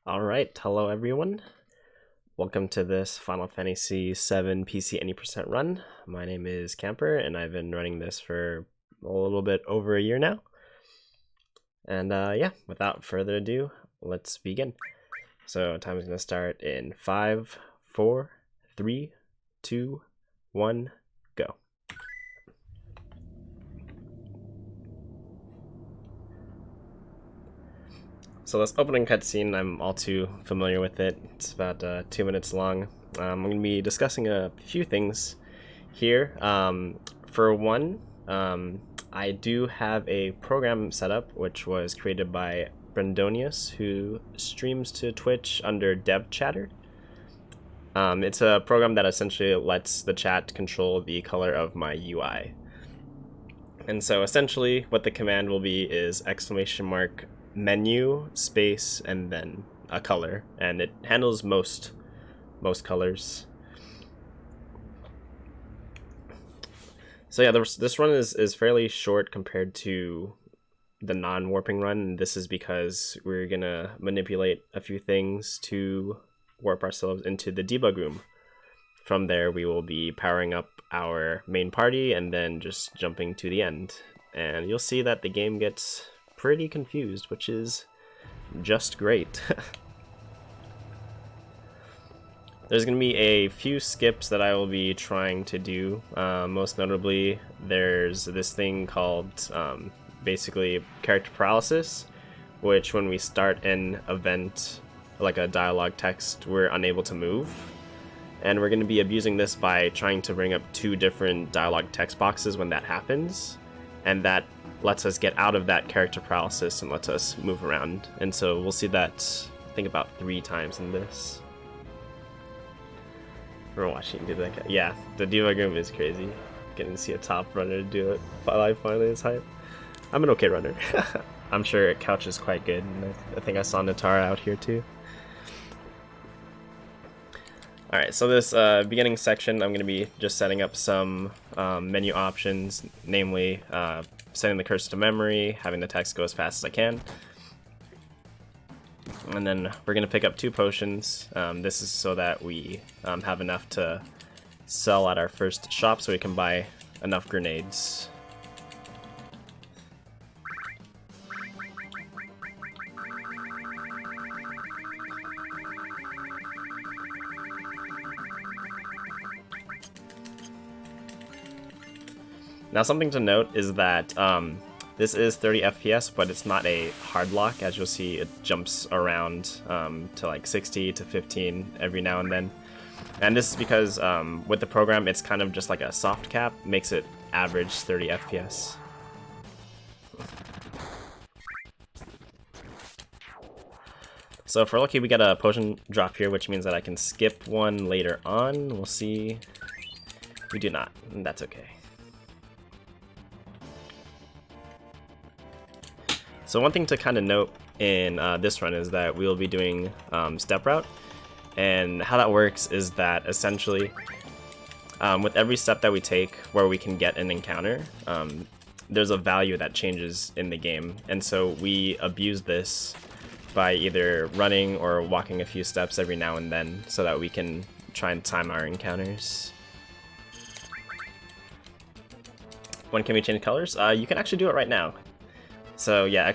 Alright, hello everyone. Welcome to this Final Fantasy VII PC Any Percent run. My name is Camp4r, and I've been running this for a little bit over a year now. And yeah, without further ado, let's begin. So time is going to start in 5, 4, 3, 2, 1, go. So this opening cutscene, I'm all too familiar with it. It's about 2 minutes long. I'm going to be discussing a few things here. For one, I do have a program set up which was created by Brendonius, who streams to Twitch under Dev Chatter. It's a program that essentially lets the chat control the color of my UI. And so essentially what the command will be is !menu space and then a color, and it handles most colors. So yeah, this run is fairly short compared to the non-warping run. This is because we're gonna manipulate a few things to warp ourselves into the debug room. From there we will be powering up our main party and then just jumping to the end, and you'll see that the game gets pretty confused, which is just great. There's going to be a few skips that I will be trying to do. Most notably, there's this thing called basically character paralysis, which when we start an event, like a dialogue text, we're unable to move. And we're going to be abusing this by trying to bring up 2 different dialogue text boxes when that happens. And that lets us get out of that character paralysis and lets us move around. And so we'll see that, I think, about 3 times in this. We're watching do that. Yeah, the debug room is crazy. Getting to see a top runner do it finally is hype. I'm an okay runner. I'm sure Couch is quite good, and I think I saw Natara out here too. Alright, so this beginning section, I'm going to be just setting up some menu options, namely setting the cursor to memory, having the text go as fast as I can. And then we're going to pick up 2 potions. This is so that we have enough to sell at our first shop so we can buy enough grenades. Now, something to note is that this is 30 FPS, but it's not a hard lock. As you'll see, it jumps around to like 60 to 15 every now and then. And this is because with the program, it's kind of just like a soft cap, makes it average 30 FPS. So if we're lucky, we get a potion drop here, which means that I can skip one later on. We'll see. We do not, and that's okay. So one thing to kind of note in this run is that we'll be doing step route, and how that works is that essentially with every step that we take where we can get an encounter, there's a value that changes in the game, and so we abuse this by either running or walking a few steps every now and then so that we can try and time our encounters. When can we change colors? You can actually do it right now. So yeah,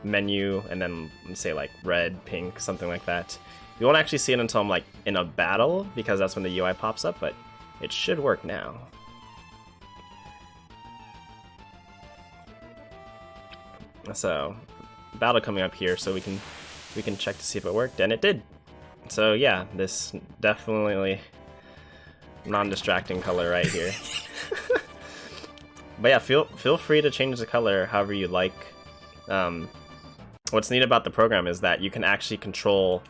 !menu and then let's say like red, pink, something like that. You won't actually see it until I'm like in a battle, because that's when the UI pops up, but it should work now. So battle coming up here, so we can check to see if it worked, and it did. So yeah, this definitely non-distracting color right here. But yeah, feel free to change the color however you like. What's neat about the program is that you can actually control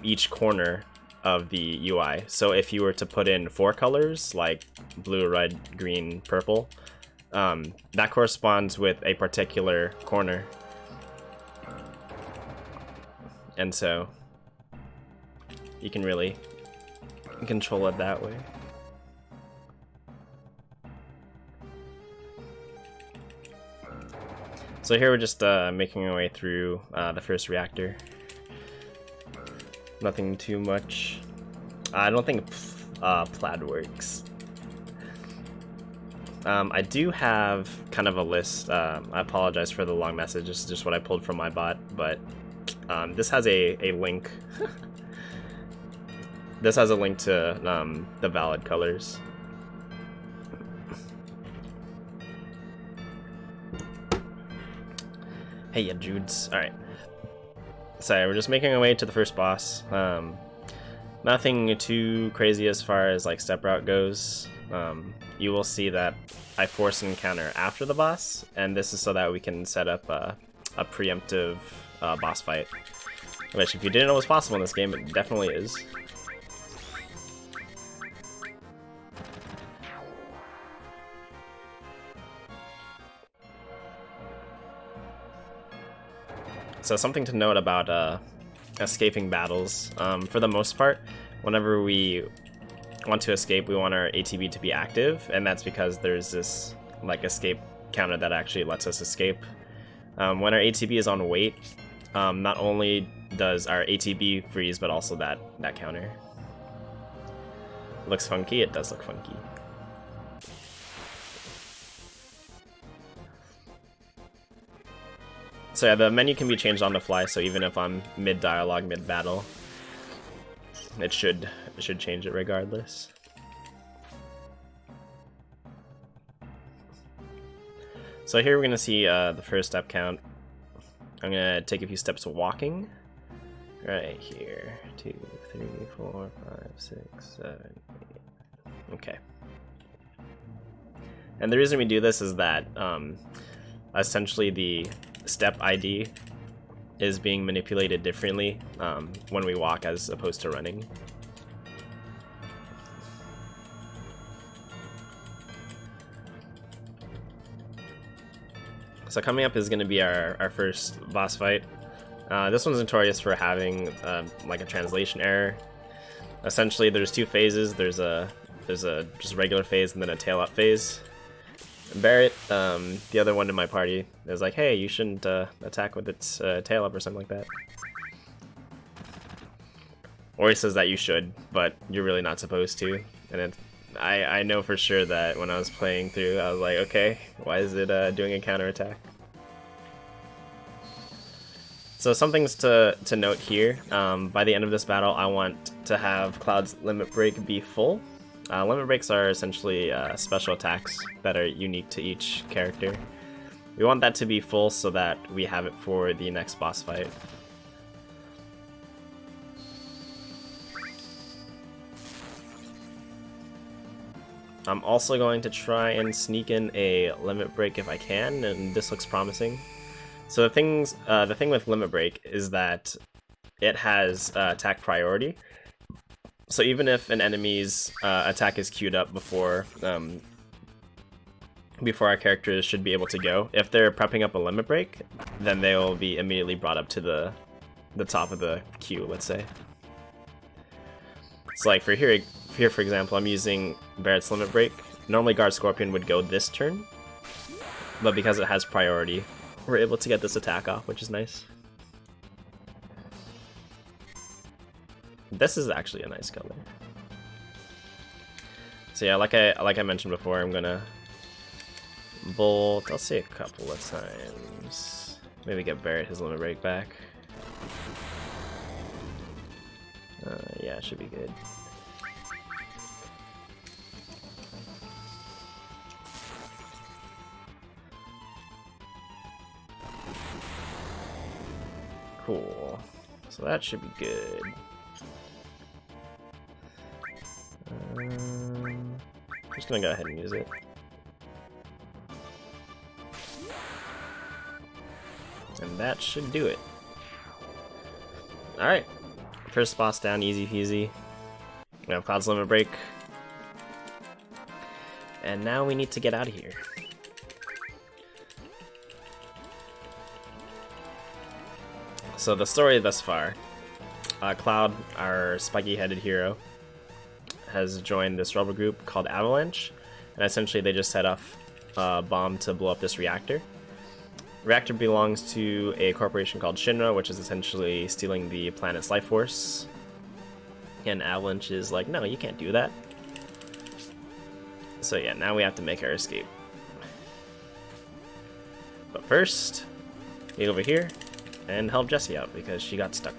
each corner of the UI. So if you were to put in 4 colors, like blue, red, green, purple, that corresponds with a particular corner. And so you can really control it that way. So here we're just making our way through the first reactor. Nothing too much. I don't think plaid works. I do have kind of a list. I apologize for the long message. This is just what I pulled from my bot, but this has a link. This has a link to the valid colors. Hey, ya dudes. Alright. So we're just making our way to the first boss. Nothing too crazy as far as like step route goes. You will see that I force an encounter after the boss, and this is so that we can set up a preemptive boss fight. Which, if you didn't know was possible in this game, it definitely is. So something to note about escaping battles. For the most part, whenever we want to escape, we want our ATB to be active, and that's because there's this like escape counter that actually lets us escape. When our ATB is on wait, not only does our ATB freeze, but also that counter. Looks funky? It does look funky. So yeah, the menu can be changed on the fly, so even if I'm mid-dialogue, mid-battle, it should change it regardless. So here we're going to see the first step count. I'm going to take a few steps walking. Right here. 2, 3, 4, 5, 6, 7, 8. Okay. And the reason we do this is that essentially the step ID is being manipulated differently when we walk as opposed to running. So coming up is going to be our first boss fight. This one's notorious for having like a translation error. Essentially, there's two phases. There's a just regular phase and then a tail up phase. Barrett, the other one in my party, is like, hey, you shouldn't attack with its tail up or something like that. Or he says that you should, but you're really not supposed to. And I know for sure that when I was playing through, I was like, okay, why is it doing a counterattack? So some things to note here. By the end of this battle, I want to have Cloud's limit break be full. Limit breaks are essentially special attacks that are unique to each character. We want that to be full so that we have it for the next boss fight. I'm also going to try and sneak in a limit break if I can, and this looks promising. So the thing with limit break is that it has attack priority. So even if an enemy's attack is queued up before our characters should be able to go, if they're prepping up a limit break, then they will be immediately brought up to the top of the queue, let's say. So like for here for example, I'm using Barrett's limit break. Normally Guard Scorpion would go this turn, but because it has priority, we're able to get this attack off, which is nice. This is actually a nice color. So yeah, like I mentioned before, I'm gonna bolt, I'll say a couple of times. Maybe get Barrett his limit break back. Yeah, it should be good. Cool. So that should be good. I'm just gonna go ahead and use it. And that should do it. Alright. First boss down, easy peasy. We have Cloud's limit break. And now we need to get out of here. So the story thus far, Cloud, our spiky-headed hero, has joined this rebel group called Avalanche, and essentially they just set off a bomb to blow up this reactor. Reactor belongs to a corporation called Shinra, which is essentially stealing the planet's life force. And Avalanche is like, no, you can't do that. So yeah, now we have to make our escape. But first, we go over here and help Jessie out because she got stuck.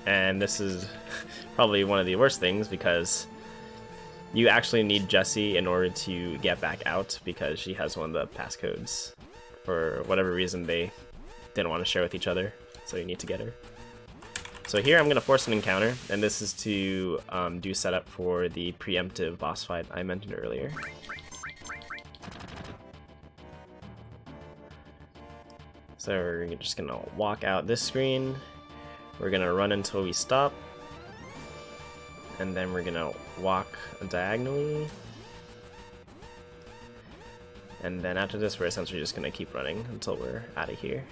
And this is probably one of the worst things because you actually need Jessie in order to get back out because she has one of the passcodes. For whatever reason, they didn't want to share with each other, so you need to get her. So here I'm going to force an encounter, and this is to do setup for the preemptive boss fight I mentioned earlier. So we're just going to walk out this screen, we're going to run until we stop, and then we're going to walk diagonally. And then after this, we're essentially just going to keep running until we're out of here.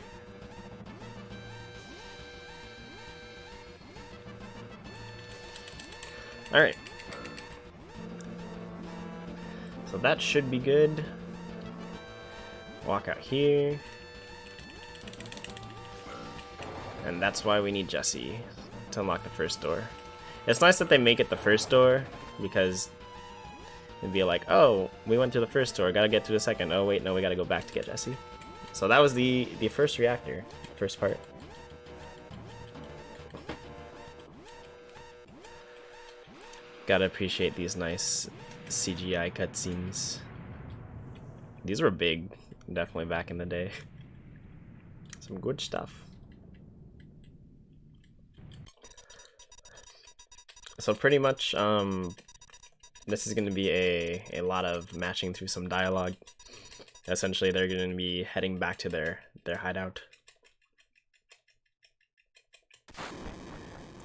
Alright. So that should be good. Walk out here. And that's why we need Jessie to unlock the first door. It's nice that they make it the first door, because it'd be like, oh, we went to the first door, gotta get to the second. Oh wait, no, we gotta go back to get Jessie. So that was the first reactor, first part. Gotta appreciate these nice CGI cutscenes. These were big, definitely back in the day. Some good stuff. So pretty much, this is going to be a lot of matching through some dialogue. Essentially, they're going to be heading back to their hideout.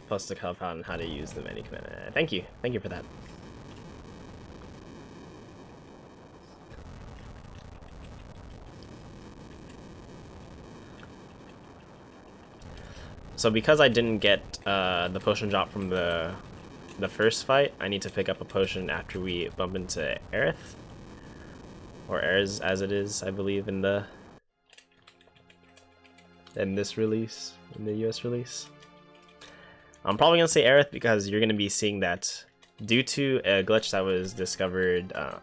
Plus to help out on how to use the menu command. Thank you for that. So because I didn't get the potion drop from the first fight, I need to pick up a potion after we bump into Aerith. Or Aerith as it is, I believe, in this release, in the US release. I'm probably gonna say Aerith because you're gonna be seeing that due to a glitch that was discovered, I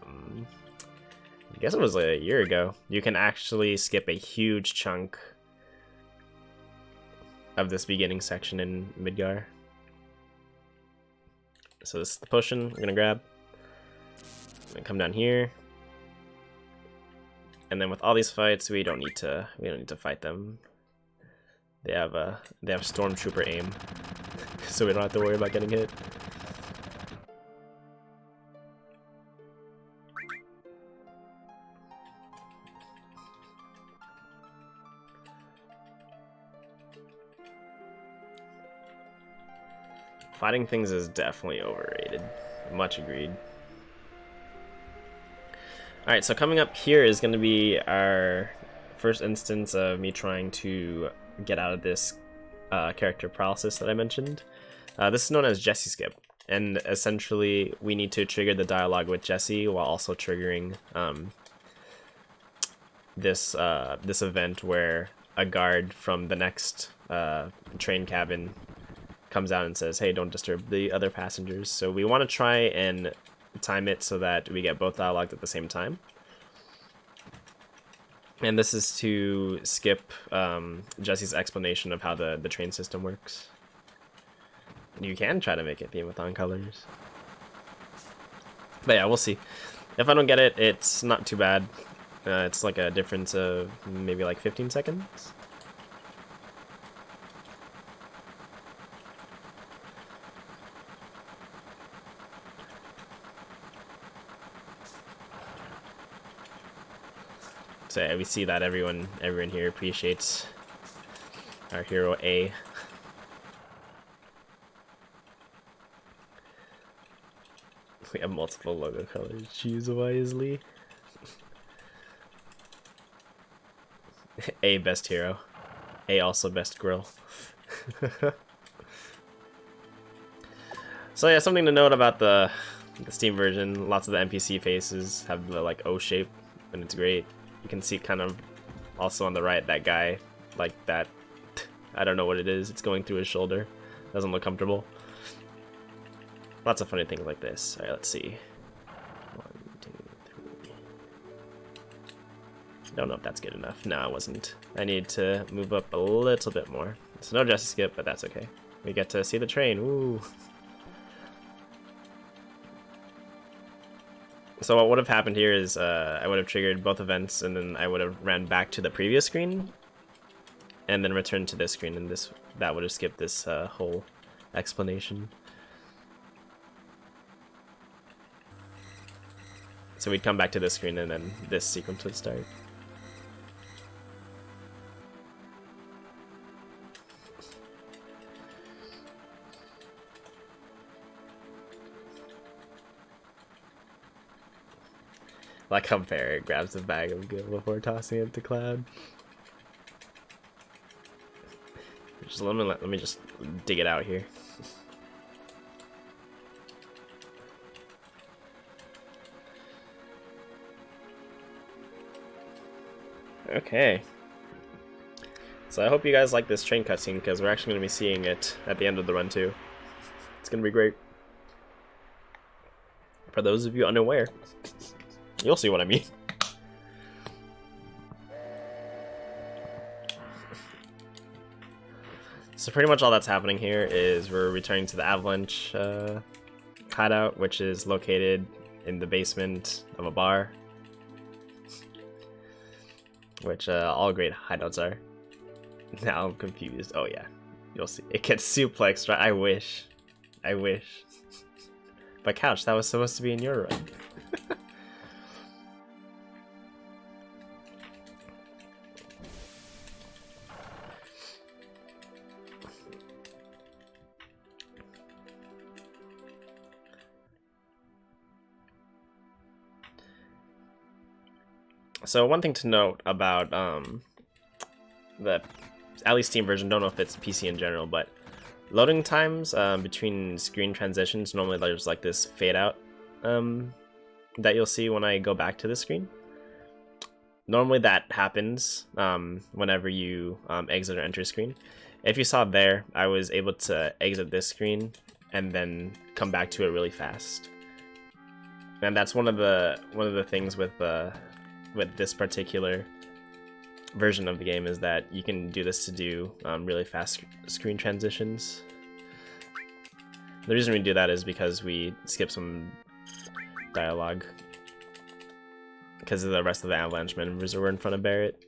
guess it was like a year ago. You can actually skip a huge chunk of this beginning section in Midgar. So this is the potion we're gonna grab. I'm gonna come down here, and then with all these fights, we don't need to fight them. They have stormtrooper aim, so we don't have to worry about getting hit. Fighting things is definitely overrated. Much agreed. Alright, so coming up here is going to be our first instance of me trying to get out of this character paralysis that I mentioned. This is known as Jessie skip, and essentially we need to trigger the dialogue with Jessie while also triggering this event where a guard from the next train cabin comes out and says, hey, don't disturb the other passengers. So we want to try and time it so that we get both dialogues at the same time. And this is to skip Jessie's explanation of how the train system works. You can try to make it Themeathon colors. But yeah, we'll see. If I don't get it, it's not too bad. It's like a difference of maybe like 15 seconds. So yeah, we see that everyone here appreciates our hero A. We have multiple logo colors. Choose wisely. A best hero. A also best grill. So yeah, something to note about the Steam version. Lots of the NPC faces have the like O shape, and it's great. You can see kind of also on the right that guy, like that, I don't know what it is, it's going through his shoulder. Doesn't look comfortable. Lots of funny things like this. Alright, let's see. 1, 2, 3. Don't know if that's good enough. No, it wasn't. I need to move up a little bit more. So no Jesse skip, but that's okay. We get to see the train. Woo! So what would have happened here is I would have triggered both events, and then I would have ran back to the previous screen, and then returned to this screen, and that would have skipped this whole explanation. So we'd come back to this screen, and then this sequence would start. Like how Camp4r grabs a bag of goo before tossing it to Cloud. Just let me just dig it out here. Okay. So I hope you guys like this train cutscene, because we're actually going to be seeing it at the end of the run too. It's going to be great. For those of you unaware, you'll see what I mean. So pretty much all that's happening here is we're returning to the Avalanche hideout, which is located in the basement of a bar. Which all great hideouts are. Now I'm confused. Oh yeah, you'll see. It gets suplexed, right? I wish. I wish. But Couch, that was supposed to be in your run. So one thing to note about the at least Steam version, don't know if it's PC in general, but loading times between screen transitions, normally there's like this fade out that you'll see when I go back to the screen. Normally that happens whenever you exit or enter screen. If you saw there, I was able to exit this screen and then come back to it really fast. And that's one of the things with this particular version of the game, is that you can do this to do really fast screen transitions. The reason we do that is because we skip some dialogue because the rest of the Avalanche members were in front of Barrett.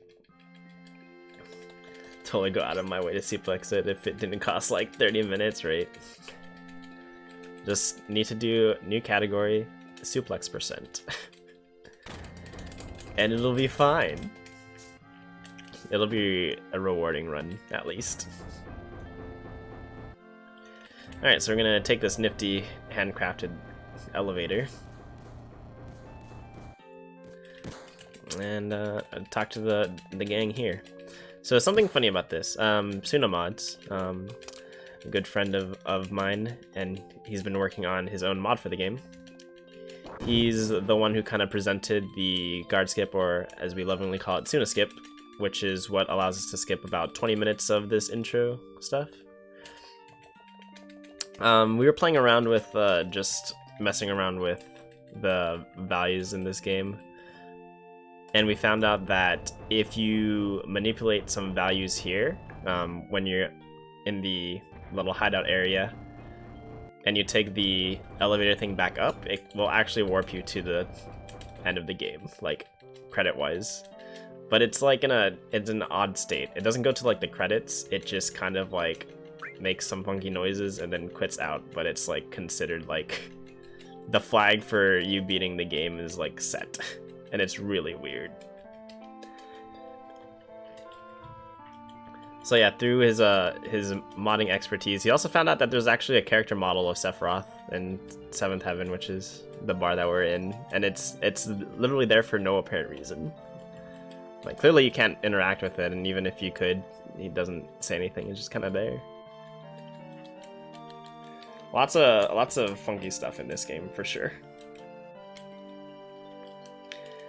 Totally go out of my way to suplex it if it didn't cost like 30 minutes, right? Just need to do new category, suplex percent. And it'll be fine. It'll be a rewarding run, at least. Alright, so we're gonna take this nifty handcrafted elevator and talk to the gang here. So something funny about this, Sunamods, a good friend of mine, and he's been working on his own mod for the game. He's the one who kind of presented the guard skip, or as we lovingly call it, Suna skip, which is what allows us to skip about 20 minutes of this intro stuff. We were playing around with just messing around with the values in this game, and we found out that if you manipulate some values here when you're in the little hideout area and you take the elevator thing back up, it will actually warp you to the end of the game, like credit wise. But it's like it's an odd state. It doesn't go to like the credits, it just kind of like makes some funky noises and then quits out, but it's like considered like the flag for you beating the game is like set. And it's really weird. So yeah, through his modding expertise, he also found out that there's actually a character model of Sephiroth in 7th Heaven, which is the bar that we're in, and it's literally there for no apparent reason. Like clearly you can't interact with it, and even if you could, he doesn't say anything. It's just kind of there. Lots of funky stuff in this game for sure.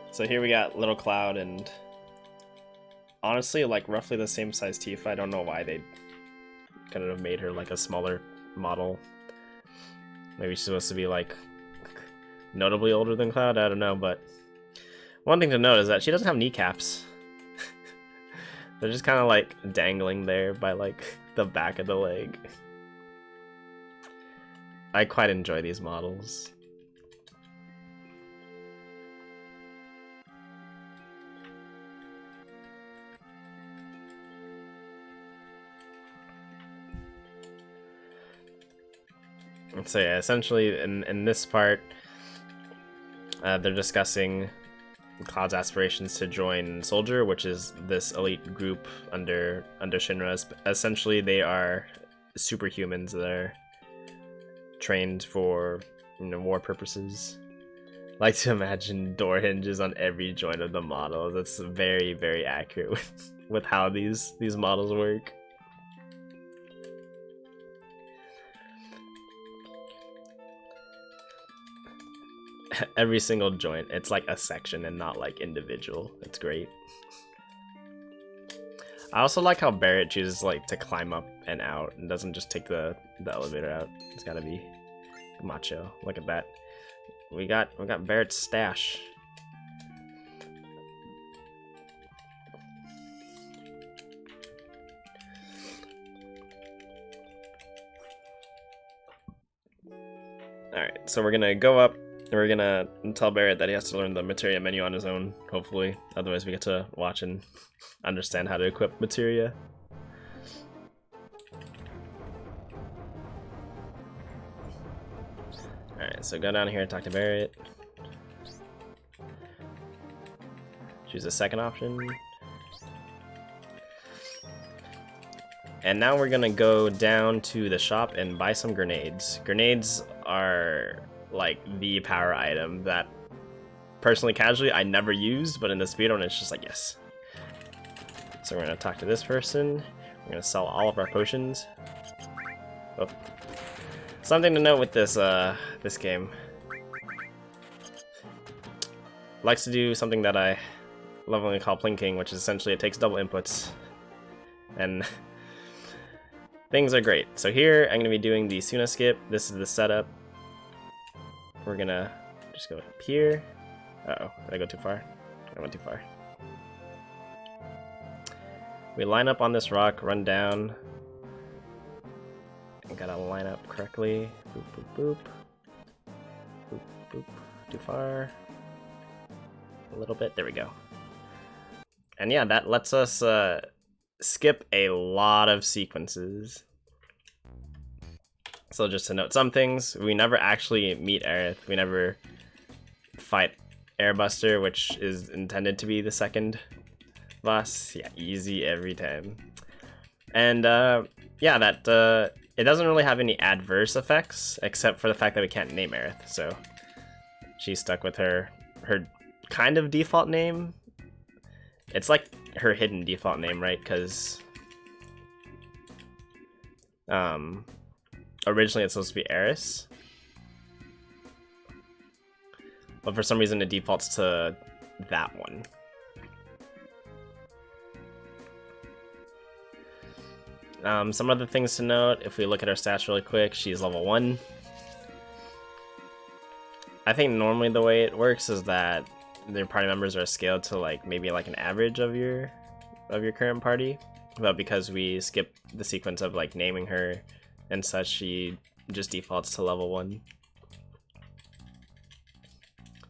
So here we got Little Cloud, and honestly, like roughly the same size Tifa. I don't know why they kind of made her like a smaller model. Maybe she's supposed to be like notably older than Cloud, I don't know, but one thing to note is that she doesn't have kneecaps. They're just kind of like dangling there by like the back of the leg. I quite enjoy these models. So yeah, essentially in this part, they're discussing Cloud's aspirations to join Soldier, which is this elite group under Shinra. Essentially, they are superhumans that are trained for, you know, war purposes. I like to imagine door hinges on every joint of the model. That's very, very accurate with how these models work. Every single joint, it's like a section and not like individual. It's great. I also like how Barrett chooses like to climb up and out and doesn't just take the elevator out. It's gotta be macho. Look at that. We got Barrett's stash. Alright, so we're gonna go up. We're gonna tell Barrett that he has to learn the materia menu on his own, hopefully. Otherwise we get to watch and understand how to equip materia. Alright, so go down here and talk to Barrett. Choose the second option. And now we're gonna go down to the shop and buy some grenades. Grenades are like the power item that personally, casually, I never used, but in the speedrun it's just like, yes. So we're gonna talk to this person. We're gonna sell all of our potions. Oh. Something to note with this this game. Likes to do something that I lovingly call plinking, which is essentially it takes double inputs. And things are great. So here I'm gonna be doing the Suna skip. This is the setup. We're gonna just go up here. Uh-oh, did I go too far? I went too far. We line up on this rock, run down. And gotta line up correctly. Boop, boop, boop. Boop, boop. Too far. A little bit. There we go. And yeah, that lets us skip a lot of sequences. So just to note some things, we never actually meet Aerith. We never fight Airbuster, which is intended to be the second boss. Yeah, easy every time. And yeah, that it doesn't really have any adverse effects, except for the fact that we can't name Aerith. So she's stuck with her kind of default name. It's like her hidden default name, right? Because originally it's supposed to be Eris, but for some reason it defaults to that one. Some other things to note, if we look at her stats really quick, she's level 1. I think normally the way it works is that their party members are scaled to like maybe like an average of your current party, but because we skip the sequence of like naming her and such, she just defaults to level 1,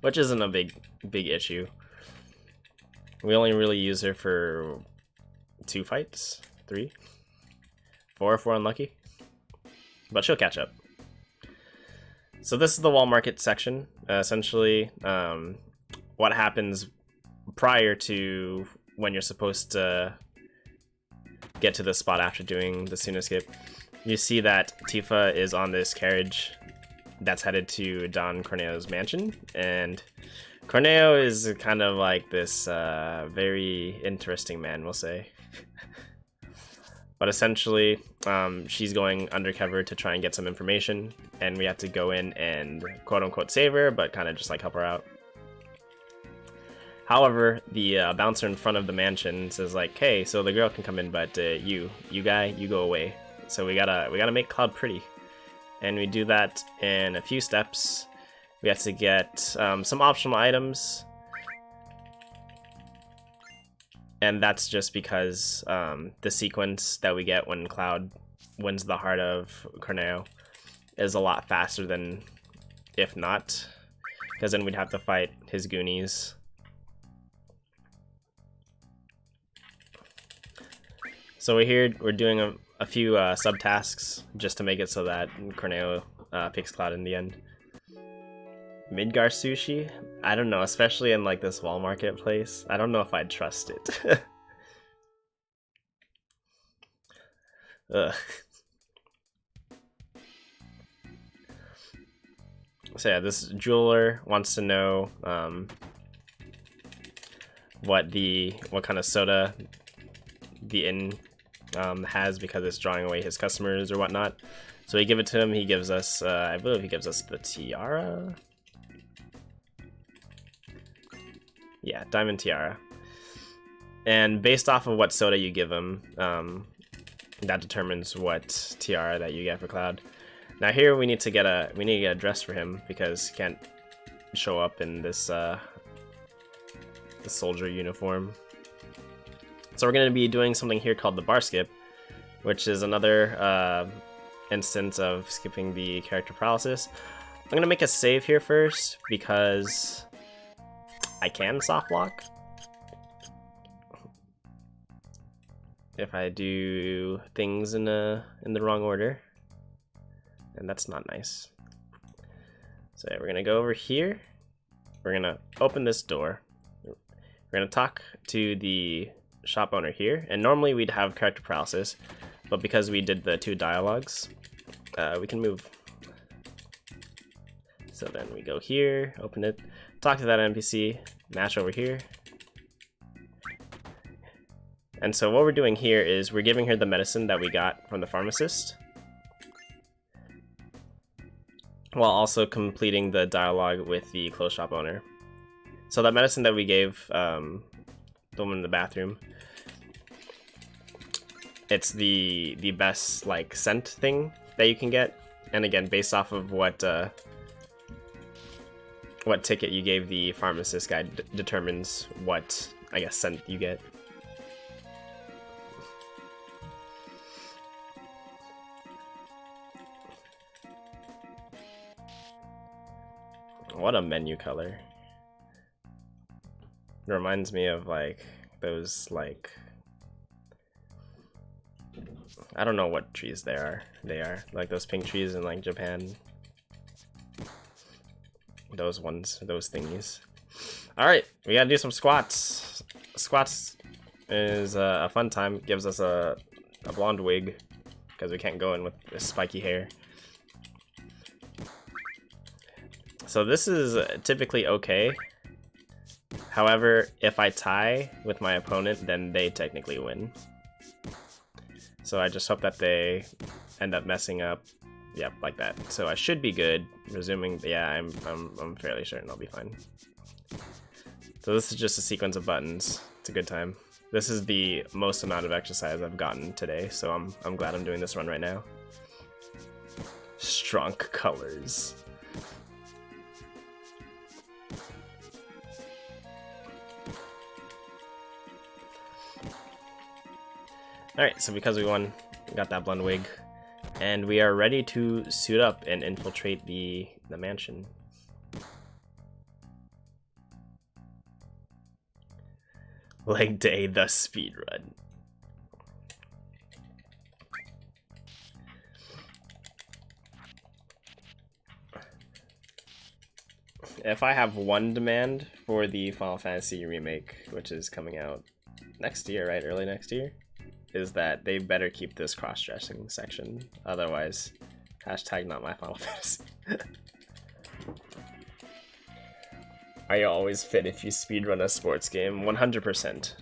which isn't a big issue. We only really use her for 2 fights, 3, 4 if we're unlucky, but she'll catch up. So this is the wall market section. Essentially, what happens prior to when you're supposed to get to the spot after doing the Suna skip. You see that Tifa is on this carriage that's headed to Don Corneo's mansion, and Corneo is kind of like this very interesting man, we'll say. But essentially, she's going undercover to try and get some information, and we have to go in and quote-unquote save her, but kind of just like help her out. However, the bouncer in front of the mansion says like, hey, so the girl can come in, but you guy, you go away. So we gotta make Cloud pretty. and we do that in a few steps. We have to get some optional items, and that's just because the sequence that we get when Cloud wins the heart of Corneo is a lot faster than if not, because then we'd have to fight his Goonies. So we're doing a few subtasks just to make it so that Corneo picks Cloud in the end. Midgar sushi? I don't know, especially in like this wall marketplace. I don't know if I'd trust it. Ugh. So yeah, this jeweler wants to know what kind of soda the inn has, because it's drawing away his customers or whatnot. So we give it to him. He gives us, I believe he gives us the tiara. Yeah, diamond tiara. And based off of what soda you give him, that determines what tiara that you get for Cloud. Now here we need to get a dress for him, because he can't show up in this the soldier uniform. So we're going to be doing something here called the bar skip, which is another instance of skipping the character paralysis. I'm going to make a save here first, because I can soft lock if I do things in the wrong order, and that's not nice. So yeah, we're gonna go over here. We're gonna open this door. We're gonna talk to the shop owner here, and normally we'd have character paralysis, but because we did the 2 dialogues, we can move. So then we go here, open it, talk to that NPC, match over here. And so what we're doing here is we're giving her the medicine that we got from the pharmacist, while also completing the dialogue with the clothes shop owner. So that medicine that we gave the woman in the bathroom, it's the best like scent thing that you can get, and again based off of what ticket you gave the pharmacist guy determines what, I guess, scent you get. What a menu color. It reminds me of like those, like, I don't know what trees they are like those pink trees in like Japan. Those ones, those thingies. Alright, we gotta do some squats. Squats is a fun time. Gives us a blonde wig, because we can't go in with this spiky hair. So this is typically okay. However, if I tie with my opponent, then they technically win. So I just hope that they end up messing up. Yep, like that. So I should be good. Resuming, yeah, I'm fairly certain I'll be fine. So this is just a sequence of buttons. It's a good time. This is the most amount of exercise I've gotten today, so I'm glad I'm doing this run right now. Strong colors. Alright, so because we won, we got that blonde wig, and we are ready to suit up and infiltrate the mansion. Leg day, the speedrun. If I have one demand for the Final Fantasy remake, which is coming out next year, right? Early next year? Is that they better keep this cross-dressing section. Otherwise, hashtag not my Final Fantasy. Are you always fit if you speedrun a sports game? 100%.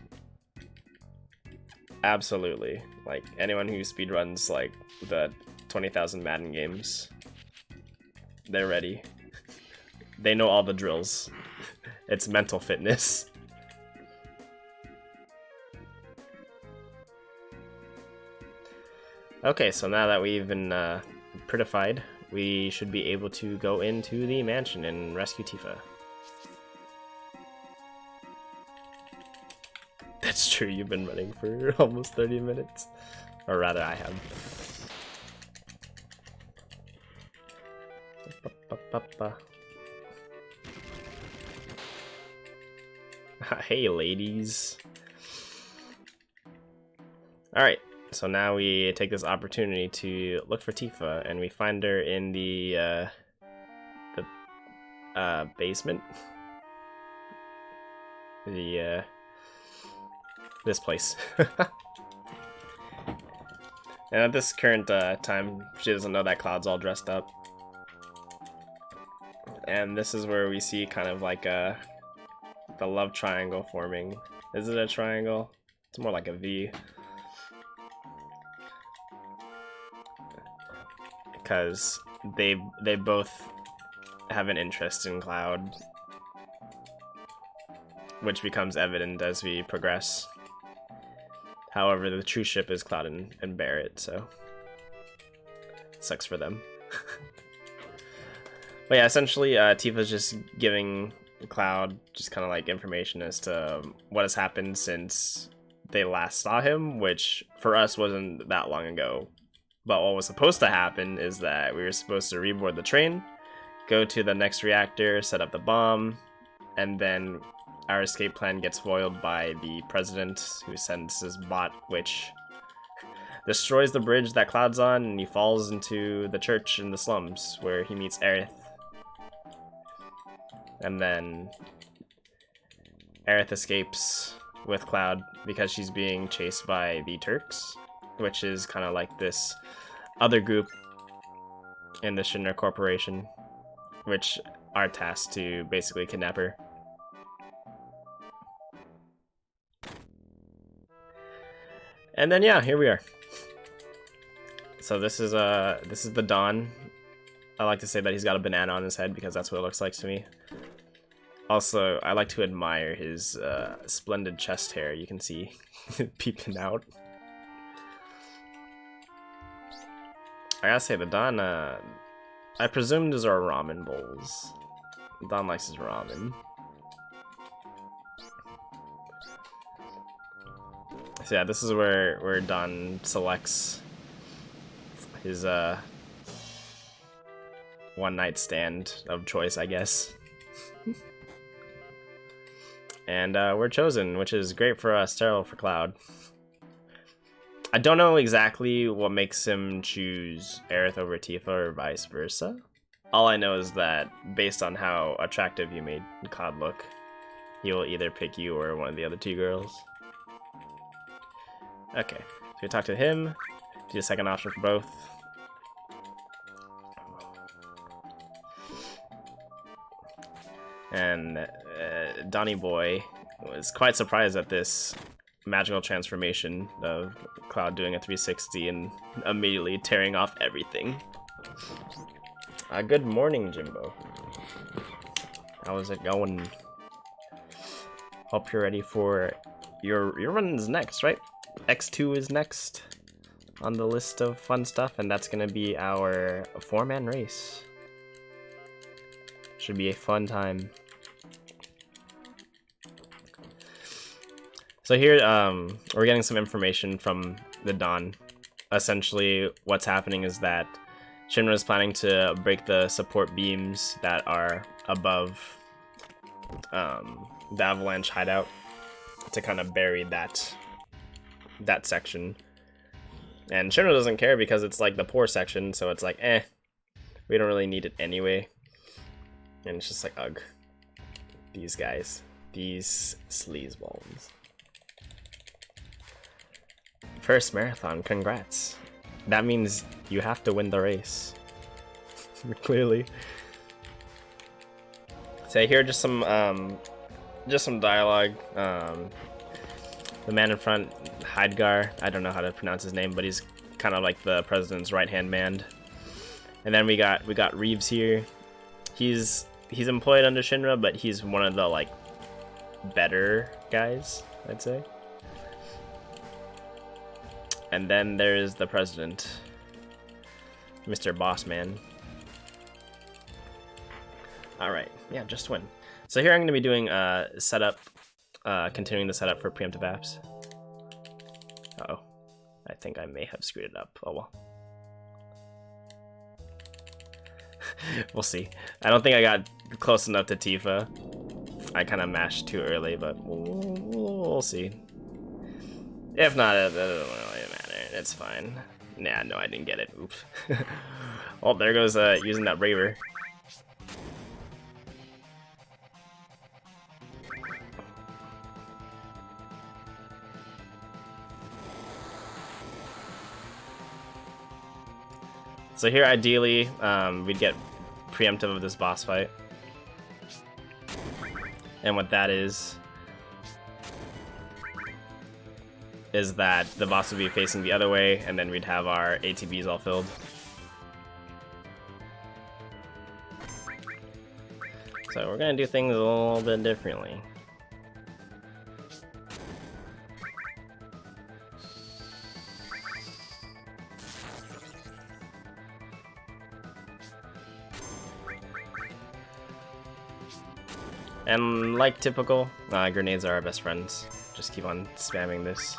Absolutely. Like, anyone who speedruns, like, the 20,000 Madden games, they're ready. They know all the drills. It's mental fitness. Okay, so now that we've been prettified, we should be able to go into the mansion and rescue Tifa. That's true, you've been running for almost 30 minutes. Or rather, I have. Hey, ladies. Alright, so now we take this opportunity to look for Tifa, and we find her in the basement. This place. And at this current time, she doesn't know that Cloud's all dressed up. And this is where we see kind of like the love triangle forming. Is it a triangle? It's more like a V. Because they both have an interest in Cloud, which becomes evident as we progress. However, the true ship is Cloud and Barrett, so sucks for them. But yeah, essentially, Tifa's just giving Cloud just kind of like information as to what has happened since they last saw him, which for us wasn't that long ago. But what was supposed to happen is that we were supposed to reboard the train, go to the next reactor, set up the bomb, and then our escape plan gets foiled by the president, who sends his bot, which destroys the bridge that Cloud's on, and he falls into the church in the slums, where he meets Aerith. And then Aerith escapes with Cloud because she's being chased by the Turks, which is kind of like this other group in the Shinra Corporation, which are tasked to basically kidnap her. And then yeah, here we are. So this is the Dawn. I like to say that he's got a banana on his head because that's what it looks like to me. Also, I like to admire his splendid chest hair. You can see peeping out. I gotta say, the Dawn, I presume those are ramen bowls. Dawn likes his ramen. So yeah, this is where Dawn selects his one night stand of choice, I guess. And we're chosen, which is great for us, terrible for Cloud. I don't know exactly what makes him choose Aerith over Tifa or vice versa. All I know is that based on how attractive you made Cloud look, he will either pick you or one of the other two girls. Okay, so we talk to him, do the second option for both. And Donnie Boy was quite surprised at this magical transformation of Cloud doing a 360 and immediately tearing off everything. Good morning, Jimbo. How is it going? Hope you're ready for your run's next, right? X2 is next on the list of fun stuff, and that's gonna be our 4-man race. Should be a fun time. So here, we're getting some information from the Dawn. Essentially, what's happening is that Shinra is planning to break the support beams that are above the Avalanche hideout to kind of bury that section. And Shinra doesn't care because it's like the poor section, so it's like, we don't really need it anyway. And it's just like, ugh. These guys. These sleazeballs. First marathon, congrats. That means you have to win the race. Clearly. So here, just some dialogue. The man in front, Heidgar, I don't know how to pronounce his name, but he's kind of like the president's right-hand man. And then we got Reeves here. He's employed under Shinra, but he's one of the like better guys, I'd say. And then there's the president, Mr. Bossman. Alright, yeah, just win. So here I'm going to be doing setup, continuing the setup for preemptive apps. Uh-oh. I think I may have screwed it up. Oh well. We'll see. I don't think I got close enough to Tifa. I kind of mashed too early, but we'll see. If not, it doesn't really matter. It's fine. Nah, no, I didn't get it. Oops. Oh, there goes using that Braver. So here, ideally, we'd get preemptive of this boss fight. And what that is that the boss would be facing the other way, and then we'd have our ATBs all filled. So we're gonna do things a little bit differently. And like typical, grenades are our best friends. Just keep on spamming this.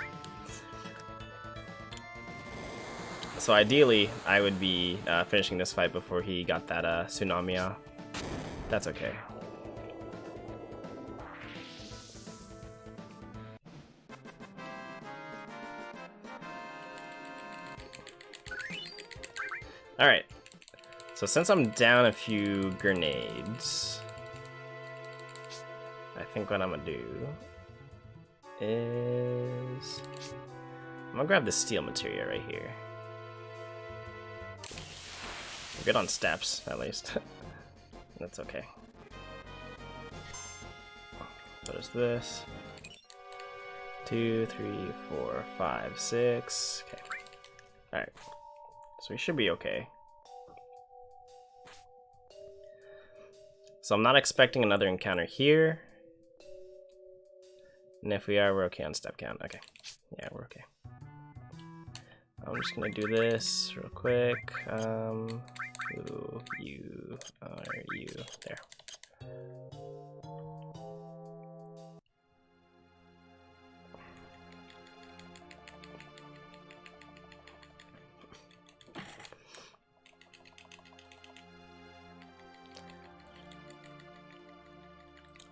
So ideally, I would be finishing this fight before he got that tsunami off. That's okay. Alright, so since I'm down a few grenades, I think what I'm gonna do is I'm gonna grab the steel material right here. We're good on steps, at least. That's okay. What is this? 2, 3, 4, 5, 6. Okay. Alright. So we should be okay. So I'm not expecting another encounter here. And if we are, we're okay on step count. Okay. Yeah, we're okay. I'm just gonna do this real quick. You are you. There.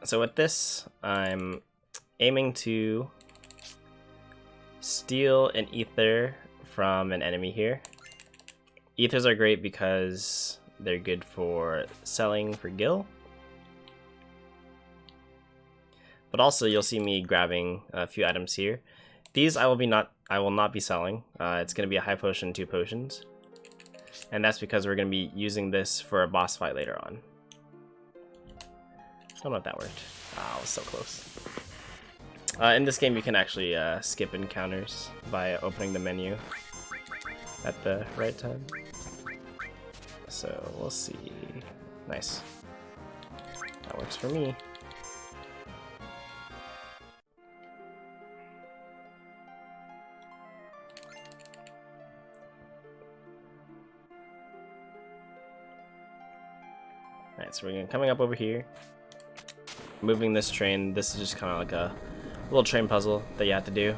So with this, I'm aiming to steal an ether from an enemy here. Ethers are great because they're good for selling for gil. But also you'll see me grabbing a few items here. These I will not be selling. It's going to be a high potion, 2 potions. And that's because we're going to be using this for a boss fight later on. I don't know if that worked. Ah, I was so close. In this game, you can actually skip encounters by opening the menu at the right time. So we'll see. Nice. That works for me. Alright, so we're coming up over here. Moving this train. This is just kind of like a little train puzzle that you have to do.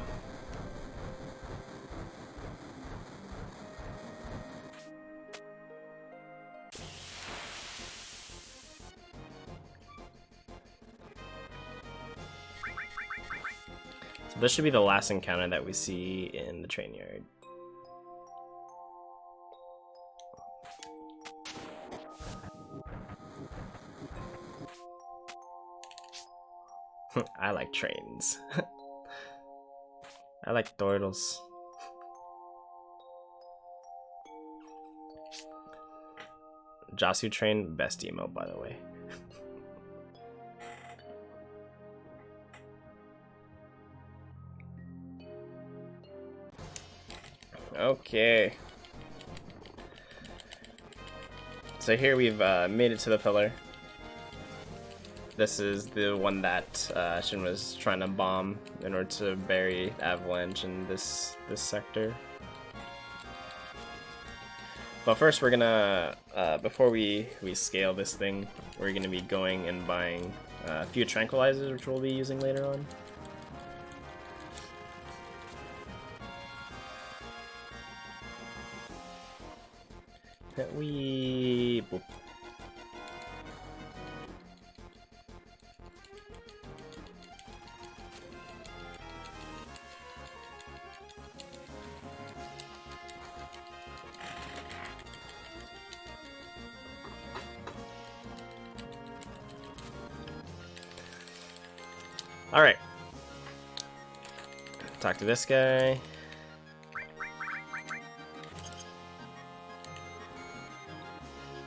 So this should be the last encounter that we see in the train yard. I like trains. I like turtles. Jasu train, best emo, by the way. Okay. So here we've made it to the pillar. This is the one that Shin was trying to bomb in order to bury Avalanche in this sector. But first we're gonna, before we scale this thing, we're gonna be going and buying a few tranquilizers, which we'll be using later on. Boop. All right. Talk to this guy.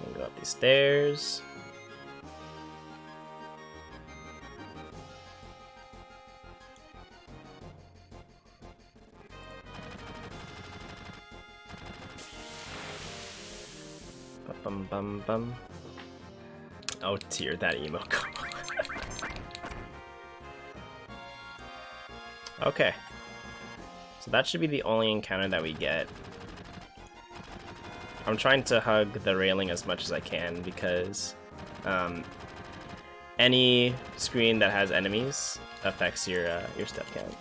We'll go up these stairs. Bum bum bum. Oh dear, that emo. Okay, so that should be the only encounter that we get. I'm trying to hug the railing as much as I can because any screen that has enemies affects your step count.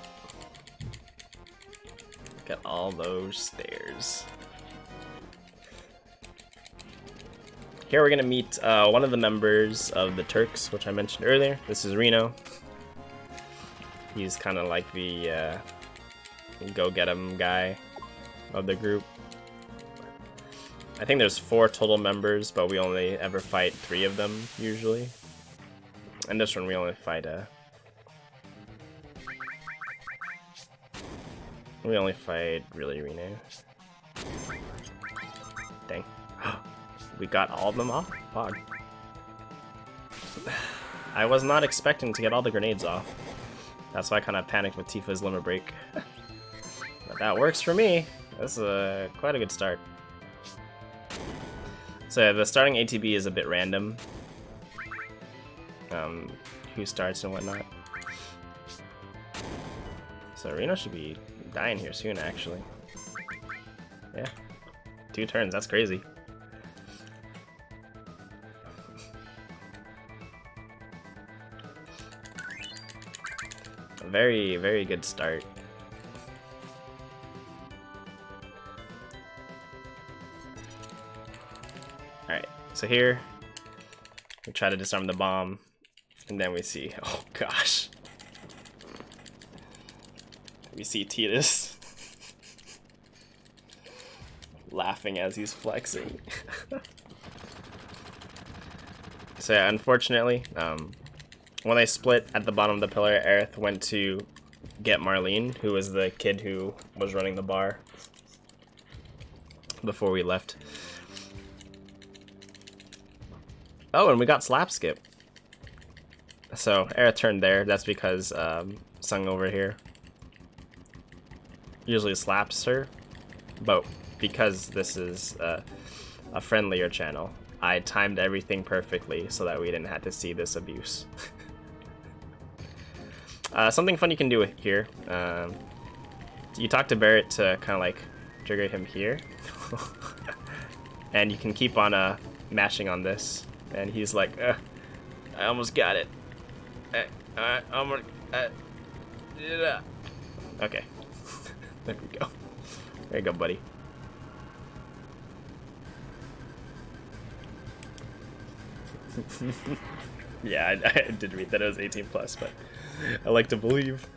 Look at all those stairs. Here we're gonna meet one of the members of the Turks, which I mentioned earlier. This is Reno. He's kind of like the go-get-em guy of the group. I think there's 4 total members, but we only ever fight 3 of them, usually. And this one we only fight really Reno. Dang. We got all of them off? Fog. I was not expecting to get all the grenades off. That's why I kind of panicked with Tifa's limit break. But that works for me. This is quite a good start. So yeah, the starting ATB is a bit random. Who starts and whatnot. So Reno should be dying here soon, actually. Yeah. 2 turns, that's crazy. Very, very good start. Alright, so here we try to disarm the bomb, and then we see, oh gosh. We see Titus laughing as he's flexing. So yeah, unfortunately, when I split at the bottom of the pillar, Aerith went to get Marlene, who was the kid who was running the bar before we left. Oh, and we got slap skip. So Aerith turned there. That's because Sung over here usually slaps her, but because this is a friendlier channel, I timed everything perfectly so that we didn't have to see this abuse. Something fun you can do here, you talk to Barrett to kind of like trigger him here, and you can keep on mashing on this, and he's like, I almost got it. Yeah. Okay, there we go. There you go, buddy. Yeah, I did read that it was 18 plus, but I like to believe.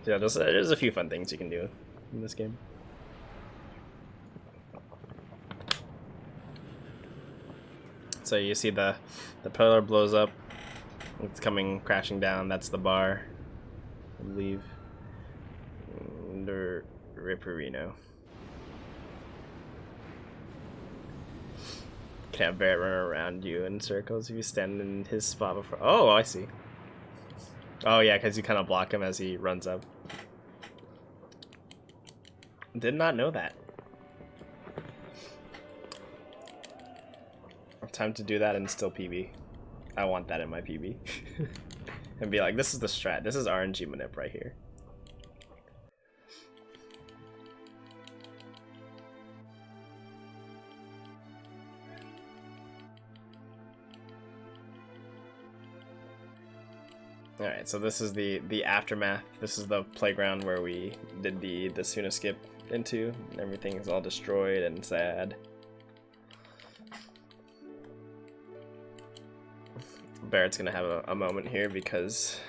Yeah, there's a few fun things you can do in this game. So you see the pillar blows up. It's coming crashing down. That's the bar, I believe. Under Ripperino. Can't Barrett run around you in circles if you stand in his spot before. Oh, I see. Oh yeah, because you kind of block him as he runs up. Did not know that. Time to do that and still PB. I want that in my PB. And be like, this is the strat. This is RNG manip right here. Alright, so this is the aftermath. This is the playground where we did the Suna skip into. Everything is all destroyed and sad. Barrett's gonna have a moment here because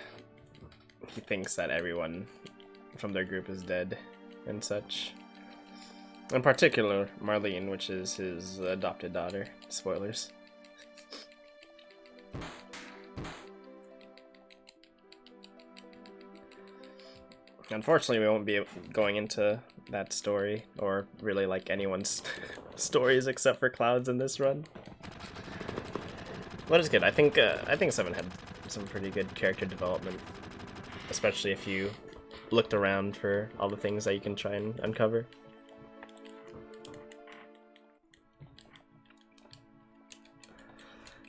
he thinks that everyone from their group is dead and such. In particular, Marlene, which is his adopted daughter. Spoilers. Unfortunately, we won't be going into that story, or really like anyone's stories except for Cloud's in this run. But it's good. I think 7 had some pretty good character development, especially if you looked around for all the things that you can try and uncover.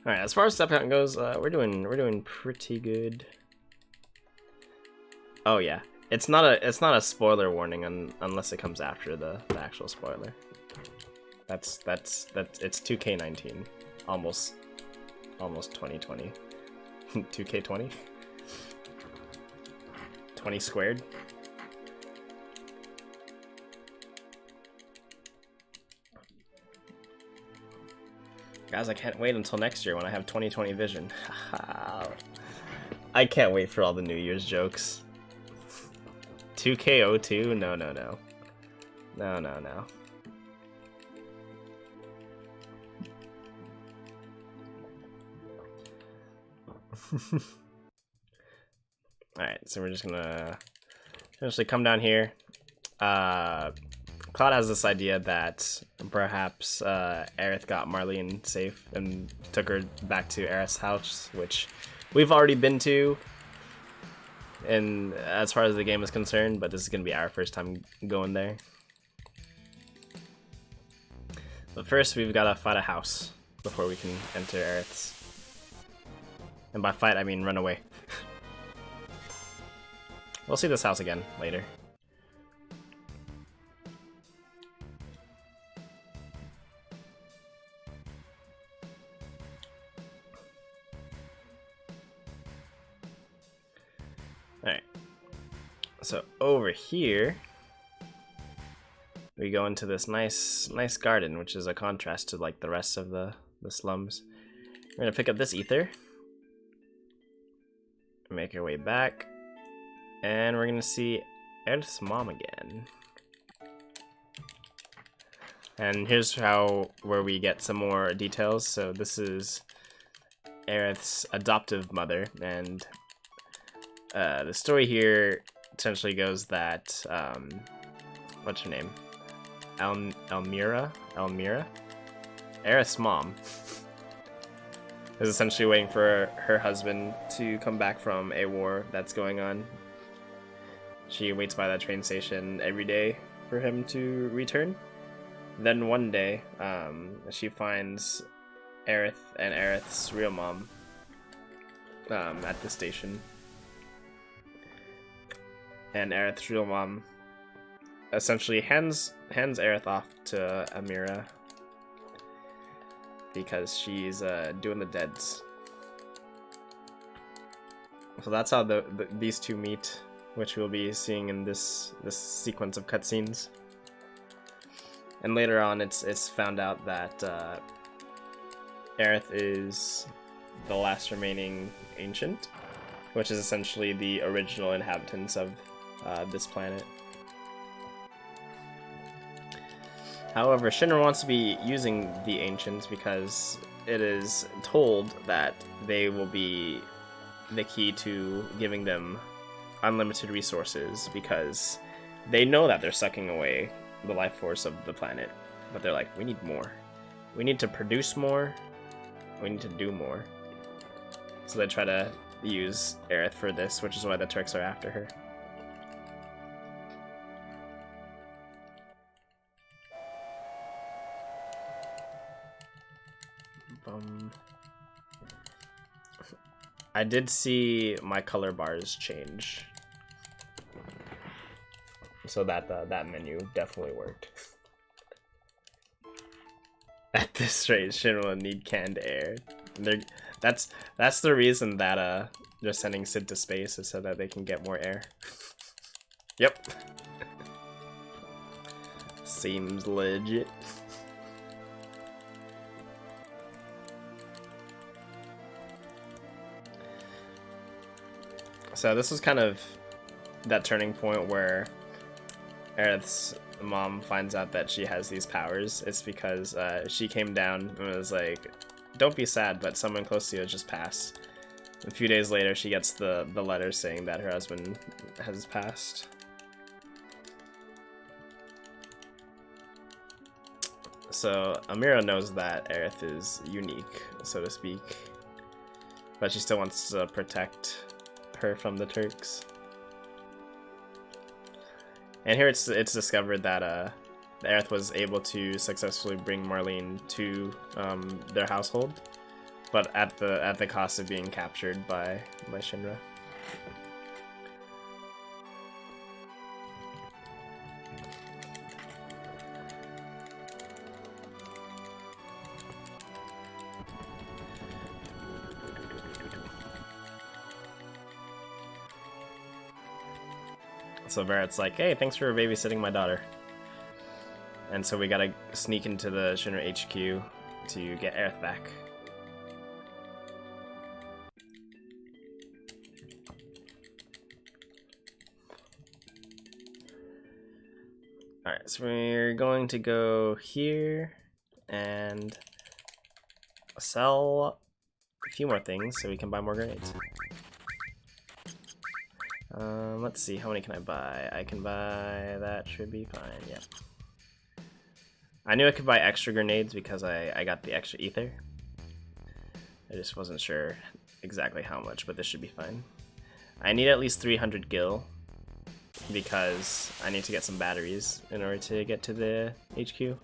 All right, as far as step count goes, we're doing pretty good. Oh yeah, it's not a spoiler warning unless it comes after the actual spoiler. That's it's 2K19, almost 2020. 2K20. 20 squared. Guys, I can't wait until next year when I have 2020 vision. I can't wait for all the New Year's jokes. 2K02? No. Alright, so we're just gonna essentially come down here. Cloud has this idea that perhaps Aerith got Marlene safe and took her back to Aerith's house, which we've already been to, and as far as the game is concerned, but this is gonna be our first time going there. But first, we've gotta fight a house before we can enter Aerith's. And by fight, I mean run away. We'll see this house again later. Alright. So over here, we go into this nice garden, which is a contrast to like the rest of the slums. We're gonna pick up this ether. Make our way back. And we're gonna see Aerith's mom again. And here's where we get some more details. So this is Aerith's adoptive mother, and the story here essentially goes that what's her name? Elmira? Aerith's mom is essentially waiting for her husband to come back from a war that's going on. She waits by that train station every day for him to return. Then one day, she finds Aerith and Aerith's real mom at the station. And Aerith's real mom essentially hands Aerith off to Amira because she's doing the deads. So that's how these two meet, which we'll be seeing in this sequence of cutscenes. And later on, it's found out that Aerith is the last remaining ancient, which is essentially the original inhabitants of this planet. However, Shinra wants to be using the ancients because it is told that they will be the key to giving them unlimited resources, because they know that they're sucking away the life force of the planet, but they're like, we need more. We need to produce more. We need to do more. So they try to use Aerith for this, which is why the Turks are after her. I did see my color bars change, so that menu definitely worked. At this rate, Shinra will need canned air. They're that's the reason that they're sending Sid to space, is so that they can get more air. Yep. Seems legit. So this was kind of that turning point where Aerith's mom finds out that she has these powers. It's because she came down and was like, don't be sad, but someone close to you has just passed. A few days later, she gets the letter saying that her husband has passed. So Amira knows that Aerith is unique, so to speak, but she still wants to protect her from the Turks. And here it's discovered that Aerith was able to successfully bring Marlene to their household, but at the cost of being captured by Shinra. So Barrett's like, hey, thanks for babysitting my daughter. And so we gotta sneak into the Shinra HQ to get Aerith back. Alright, so we're going to go here and sell a few more things so we can buy more grenades. Let's see, how many can I buy? I can buy, that should be fine, yeah. I knew I could buy extra grenades because I got the extra ether. I just wasn't sure exactly how much, but this should be fine. I need at least 300 gil because I need to get some batteries in order to get to the HQ.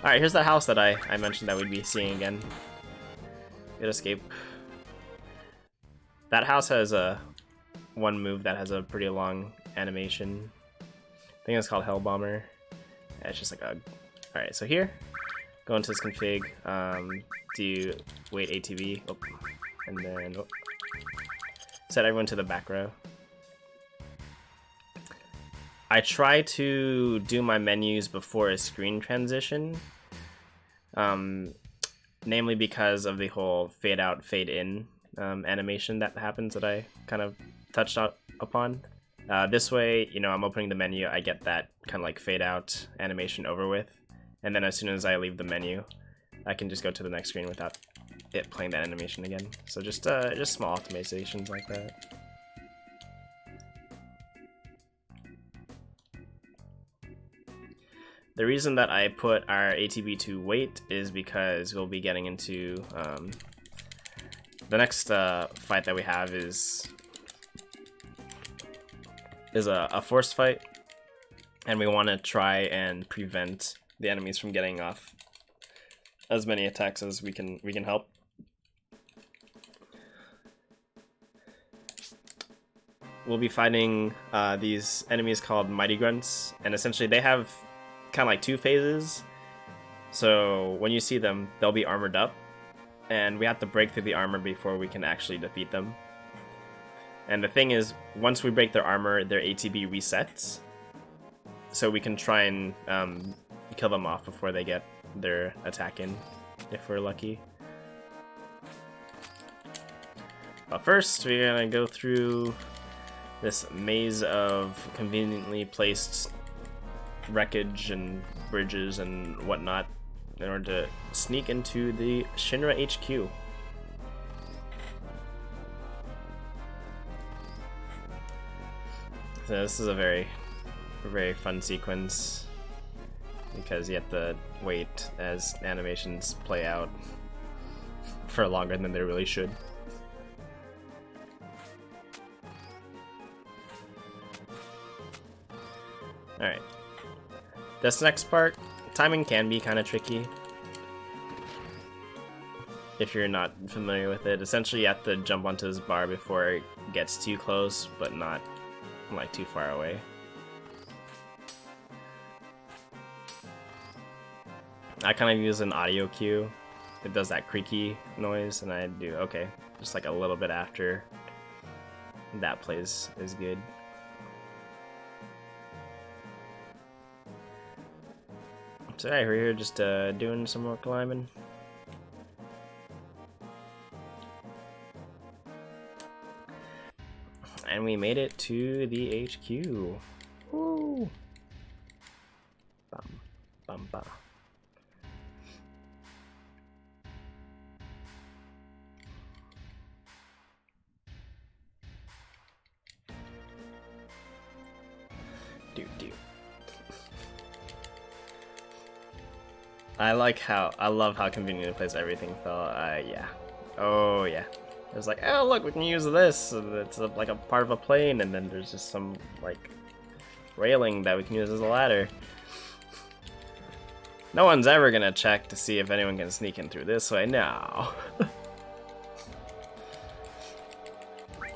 Alright, here's the house that I mentioned that we'd be seeing again. Good escape. That house has one move that has a pretty long animation. I think it's called Hellbomber. Yeah, it's just like a... Alright, so here, go into this config, do wait ATB, oh, and then set everyone to the back row. I try to do my menus before a screen transition, namely because of the whole fade out, fade in animation that happens that I kind of touched upon. This way, you know, I'm opening the menu, I get that kind of like fade out animation over with, and then as soon as I leave the menu, I can just go to the next screen without it playing that animation again. So just small optimizations like that. The reason that I put our ATB to wait is because we'll be getting into the next fight that we have is a forced fight, and we want to try and prevent the enemies from getting off as many attacks as we can help. We'll be fighting these enemies called Mighty Grunts, and essentially they have kind of like two phases. So when you see them, they'll be armored up, and we have to break through the armor before we can actually defeat them. And the thing is, once we break their armor, their ATB resets, so we can try and kill them off before they get their attack in, if we're lucky. But first, we're gonna go through this maze of conveniently placed wreckage and bridges and whatnot in order to sneak into the Shinra HQ. So this is a very fun sequence because you have to wait as animations play out for longer than they really should. Alright. This next part, timing can be kind of tricky if you're not familiar with it. Essentially, you have to jump onto this bar before it gets too close, but not like too far away. I kind of use an audio cue it does that creaky noise, and I do okay, just like a little bit after that plays is good. So yeah, we're here just doing some more climbing. And we made it to the HQ. Woo! Bum, bum, bum. I love how convenient it plays everything fell. Yeah. Oh yeah. It's like, oh look, we can use this. It's like a part of a plane, and then there's just some like railing that we can use as a ladder. No one's ever gonna check to see if anyone can sneak in through this way. No.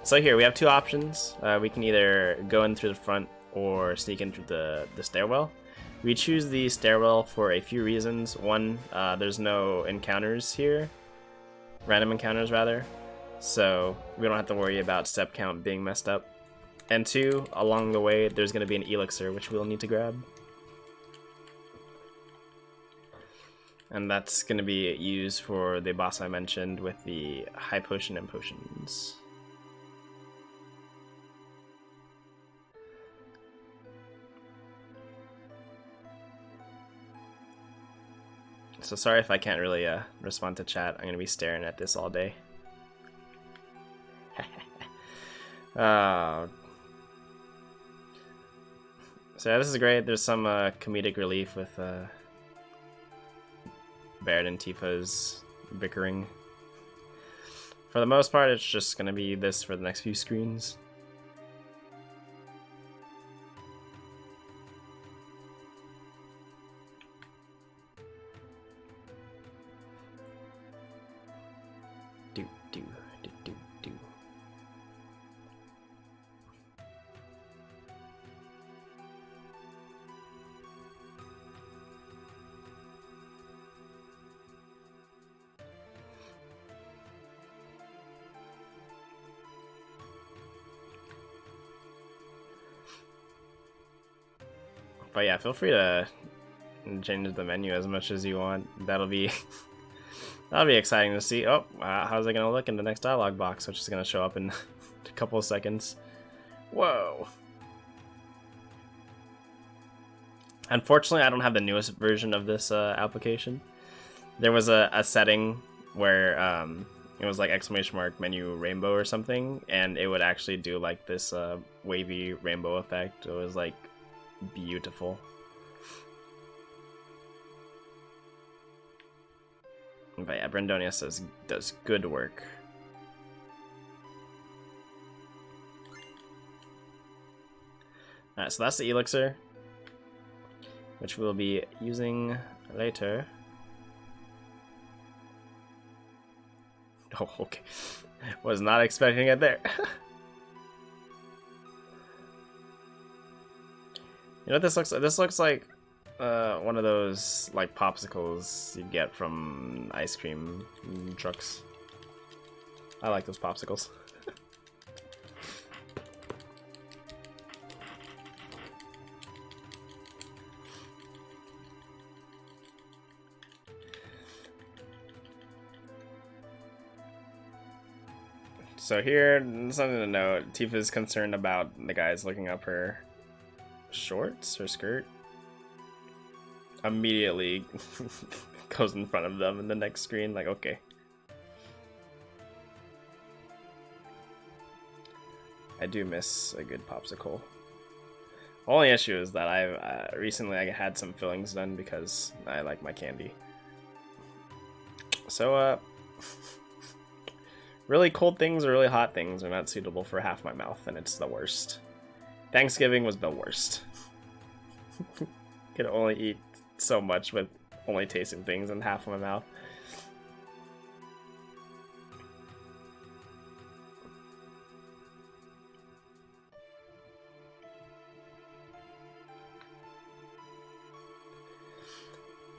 So here we have two options. We can either go in through the front or sneak in through the stairwell. We choose the stairwell for a few reasons. One, there's no encounters here, random encounters rather, so we don't have to worry about step count being messed up. And two, along the way there's going to be an elixir which we'll need to grab. And that's going to be used for the boss I mentioned with the high potion and potions. So sorry if I can't really respond to chat. I'm gonna be staring at this all day. So yeah, this is great. There's some comedic relief with Baird and Tifa's bickering. For the most part, it's just gonna be this for the next few screens. But yeah, feel free to change the menu as much as you want. That'll be exciting to see. Oh, how's it gonna look in the next dialog box, which is gonna show up in a couple of seconds. Whoa. Unfortunately, I don't have the newest version of this application. There was a setting where it was like ! menu rainbow or something, and it would actually do like this wavy rainbow effect. It was like beautiful. But yeah, Brendonia does good work. Alright, so that's the elixir, which we'll be using later. Oh, okay. Was not expecting it there. You know what this looks like? This looks like one of those like popsicles you get from ice cream trucks. I like those popsicles. So here, something to note, Tifa's concerned about the guys looking up her shorts, her skirt. Immediately goes in front of them in the next screen, like, okay. I do miss a good popsicle. Only issue is that I recently I had some fillings done because I like my candy. So really cold things or really hot things are not suitable for half my mouth, and it's the worst. Thanksgiving was the worst. Could only eat so much with only tasting things in half of my mouth.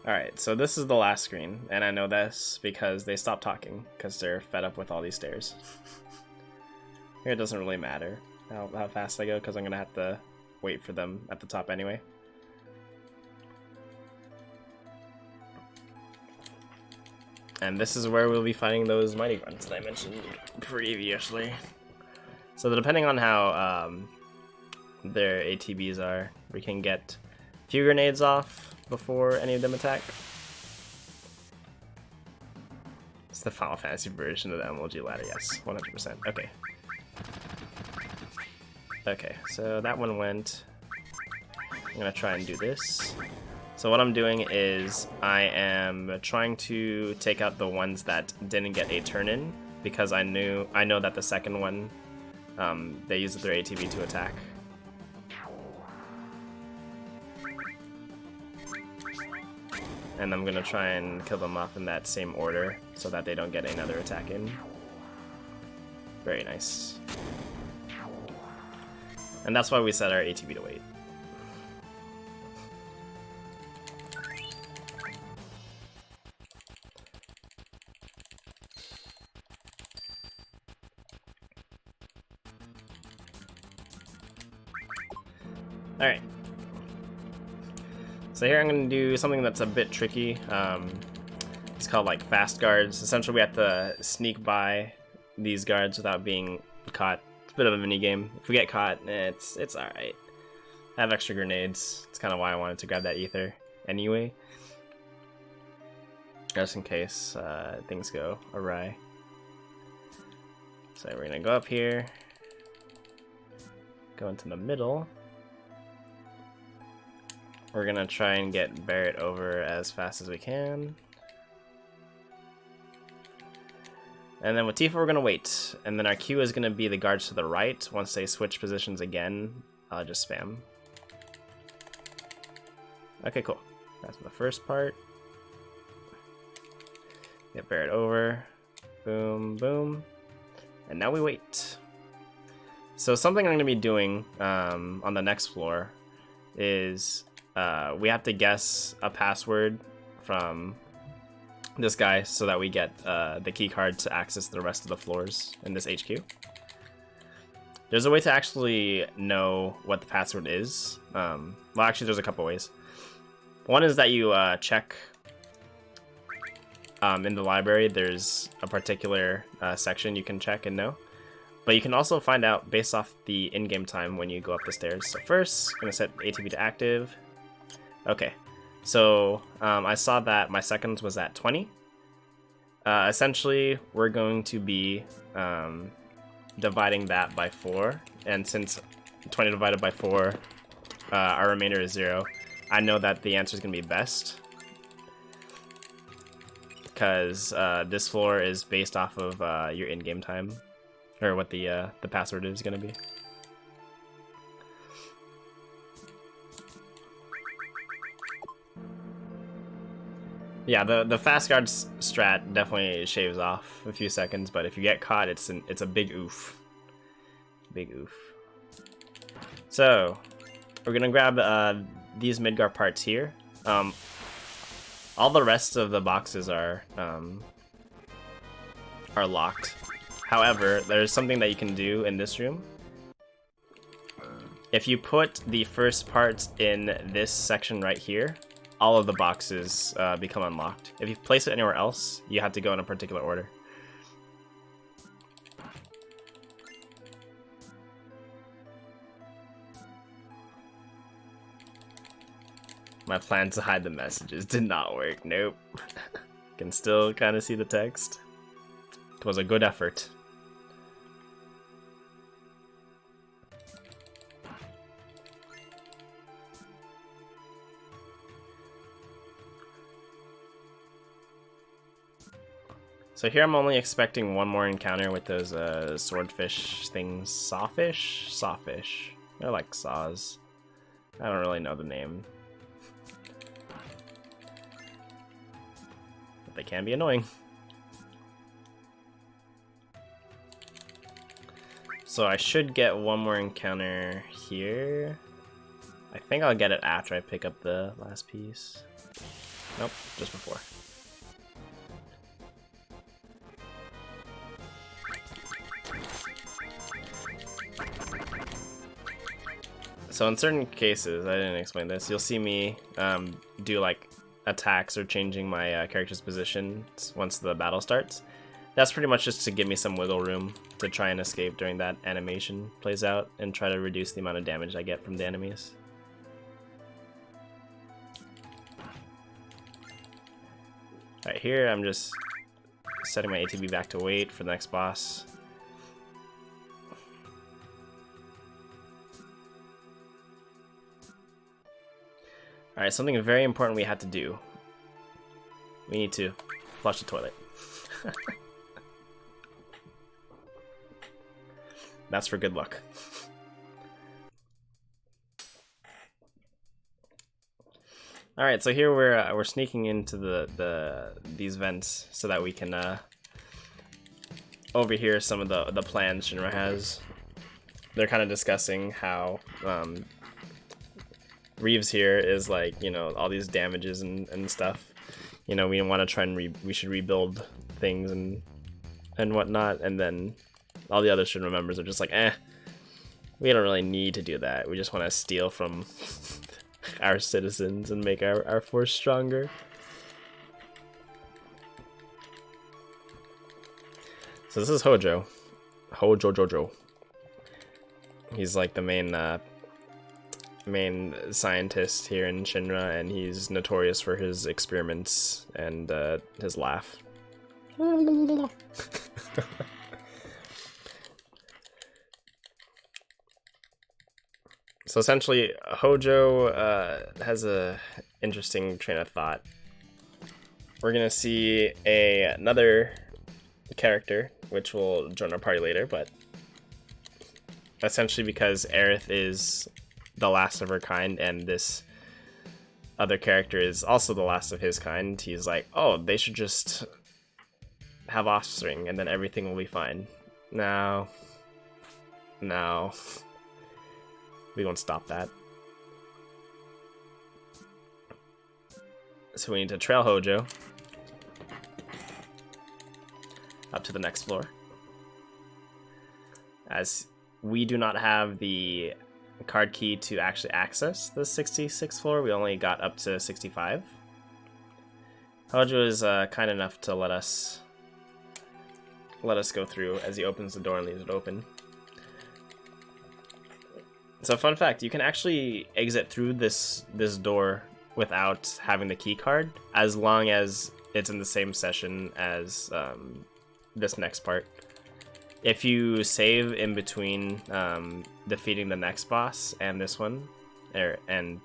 Alright, so this is the last screen, and I know this because they stopped talking, because they're fed up with all these stairs. Here it doesn't really matter how fast I go, because I'm going to have to wait for them at the top anyway. And this is where we'll be fighting those mighty grunts that I mentioned previously. So depending on how their ATBs are, we can get a few grenades off before any of them attack. It's the Final Fantasy version of the MLG ladder, yes, 100%. Okay. Okay, so that one went. I'm gonna try and do this. So what I'm doing is I am trying to take out the ones that didn't get a turn in, because I know that the second one they used their ATB to attack. And I'm gonna try and kill them off in that same order so that they don't get another attack in. Very nice. And that's why we set our ATB to wait. Alright. So here I'm going to do something that's a bit tricky. It's called like fast guards. Essentially we have to sneak by these guards without being caught. It's a bit of a mini game. If we get caught, it's alright. I have extra grenades. That's kind of why I wanted to grab that ether anyway. Just in case things go awry. So we're going to go up here. Go into the middle. We're gonna try and get Barrett over as fast as we can. And then with Tifa we're gonna wait. And then our Q is gonna be the guards to the right. Once they switch positions again, I'll just spam. Okay, cool. That's the first part. Get Barrett over. Boom, boom. And now we wait. So something I'm gonna be doing on the next floor is we have to guess a password from this guy so that we get the key card to access the rest of the floors in this HQ. There's a way to actually know what the password is. Well, actually, there's a couple ways. One is that you check in the library. There's a particular section you can check and know. But you can also find out based off the in-game time when you go up the stairs. So first, I'm going to set ATB to active. Okay, so I saw that my seconds was at 20. Essentially, we're going to be dividing that by 4. And since 20 divided by 4, our remainder is 0, I know that the answer is going to be best. Because this floor is based off of your in-game time. Or what the password is going to be. Yeah, the fast guard strat definitely shaves off a few seconds, but if you get caught, it's a big oof. Big oof. So, we're gonna grab these Midgar parts here. All the rest of the boxes are locked. However, there's something that you can do in this room. If you put the first parts in this section right here, all of the boxes become unlocked. If you place it anywhere else, you have to go in a particular order. My plan to hide the messages did not work, nope. Can still kind of see the text. It was a good effort. So here I'm only expecting one more encounter with those swordfish things. Sawfish? Sawfish. They're like saws. I don't really know the name. But they can be annoying. So I should get one more encounter here. I think I'll get it after I pick up the last piece. Nope, just before. So in certain cases, I didn't explain this, you'll see me do like attacks or changing my character's position once the battle starts. That's pretty much just to give me some wiggle room to try and escape during that animation plays out and try to reduce the amount of damage I get from the enemies. Alright, here I'm just setting my ATB back to wait for the next boss. Alright, something very important we had to do. We need to flush the toilet. That's for good luck. Alright, so here we're sneaking into these vents so that we can overhear some of the plans Shinra has. They're kind of discussing how Reeves here is like, you know, all these damages and stuff. You know, we want to try and we should rebuild things and whatnot, and then all the other Shinra members are just like, we don't really need to do that. We just want to steal from our citizens and make our force stronger. So this is Hojo. Hojo. He's like the main scientist here in Shinra, and he's notorious for his experiments and his laugh. So essentially, Hojo has a interesting train of thought. We're gonna see another character, which will join our party later, but essentially because Aerith is the last of her kind, and this other character is also the last of his kind, he's like, oh, they should just have offspring, and then everything will be fine. No. We won't stop that. So we need to trail Hojo up to the next floor, as we do not have the card key to actually access the 66th floor. We only got up to 65. Hojo is kind enough to let us go through as he opens the door and leaves it open. So fun fact, you can actually exit through this door without having the key card, as long as it's in the same session as this next part. If you save in between defeating the next boss and this one, and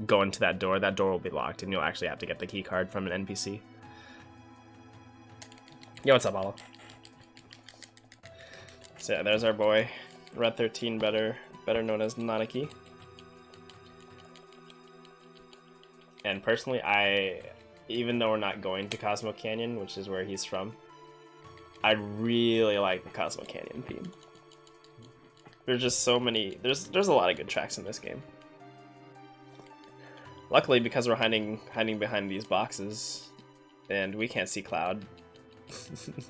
go into that door will be locked, and you'll actually have to get the key card from an NPC. Yo, what's up, Olo? So yeah, there's our boy. Red 13, better known as Nanaki. And personally, even though we're not going to Cosmo Canyon, which is where he's from, I really like the Cosmo Canyon theme. There's just so many, there's a lot of good tracks in this game. Luckily, because we're hiding behind these boxes, and we can't see Cloud,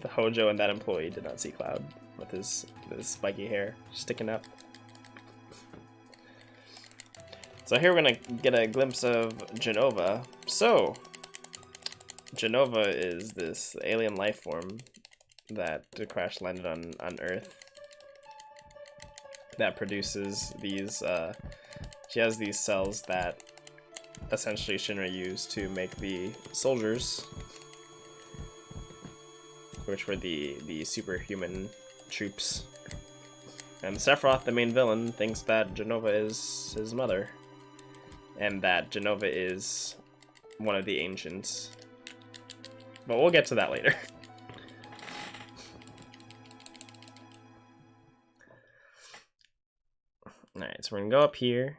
the Hojo and that employee did not see Cloud with his spiky hair sticking up. So here we're gonna get a glimpse of Genova. So, Genova is this alien life form that crash landed on Earth that produces these, she has these cells that essentially Shinra used to make the soldiers, which were the superhuman troops. And Sephiroth, the main villain, thinks that Genova is his mother, and that Genova is one of the ancients. But we'll get to that later. Alright, so we're gonna go up here.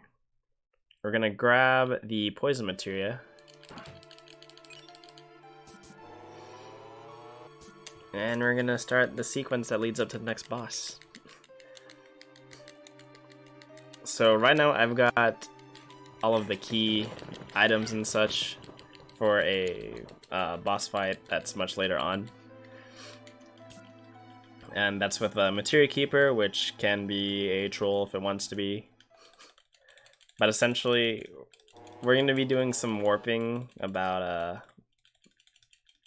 We're gonna grab the poison materia. And we're gonna start the sequence that leads up to the next boss. So right now I've got all of the key items and such for a boss fight that's much later on. And that's with a Materia Keeper, which can be a troll if it wants to be. But essentially, we're going to be doing some warping about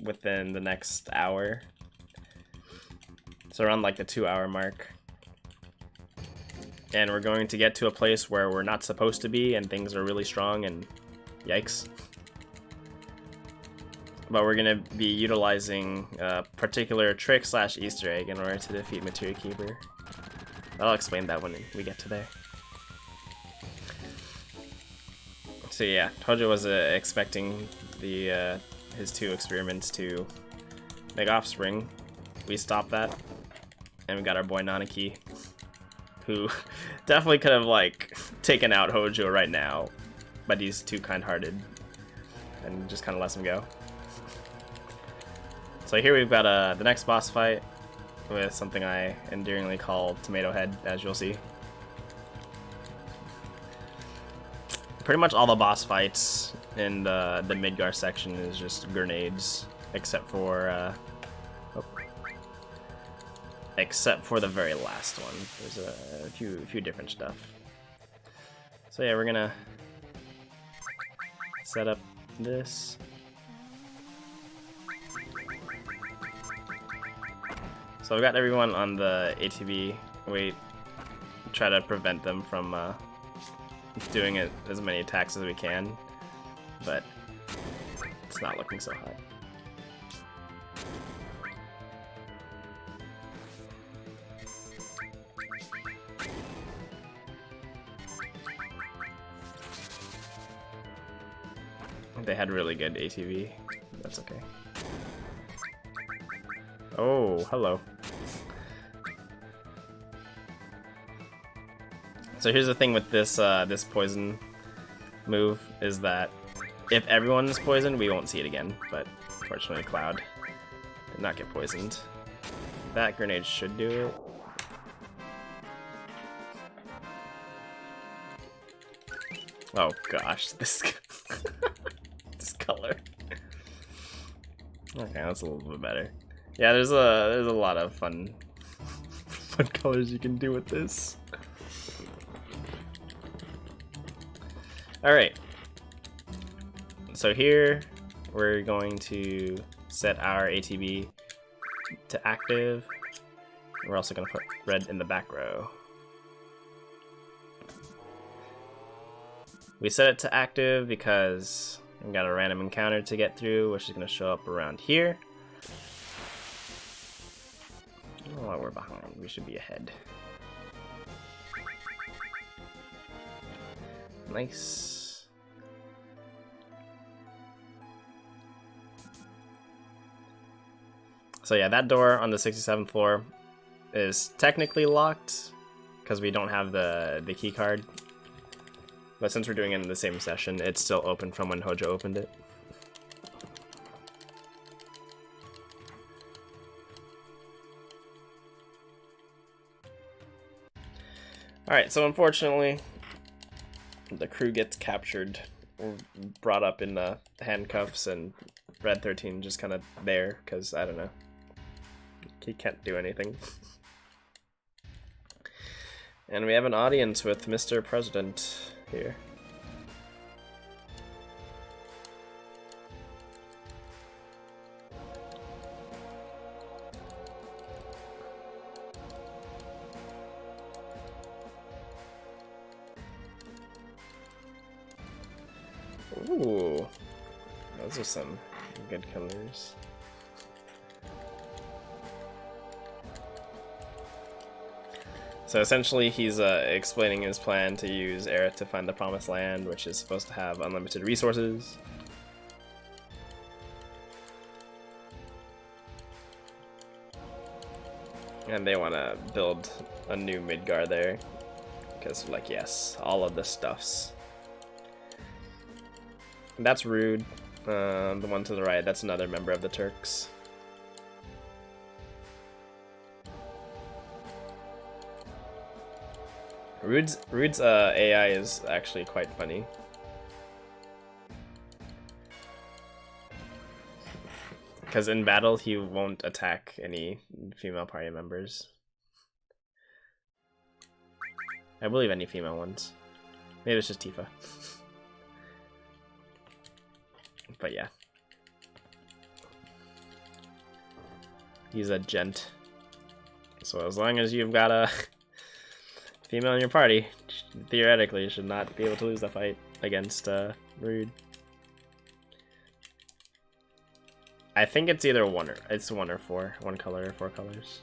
within the next hour. So around like the 2-hour mark. And we're going to get to a place where we're not supposed to be and things are really strong and yikes. But we're going to be utilizing a particular trick / Easter egg in order to defeat Materia Keeper. I'll explain that when we get to there. So yeah, Hojo was expecting the his 2 experiments to make offspring. We stopped that, and we got our boy Nanaki, who definitely could have like taken out Hojo right now, but he's too kind-hearted and just kind of lets him go. So here we've got the next boss fight with something I endearingly call Tomato Head, as you'll see. Pretty much all the boss fights in the Midgar section is just grenades, except for the very last one. There's a few different stuff. So yeah, we're gonna set up this. So I've got everyone on the ATV. We try to prevent them from doing it as many attacks as we can, but it's not looking so hot. They had really good ATV. That's okay. Oh, hello. So here's the thing with this this poison move is that if everyone is poisoned, we won't see it again. But fortunately, Cloud did not get poisoned. That grenade should do it. Oh gosh, this this color. Okay, that's a little bit better. Yeah, there's a lot of fun colors you can do with this. All right. So here we're going to set our ATB to active. We're also going to put red in the back row. We set it to active because we've got a random encounter to get through, which is going to show up around here. Oh, we're behind. We should be ahead. Nice. So yeah, that door on the 67th floor is technically locked because we don't have the key card. But since we're doing it in the same session, it's still open from when Hojo opened it. Alright, so unfortunately, the crew gets captured, or brought up in handcuffs, and Red 13 just kind of there, because, I don't know, he can't do anything. And we have an audience with Mr. President here. Ooh, those are some good colors. So essentially he's explaining his plan to use Aerith to find the Promised Land, which is supposed to have unlimited resources. And they want to build a new Midgar there, because like, yes, all of the stuffs. That's Rude, the one to the right, that's another member of the Turks. Rude's AI is actually quite funny. Because in battle, he won't attack any female party members. I believe any female ones. Maybe it's just Tifa. But yeah. He's a gent. So as long as you've got a female in your party, theoretically you should not be able to lose the fight against Rude. I think it's either one or four. One color or 4 colors.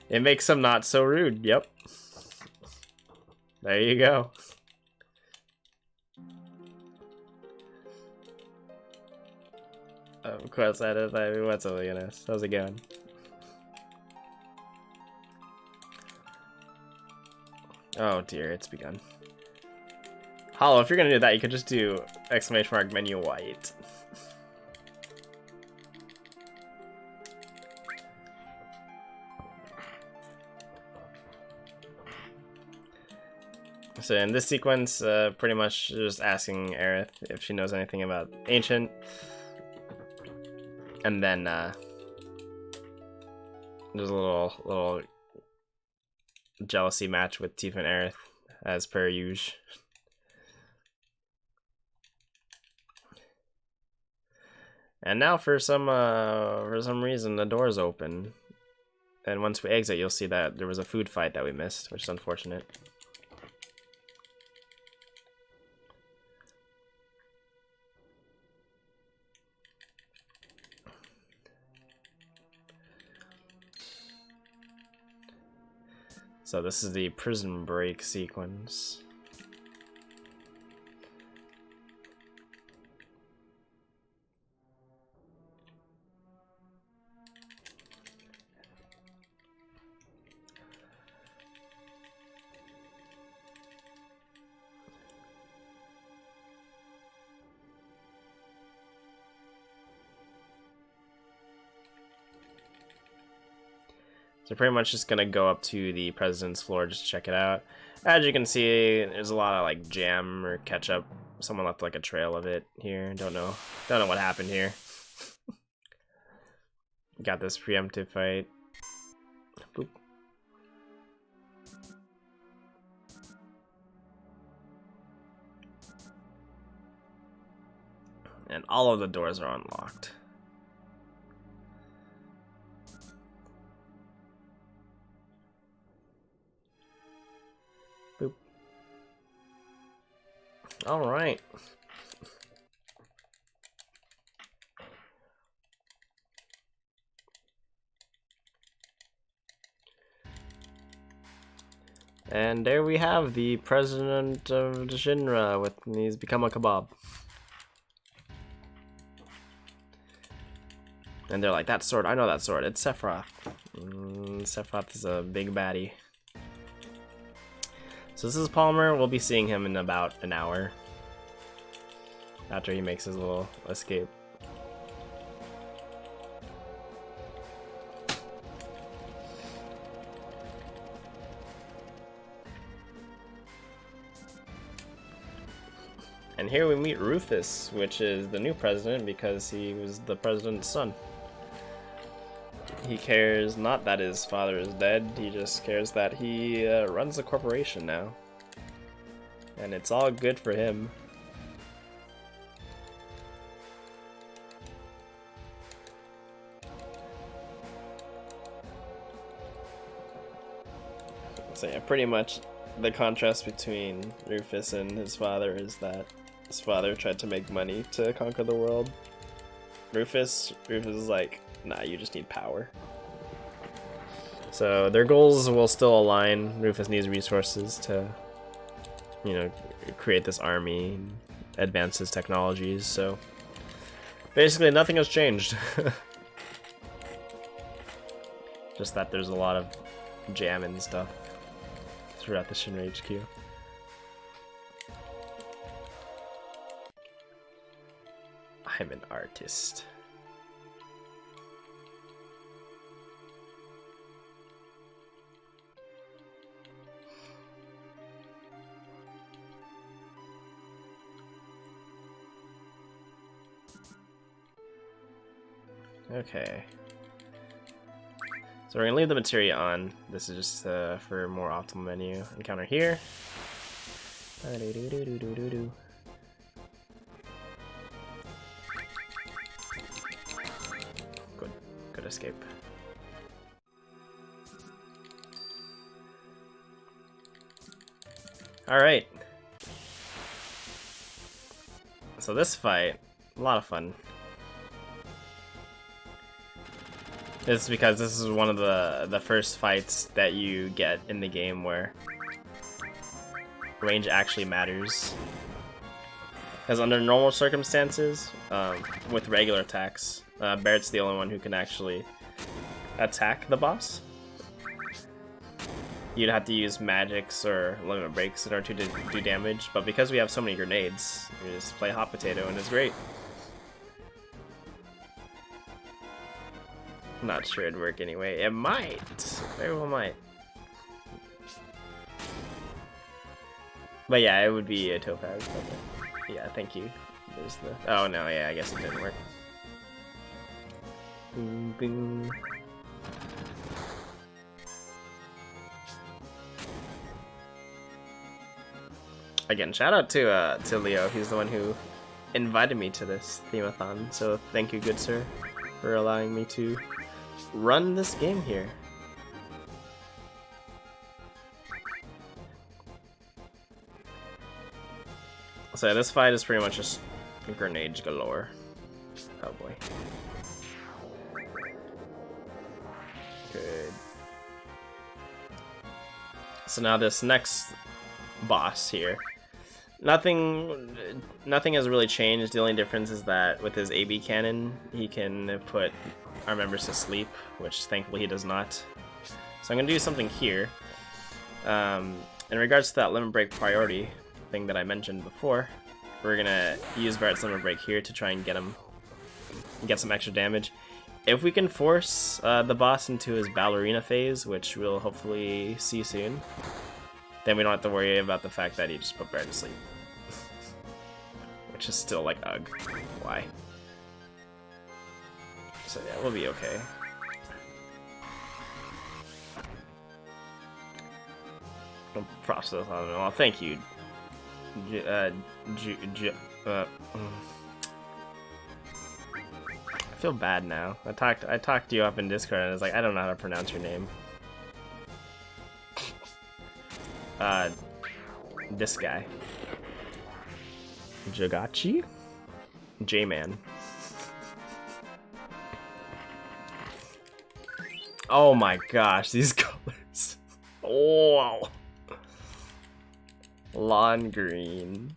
It makes him not so rude, yep. There you go. Of course, what's up, Leonis? How's it going? Oh dear, it's begun. Hollow, if you're gonna do that, you could just do ! menu white. So in this sequence, pretty much just asking Aerith if she knows anything about Ancient. And then there's a little jealousy match with Tifa and Aerith, as per usual. And now for some reason the door's open. And once we exit, you'll see that there was a food fight that we missed, which is unfortunate. So this is the prison break sequence. So pretty much just gonna go up to the president's floor just to check it out. As you can see, there's a lot of like jam or ketchup. Someone left like a trail of it here. Don't know what happened here. Got this preemptive fight. Boop. And all of the doors are unlocked. All right. And there we have the president of Shinra he's become a kebab. And they're like, that sword, I know that sword, it's Sephiroth. Sephiroth is a big baddie. So this is Palmer. We'll be seeing him in about an hour after he makes his little escape. And here we meet Rufus, which is the new president because he was the president's son. He cares not that his father is dead, he just cares that he runs the corporation now. And it's all good for him. So yeah, pretty much the contrast between Rufus and his father is that his father tried to make money to conquer the world. Rufus is like, nah, you just need power. So their goals will still align. Rufus needs resources to, you know, create this army, advance his technologies, so basically nothing has changed. Just that there's a lot of jam and stuff throughout the Shinra HQ. I'm an artist. Okay. So we're gonna leave the materia on. This is just for a more optimal menu. Encounter here. Good escape. Alright. So this fight, a lot of fun. It's because this is one of the first fights that you get in the game where range actually matters. Because under normal circumstances, with regular attacks, Barrett's the only one who can actually attack the boss. You'd have to use magics or limit breaks in order to do damage, but because we have so many grenades, you just play hot potato and it's great. Not sure it'd work anyway. It might. Very well might. But yeah, it would be a topaz. Okay. Yeah, thank you. There's the. Oh no, yeah, I guess it didn't work. Boom, boom. Again, shout out to Leo. He's the one who invited me to this Themeathon. So thank you, good sir, for allowing me to run this game here. So this fight is pretty much just grenades galore. Oh boy. Good. So now this next boss here. Nothing has really changed. The only difference is that with his AB cannon, he can put our members to sleep, which thankfully he does not. So I'm gonna do something here. In regards to that limit break priority thing that I mentioned before, we're gonna use Barrett's limit break here to try and get some extra damage. If we can force the boss into his ballerina phase, which we'll hopefully see soon, then we don't have to worry about the fact that he just put Barrett to sleep. Which is still like, ugh, why? So yeah, we'll be okay. No process on it all. Thank you. I feel bad now. I talked you up in Discord and I was like, I don't know how to pronounce your name. This guy. Jugachi? J-Man. Oh my gosh, these colors. Oh, wow. Lawn green.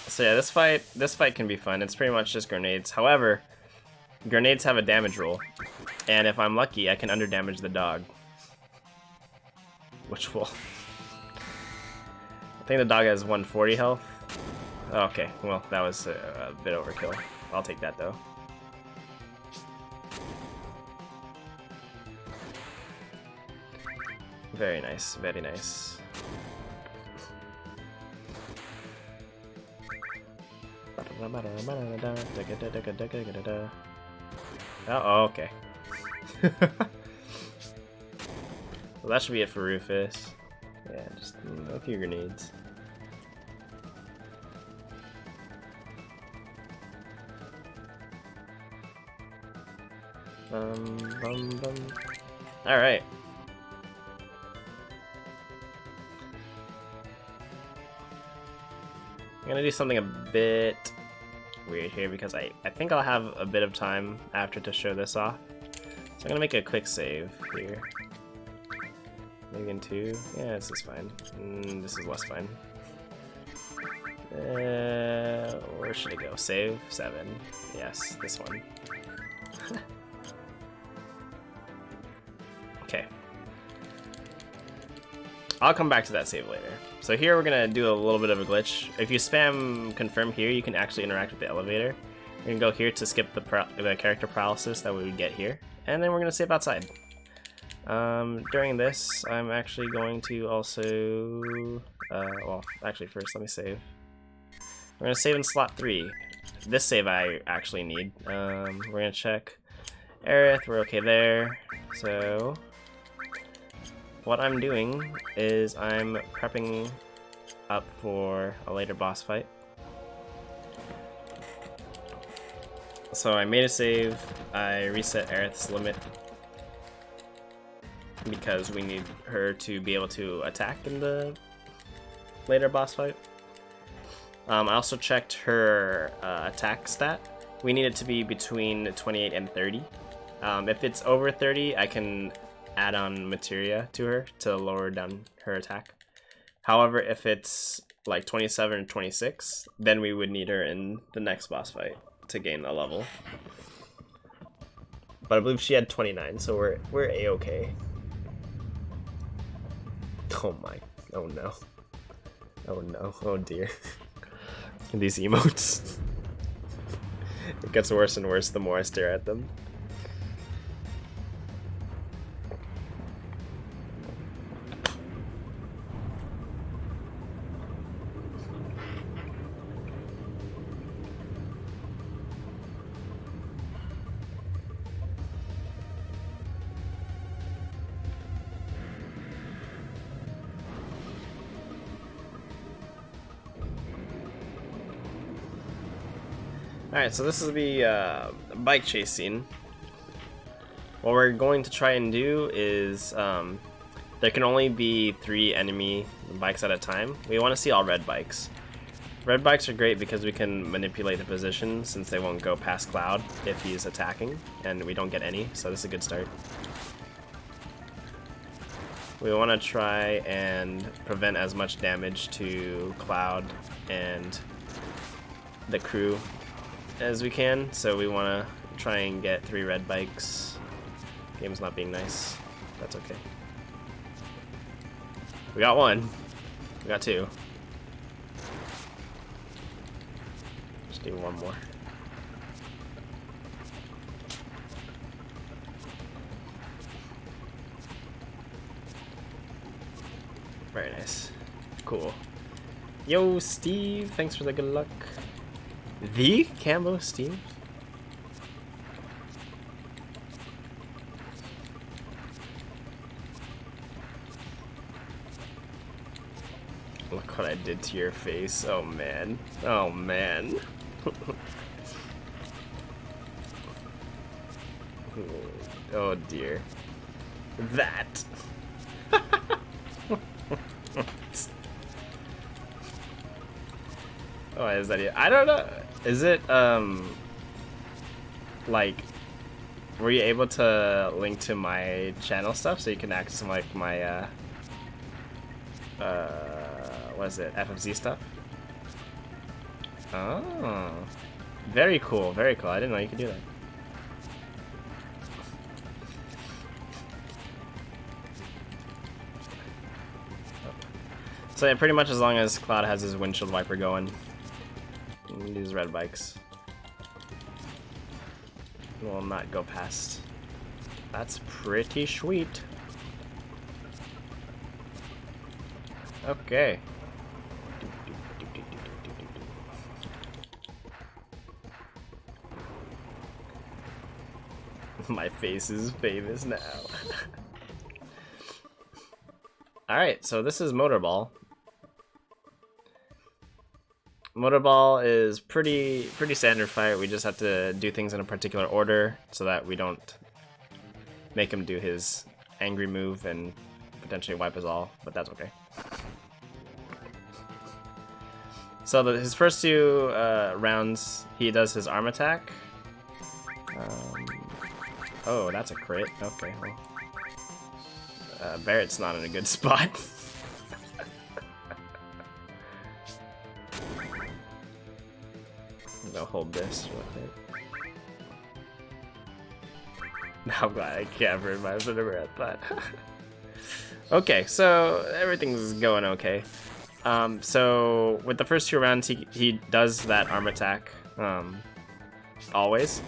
So yeah, this fight can be fun. It's pretty much just grenades. However, grenades have a damage roll, and if I'm lucky, I can underdamage the dog, which will. I think the dog has 140 health. Okay, well that was a bit overkill. I'll take that though. Very nice, very nice. Oh, okay. Well, that should be it for Rufus. Yeah, just a few grenades. Alright. I'm gonna do something a bit weird here because I think I'll have a bit of time after to show this off. So I'm gonna make a quick save here. Maybe in 2. Yeah, this is fine. This is less fine. Where should it go? Save 7. Yes, this one. Okay. I'll come back to that save later. So here we're gonna do a little bit of a glitch. If you spam confirm here, you can actually interact with the elevator. We're gonna go here to skip the character paralysis that we would get here, and then we're gonna save outside. During this, I'm actually going to also Well, actually first let me save. We're gonna save in slot 3. This save I actually need. We're gonna check Aerith, we're okay there. So what I'm doing is I'm prepping up for a later boss fight. So I made a save, I reset Aerith's limit because we need her to be able to attack in the later boss fight. I also checked her attack stat. We need it to be between 28 and 30. If it's over 30, I can add on materia to her to lower down her attack. However, if it's like 27 or 26, then we would need her in the next boss fight to gain a level. But I believe she had 29, so we're a-okay. Oh my, oh no. Oh no, oh dear. These emotes. It gets worse and worse the more I stare at them. Alright, so this is the bike chase scene. What we're going to try and do is, there can only be 3 enemy bikes at a time. We want to see all red bikes. Red bikes are great because we can manipulate the position since they won't go past Cloud if he's attacking, and we don't get any, so this is a good start. We want to try and prevent as much damage to Cloud and the crew as we can, so we want to try and get 3 red bikes. Game's not being nice. That's okay. We got 1. We got 2. Just need 1 more. Very nice. Cool. Yo, Steve, thanks for the good luck. The Cambo Steve? Look what I did to your face. Oh man. Oh man. Oh dear. That. Oh, is that it? I don't know. Is it, like, were you able to link to my channel stuff so you can access some, like, my, what is it, FFZ stuff? Oh. Very cool, very cool. I didn't know you could do that. So yeah, pretty much as long as Cloud has his windshield wiper going, these red bikes will not go past. That's pretty sweet. Okay. My face is famous now. Alright, so this is Motorball. Motorball is pretty standard fight. We just have to do things in a particular order so that we don't make him do his angry move and potentially wipe us all, but that's okay. So his first 2 rounds, he does his arm attack. Oh, that's a crit. Okay. Well. Barrett's not in a good spot. I'll hold this real quick. Now I'm glad I covered my breath, but okay, so everything's going okay. So with the first 2 rounds, he does that arm attack always.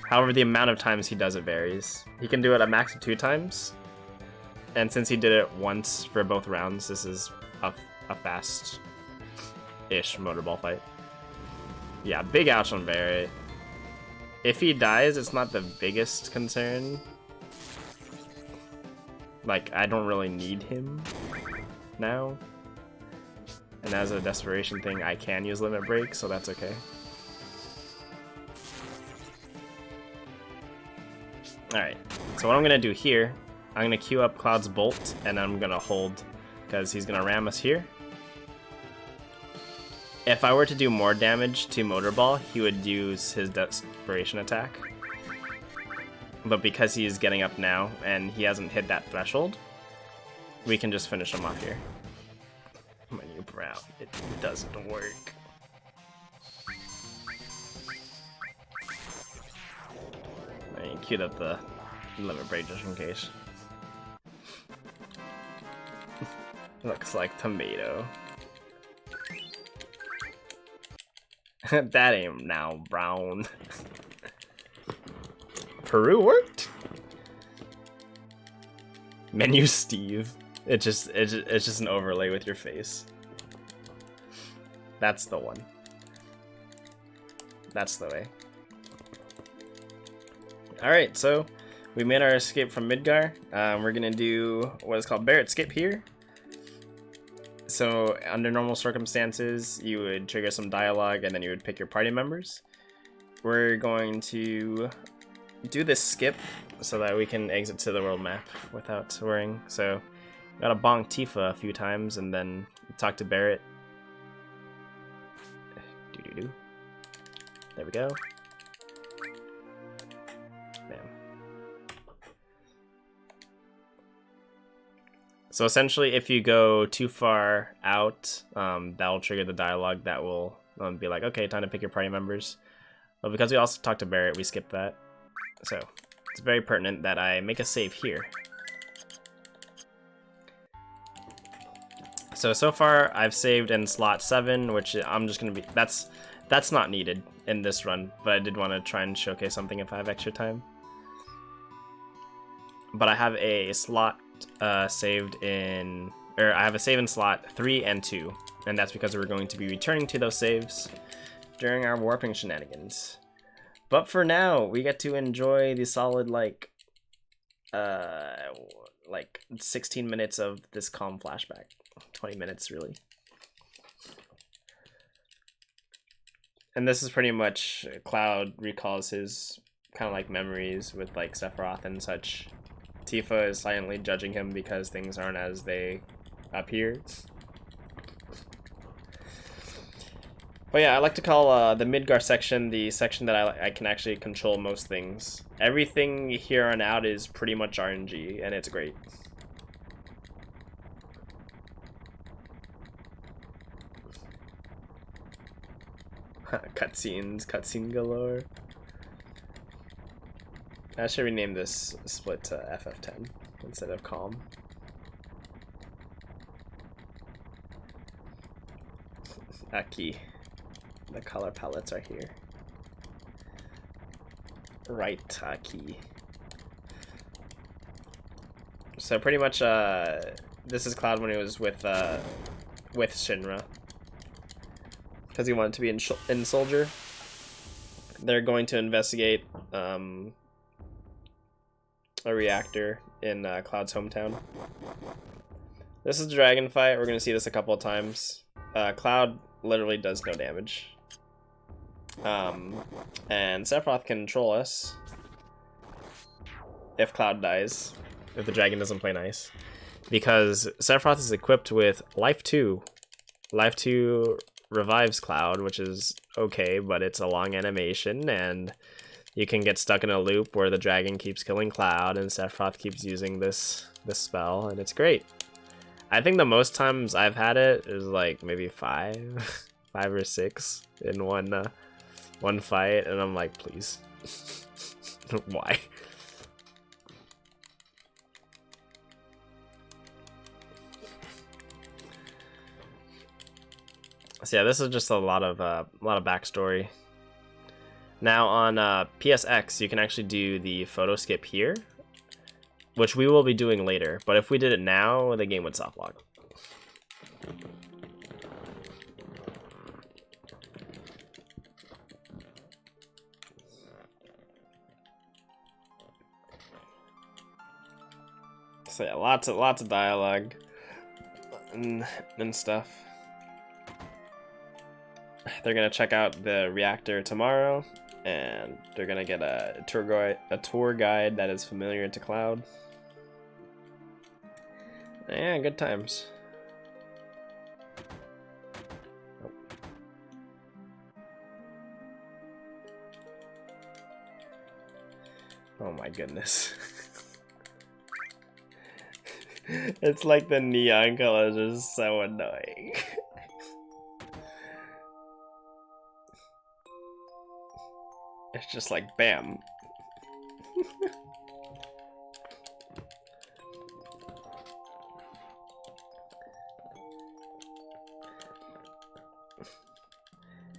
However, the amount of times he does it varies. He can do it a max of 2 times, and since he did it once for both rounds, this is a a fast-ish motorball fight. Yeah, big ouch on Barrett. If he dies, it's not the biggest concern. Like, I don't really need him now. And as a desperation thing, I can use Limit Break, so that's okay. Alright, so what I'm gonna do here, I'm gonna queue up Cloud's Bolt, and I'm gonna hold, because he's gonna ram us here. If I were to do more damage to Motorball, he would use his desperation attack. But because he's getting up now, and he hasn't hit that threshold, we can just finish him off here. My new brow, it doesn't work. I queued up the Limit Break just in case. Looks like tomato. That ain't now brown. Peru worked? Menu Steve. It's just an overlay with your face. That's the one. That's the way. Alright, so we made our escape from Midgar. We're gonna do what is called Barrett Skip here. So under normal circumstances, you would trigger some dialogue and then you would pick your party members. We're going to do this skip so that we can exit to the world map without worrying. So gotta bonk Tifa a few times and then talk to Barrett. Doo-doo-doo. There we go. Bam. So essentially, if you go too far out, that'll trigger the dialogue that will be like, okay, time to pick your party members. But because we also talked to Barrett, we skipped that. So it's very pertinent that I make a save here. So far I've saved in slot 7, which I'm just gonna be, that's not needed in this run, but I did want to try and showcase something if I have extra time. But I have a slot saved in, or I have a save in slot 3 and 2, and that's because we're going to be returning to those saves during our warping shenanigans. But for now, we get to enjoy the solid like 16 minutes of this calm flashback. 20 minutes really. And this is pretty much Cloud recalls his kind of like memories with like Sephiroth and such. Tifa is silently judging him because things aren't as they appear. But yeah, I like to call the Midgar section the section that I can actually control most things. Everything here on out is pretty much RNG, and it's great. Cutscene galore. I should rename this split to FF10 instead of Calm. Aki. The color palettes are here. Right, Aki. So pretty much, this is Cloud when he was with Shinra, because he wanted to be in Soldier. They're going to investigate a reactor in Cloud's hometown. This is the dragon fight. We're going to see this a couple of times. Cloud literally does no damage. And Sephiroth can troll us if Cloud dies, if the dragon doesn't play nice. Because Sephiroth is equipped with Life 2. Life 2 revives Cloud, which is okay, but it's a long animation, and you can get stuck in a loop where the dragon keeps killing Cloud and Sephiroth keeps using this spell, and it's great. I think the most times I've had it is like maybe 5 or 6 in one fight, and I'm like, please. Why? So yeah, this is just a lot of backstory. Now on PSX, you can actually do the photo skip here, which we will be doing later. But if we did it now, the game would soft log. So yeah, lots of dialogue and stuff. They're gonna check out the reactor tomorrow, and they're gonna get a tour guide that is familiar to Cloud. Yeah, good times. Oh my goodness. It's like the neon colors are so annoying. It's just like bam.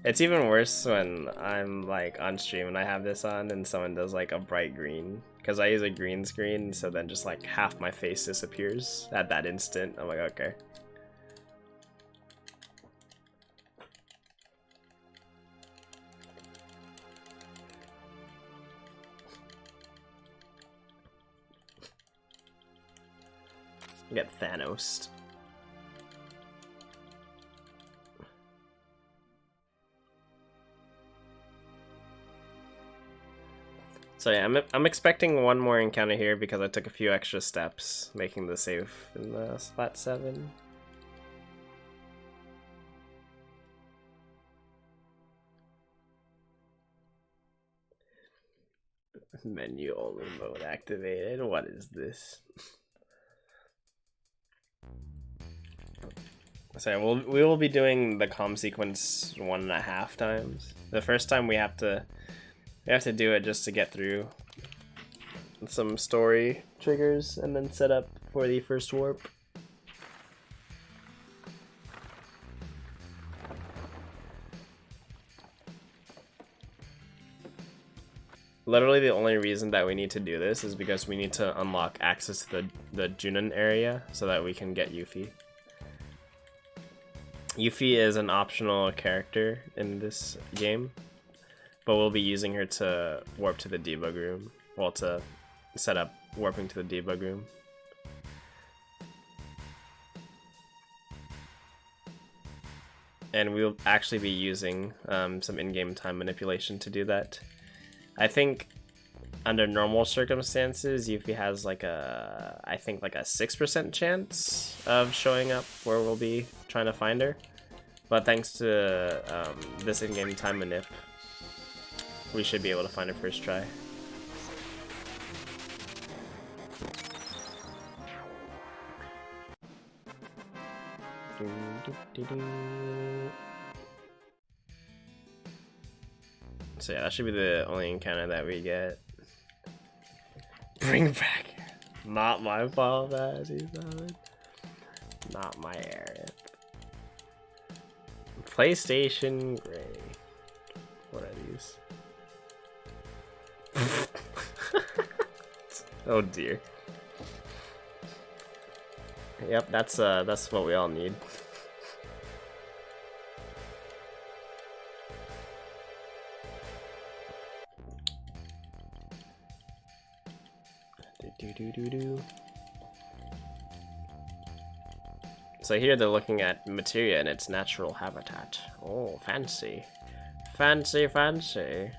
It's even worse when I'm like on stream and I have this on and someone does like a bright green, because I use a green screen, so then just like half my face disappears at that instant. I'm like, okay. Get Thanos. So yeah, I'm expecting one more encounter here because I took a few extra steps making the save in the spot 7. Menu only mode activated. What is this? So we will be doing the comm sequence 1.5 times. The first time we have to do it just to get through some story triggers and then set up for the first warp. Literally the only reason that we need to do this is because we need to unlock access to the Junon area so that we can get Yuffie. Yuffie is an optional character in this game, but we'll be using her to warp to the debug room. Well, to set up warping to the debug room. And we'll actually be using some in-game time manipulation to do that. I think under normal circumstances, Yuffie has like I think like a 6% chance of showing up where we'll be trying to find her. But thanks to this in-game time manip, we should be able to find her first try. So yeah, that should be the only encounter that we get. Bring back. Not my fault, not my area. PlayStation Gray. What are these? Oh dear. Yep, that's what we all need. So here they're looking at materia in its natural habitat. Oh, fancy. Fancy, fancy.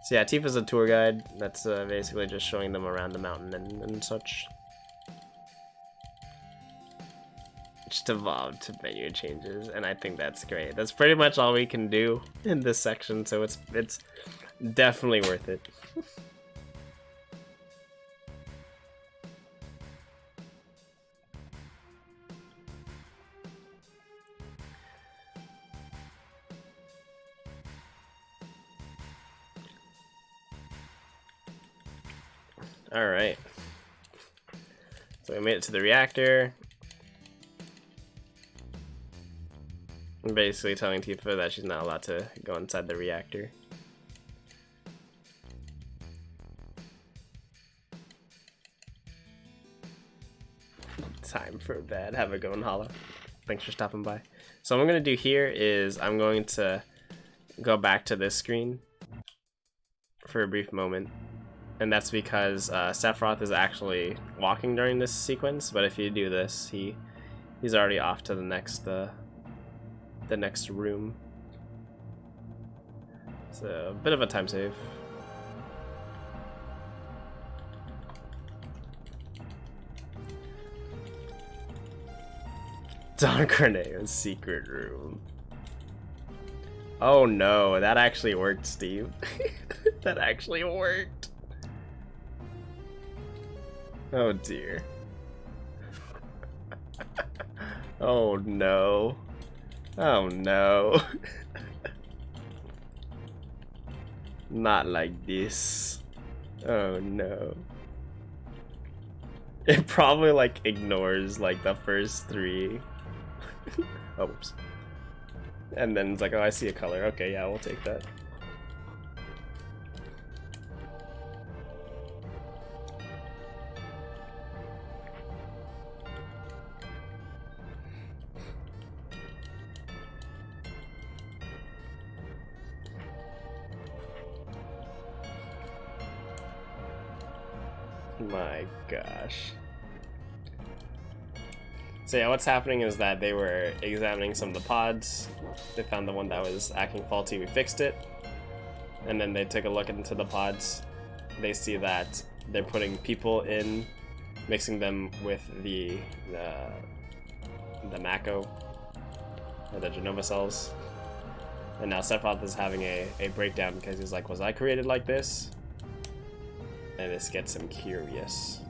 So yeah, Tifa's a tour guide. That's basically just showing them around the mountain and such. Just evolved to menu changes, and I think that's great. That's pretty much all we can do in this section, so it's definitely worth it. Alright. So we made it to the reactor. I'm basically telling Tifa that she's not allowed to go inside the reactor. Time for bed. Have a good one, Hollow. Thanks for stopping by. So what I'm going to do here is I'm going to go back to this screen for a brief moment. And that's because Sephiroth is actually walking during this sequence, but if you do this, he's already off to the next room. It's a bit of a time save. Don Corneo's secret room. Oh no, that actually worked, Steve. That actually worked. Oh dear. Oh no. Oh no. Not like this. Oh no. It probably like ignores like the first three. Oops. And then it's like, oh, I see a color. Okay, yeah, we'll take that. My gosh. So yeah, what's happening is that they were examining some of the pods. They found the one that was acting faulty, we fixed it. And then they took a look into the pods. They see that they're putting people in, mixing them with the Mako, or the Genova cells. And now Sephiroth is having a breakdown because he's like, was I created like this? And this gets him curious.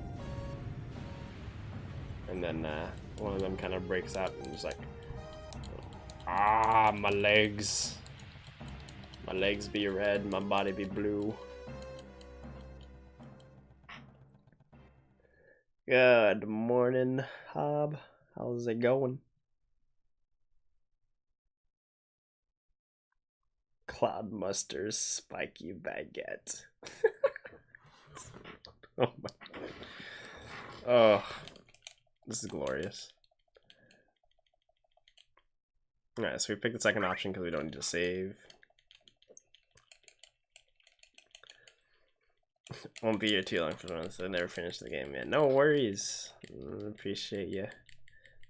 And then one of them kind of breaks out and he's like, ah, my legs. My legs be red, my body be blue. Good morning, Hob. How's it going? Cloud Muster's spiky baguette. Oh my. Oh, this is glorious. Alright, so we picked the second option because we don't need to save. Won't be here too long for once. I never finished the game yet. No worries. Appreciate you.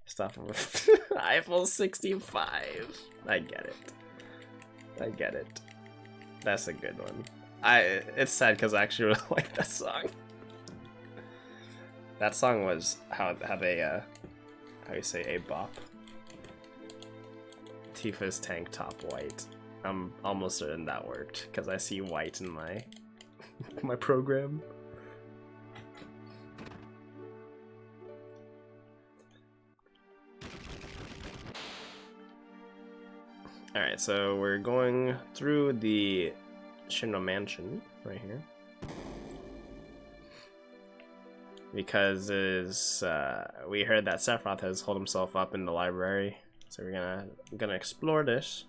Stop with Eiffel 65. I get it. I get it. That's a good one. It's sad because I actually really like that song. That song was have a how you say, a bop. Tifa's tank top white. I'm almost certain that worked because I see white in my my program. Alright, so we're going through the Shinra Mansion right here. Because we heard that Sephiroth has holed himself up in the library. So we're gonna explore this.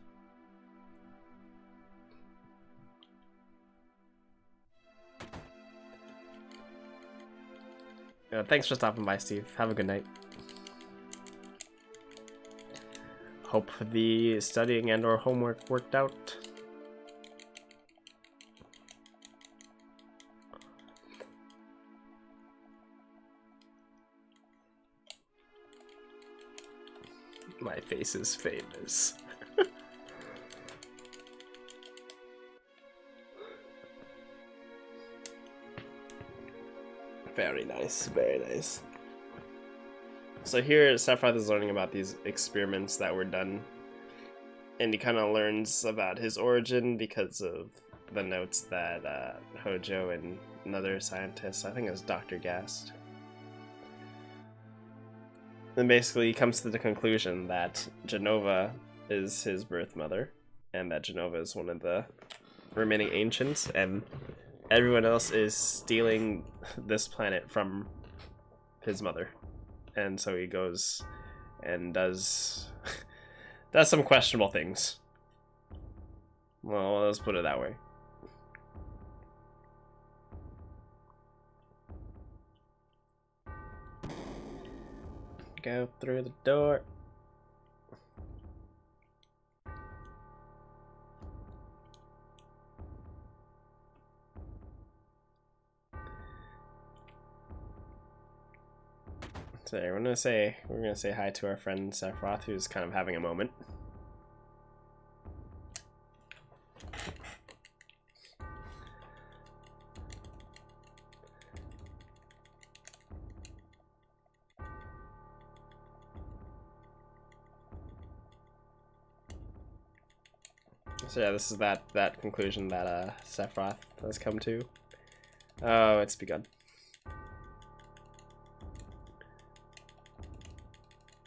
Thanks for stopping by, Steve. Have a good night. Hope the studying and/or homework worked out. My face is famous. Very nice, very nice. So here Sephiroth is learning about these experiments that were done, and he kind of learns about his origin because of the notes that Hojo and another scientist, I think it was Dr. Gast. And basically he comes to the conclusion that Genova is his birth mother, and that Genova is one of the remaining ancients, and everyone else is stealing this planet from his mother. And so he goes and does some questionable things. Well, let's put it that way. Go through the door. So we're gonna say hi to our friend Sephiroth, who's kind of having a moment. So yeah, this is that conclusion that Sephiroth has come to. Oh, it's begun.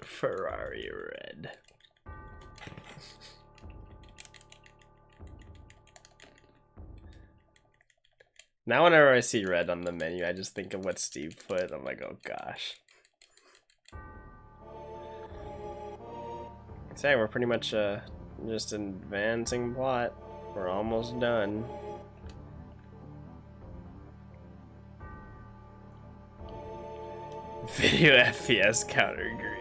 Ferrari red. Now whenever I see red on the menu, I just think of what Steve put. I'm like, oh gosh. So we're pretty much just advancing plot. We're almost done. Video FPS counter green.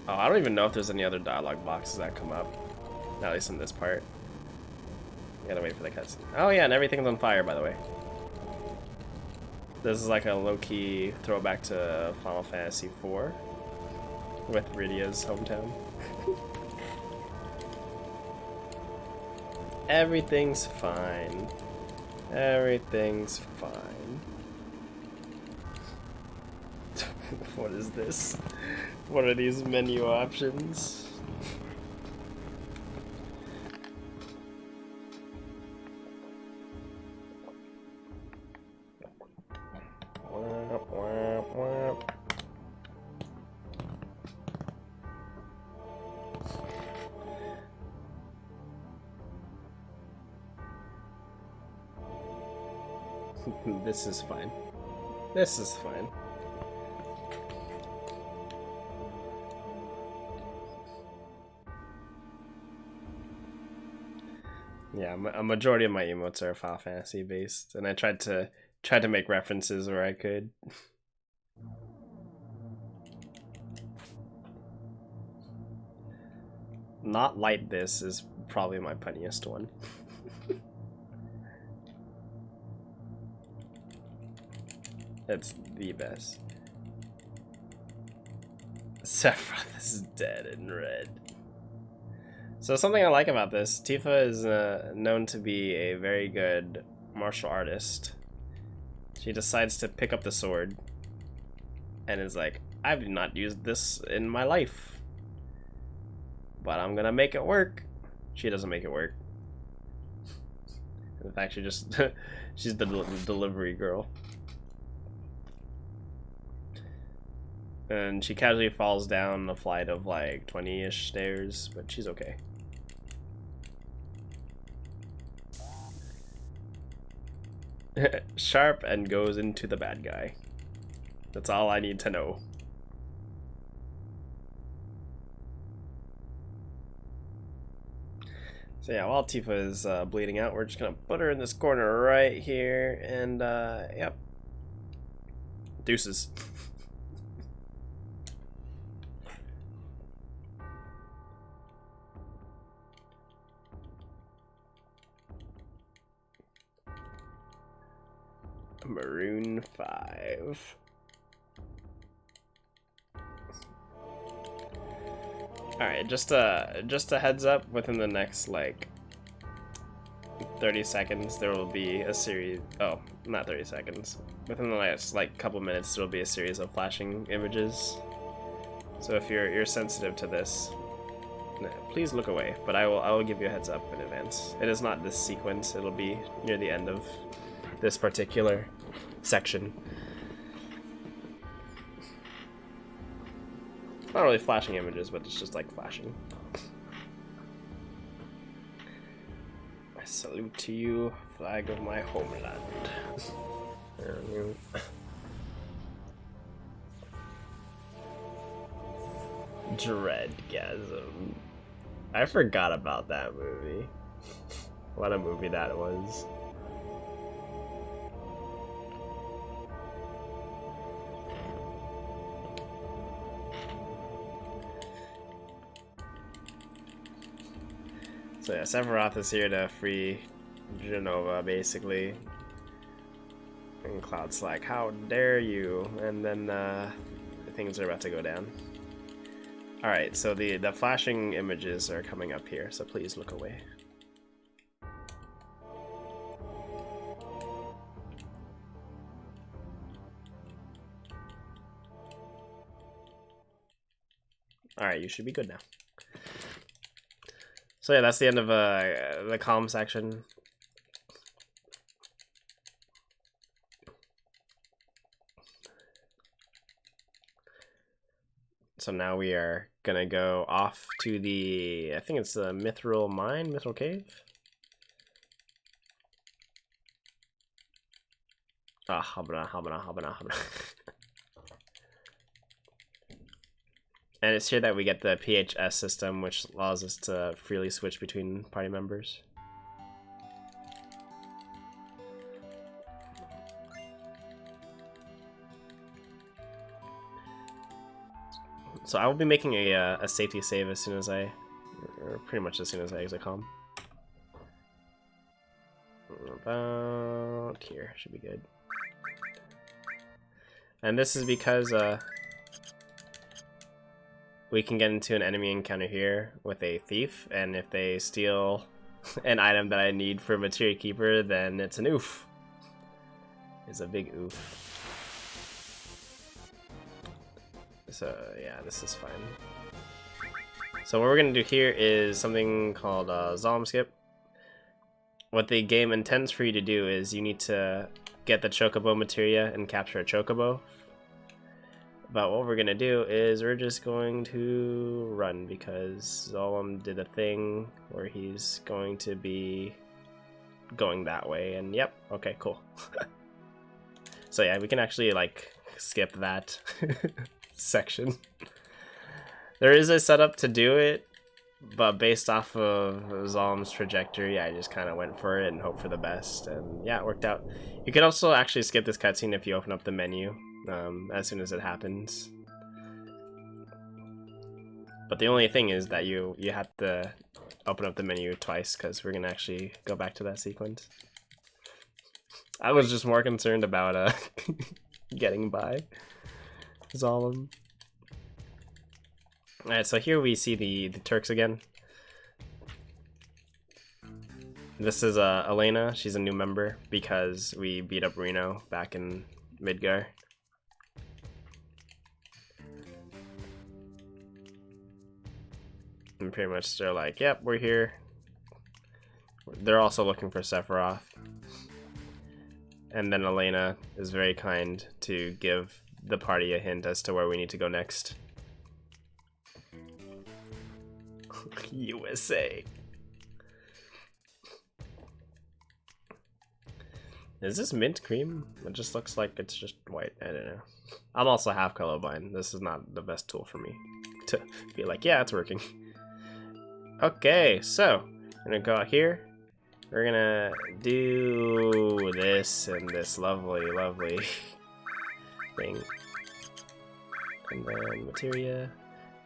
Oh, I don't even know if there's any other dialogue boxes that come up. At least in this part. You gotta wait for the cutscene. Oh yeah, and everything's on fire, by the way. This is like a low-key throwback to Final Fantasy IV with Rydia's hometown. Everything's fine. Everything's fine. What is this? What are these menu options? This is fine. This is fine. Yeah, a majority of my emotes are Final Fantasy based, and I tried to make references where I could. Not like this is probably my punniest one. It's the best. Sephiroth is dead in red. So something I like about this, Tifa is known to be a very good martial artist. She decides to pick up the sword and is like, I've not used this in my life, but I'm gonna make it work. She doesn't make it work. In fact, she just she's the delivery girl. And she casually falls down a flight of like 20-ish stairs, but she's okay. Sharp and goes into the bad guy. That's all I need to know. So yeah, while Tifa is bleeding out, we're just gonna put her in this corner right here, and yep. Deuces. Maroon 5. Alright, just a heads up, within the next like 30 seconds there will be a series, oh, not 30 seconds. Within the next like couple minutes there will be a series of flashing images. So if you're sensitive to this, please look away, but I will give you a heads up in advance. It is not this sequence, it'll be near the end of this particular section. Not really flashing images, but it's just like flashing. I salute to you, flag of my homeland. Dreadgasm. I forgot about that movie. What a movie that was. So yeah, Sephiroth is here to free Genova, basically. And Cloud's like, how dare you? And then things are about to go down. Alright, so the flashing images are coming up here, so please look away. Alright, you should be good now. So yeah, that's the end of the calm section. So now we are gonna go off to the, I think it's the Mithril Mine, Mithril Cave? Ah, habana. And it's here that we get the PHS system, which allows us to freely switch between party members. So I will be making a safety save as soon as or pretty much as soon as I exit calm. About here, should be good. And this is because we can get into an enemy encounter here with a thief, and if they steal an item that I need for Materia Keeper, then it's an oof. It's a big oof. So yeah, this is fine. So what we're gonna do here is something called Zolm Skip. What the game intends for you to do is you need to get the Chocobo materia and capture a Chocobo. But what we're gonna do is we're just going to run, because Zolm did a thing where he's going to be going that way, and yep, okay, cool. So yeah, we can actually like skip that section. There is a setup to do it, but based off of Zolm's trajectory, I just kind of went for it and hoped for the best, and yeah, it worked out. You could also actually skip this cutscene if you open up the menu as soon as it happens. But the only thing is that you have to open up the menu twice, because we're gonna actually go back to that sequence. I was just more concerned about getting by Zolm. Alright, so here we see the Turks again. This is Elena. She's a new member because we beat up Reno back in Midgar. And pretty much they're like, yep, we're here. They're also looking for Sephiroth. And then Elena is very kind to give the party a hint as to where we need to go next. USA. Is this mint cream? It just looks like it's just white. I don't know. I'm also half colorblind. This is not the best tool for me to be like, yeah, it's working. Okay, so we're gonna go out here. We're gonna do this and this lovely thing. And then materia.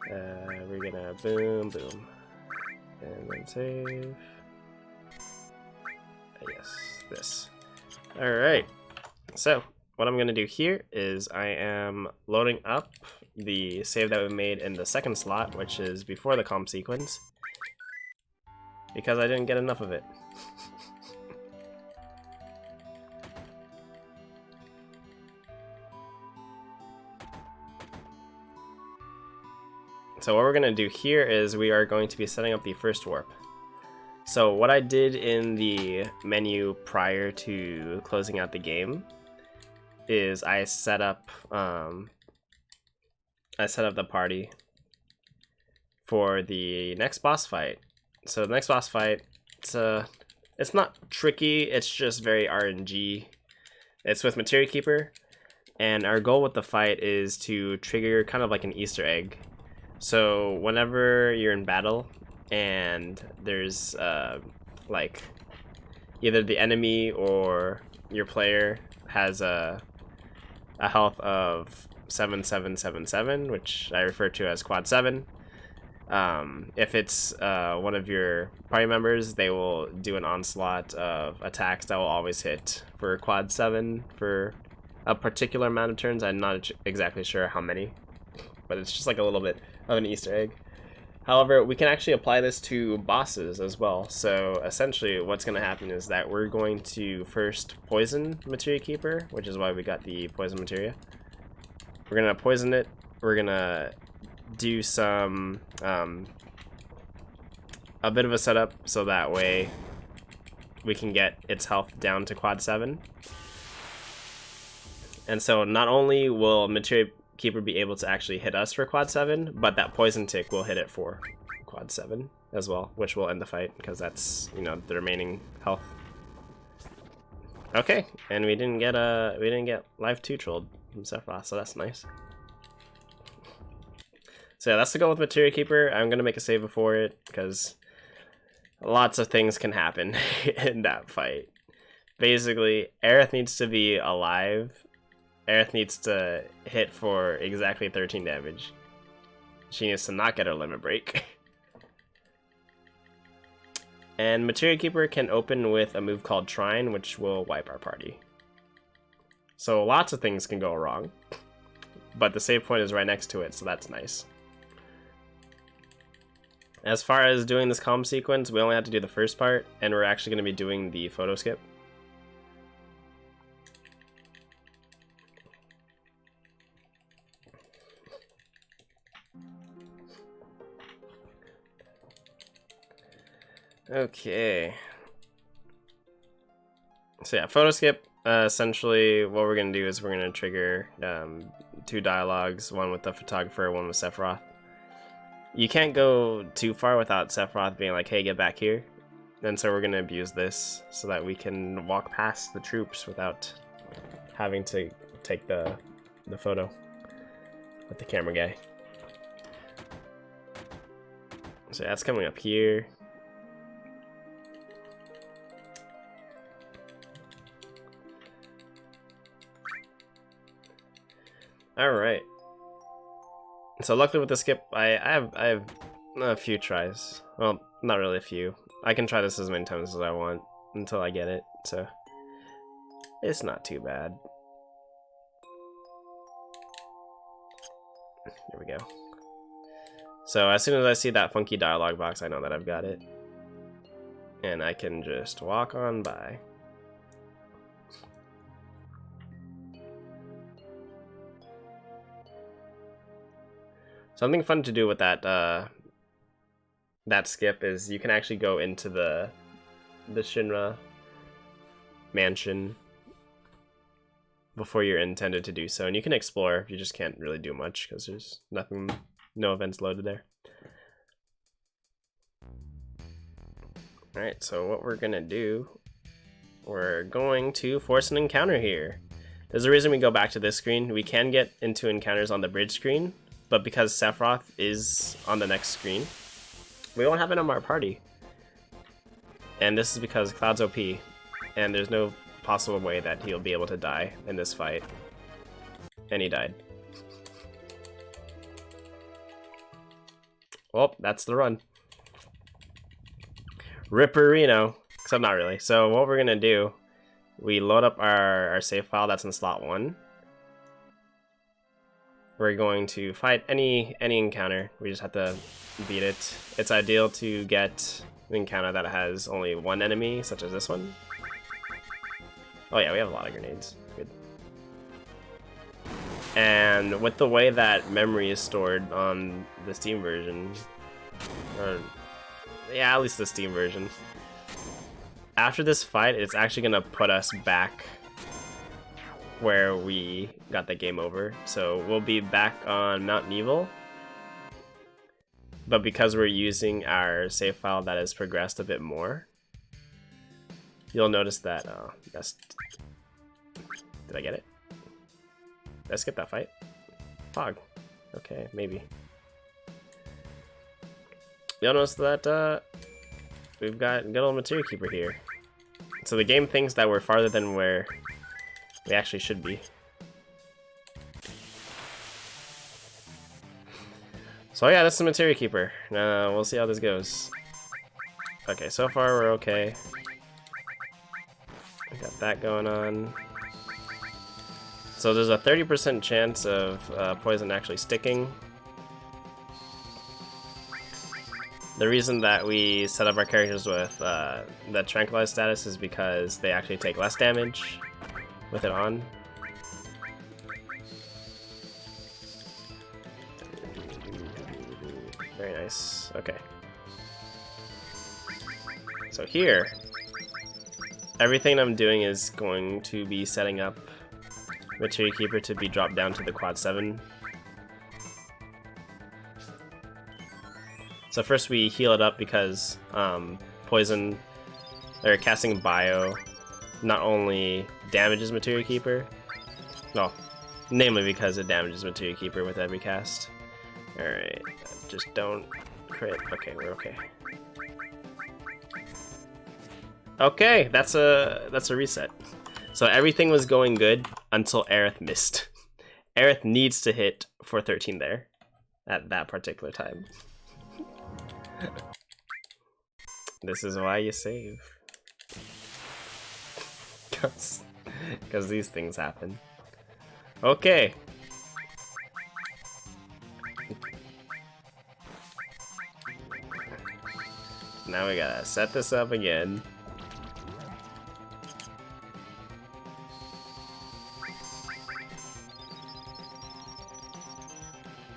We're gonna boom. And then save. Yes, this. Alright, so what I'm going to do here is I am loading up the save that we made in the second slot, which is before the calm sequence, because I didn't get enough of it. So what we're going to do here is we are going to be setting up the first warp. So what I did in the menu prior to closing out the game is I set up the party for the next boss fight. So the next boss fight, it's not tricky, it's just very RNG. It's with Materia Keeper, and our goal with the fight is to trigger kind of like an Easter egg. So whenever you're in battle and there's like either the enemy or your player has a health of 7777, which I refer to as quad 7, If it's one of your party members, they will do an onslaught of attacks that will always hit for quad 7 for a particular amount of turns. I'm not exactly sure how many, but it's just like a little bit of an Easter egg. However, we can actually apply this to bosses as well. So essentially what's going to happen is that we're going to first poison Materia Keeper, which is why we got the poison materia. We're going to poison it. We're going to do some a bit of a setup so that way we can get its health down to quad 7. And so not only will Materia Keeper be able to actually hit us for quad 7, but that poison tick will hit it for quad 7 as well, which will end the fight because that's, you know, the remaining health. Okay, and we didn't get live 2 trolled from Sephiroth, so that's nice. So yeah, that's the goal with Materia Keeper. I'm gonna make a save before it because lots of things can happen in that fight. Basically, Aerith needs to be alive. Aerith needs to hit for exactly 13 damage. She needs to not get her limit break. And Materia Keeper can open with a move called Trine, which will wipe our party. So lots of things can go wrong. But the save point is right next to it, so that's nice. As far as doing this comm sequence, we only have to do the first part, and we're actually going to be doing the photo skip. Okay. So yeah, photo skip. Essentially, what we're going to do is we're going to trigger 2 dialogues, one with the photographer, one with Sephiroth. You can't go too far without Sephiroth being like, hey, get back here. And so we're going to abuse this so that we can walk past the troops without having to take the photo with the camera guy. So that's coming up here. All right. So luckily with the skip, I have a few tries. Well, not really a few. I can try this as many times as I want until I get it. So it's not too bad. There we go. So as soon as I see that funky dialogue box, I know that I've got it. And I can just walk on by. Something fun to do with that that skip is you can actually go into the Shinra mansion before you're intended to do so, and you can explore. You just can't really do much because there's nothing, no events loaded there. All right, so what we're gonna do, we're going to force an encounter here. There's a reason we go back to this screen. We can get into encounters on the bridge screen, but because Sephiroth is on the next screen, we won't have him in our party. And this is because Cloud's OP, and there's no possible way that he'll be able to die in this fight. And he died. Well, that's the run. Ripperino. Except not really. So what we're gonna do, we load up our save file that's in slot 1. We're going to fight any encounter. We just have to beat it. It's ideal to get an encounter that has only 1 enemy, such as this one. Oh yeah, we have a lot of grenades. Good. And with the way that memory is stored on the Steam version, or yeah, at least the Steam version, after this fight, it's actually gonna put us back where we got the game over. So we'll be back on Mount Neville, but because we're using our save file that has progressed a bit more, you'll notice that did I get it? Did I skip that fight? Fog. Okay, maybe. You'll notice that we've got good old Materia Keeper here. So the game thinks that we're farther than where we actually should be. So yeah, this is the Materia Keeper. We'll see how this goes. Okay, so far we're okay. We got that going on. So there's a 30% chance of poison actually sticking. The reason that we set up our characters with the tranquilized status is because they actually take less damage with it on. Very nice. Okay. So here, everything I'm doing is going to be setting up Materia Keeper to be dropped down to the quad 7. So first we heal it up because poison, or casting bio, not only damages Materia Keeper, no, namely because it damages Materia Keeper with every cast. Alright, just don't crit. Okay, we're okay. Okay, that's a reset. So everything was going good until Aerith missed. Aerith needs to hit for 13 there at that particular time. This is why you save. Because these things happen. Okay. Now we gotta set this up again.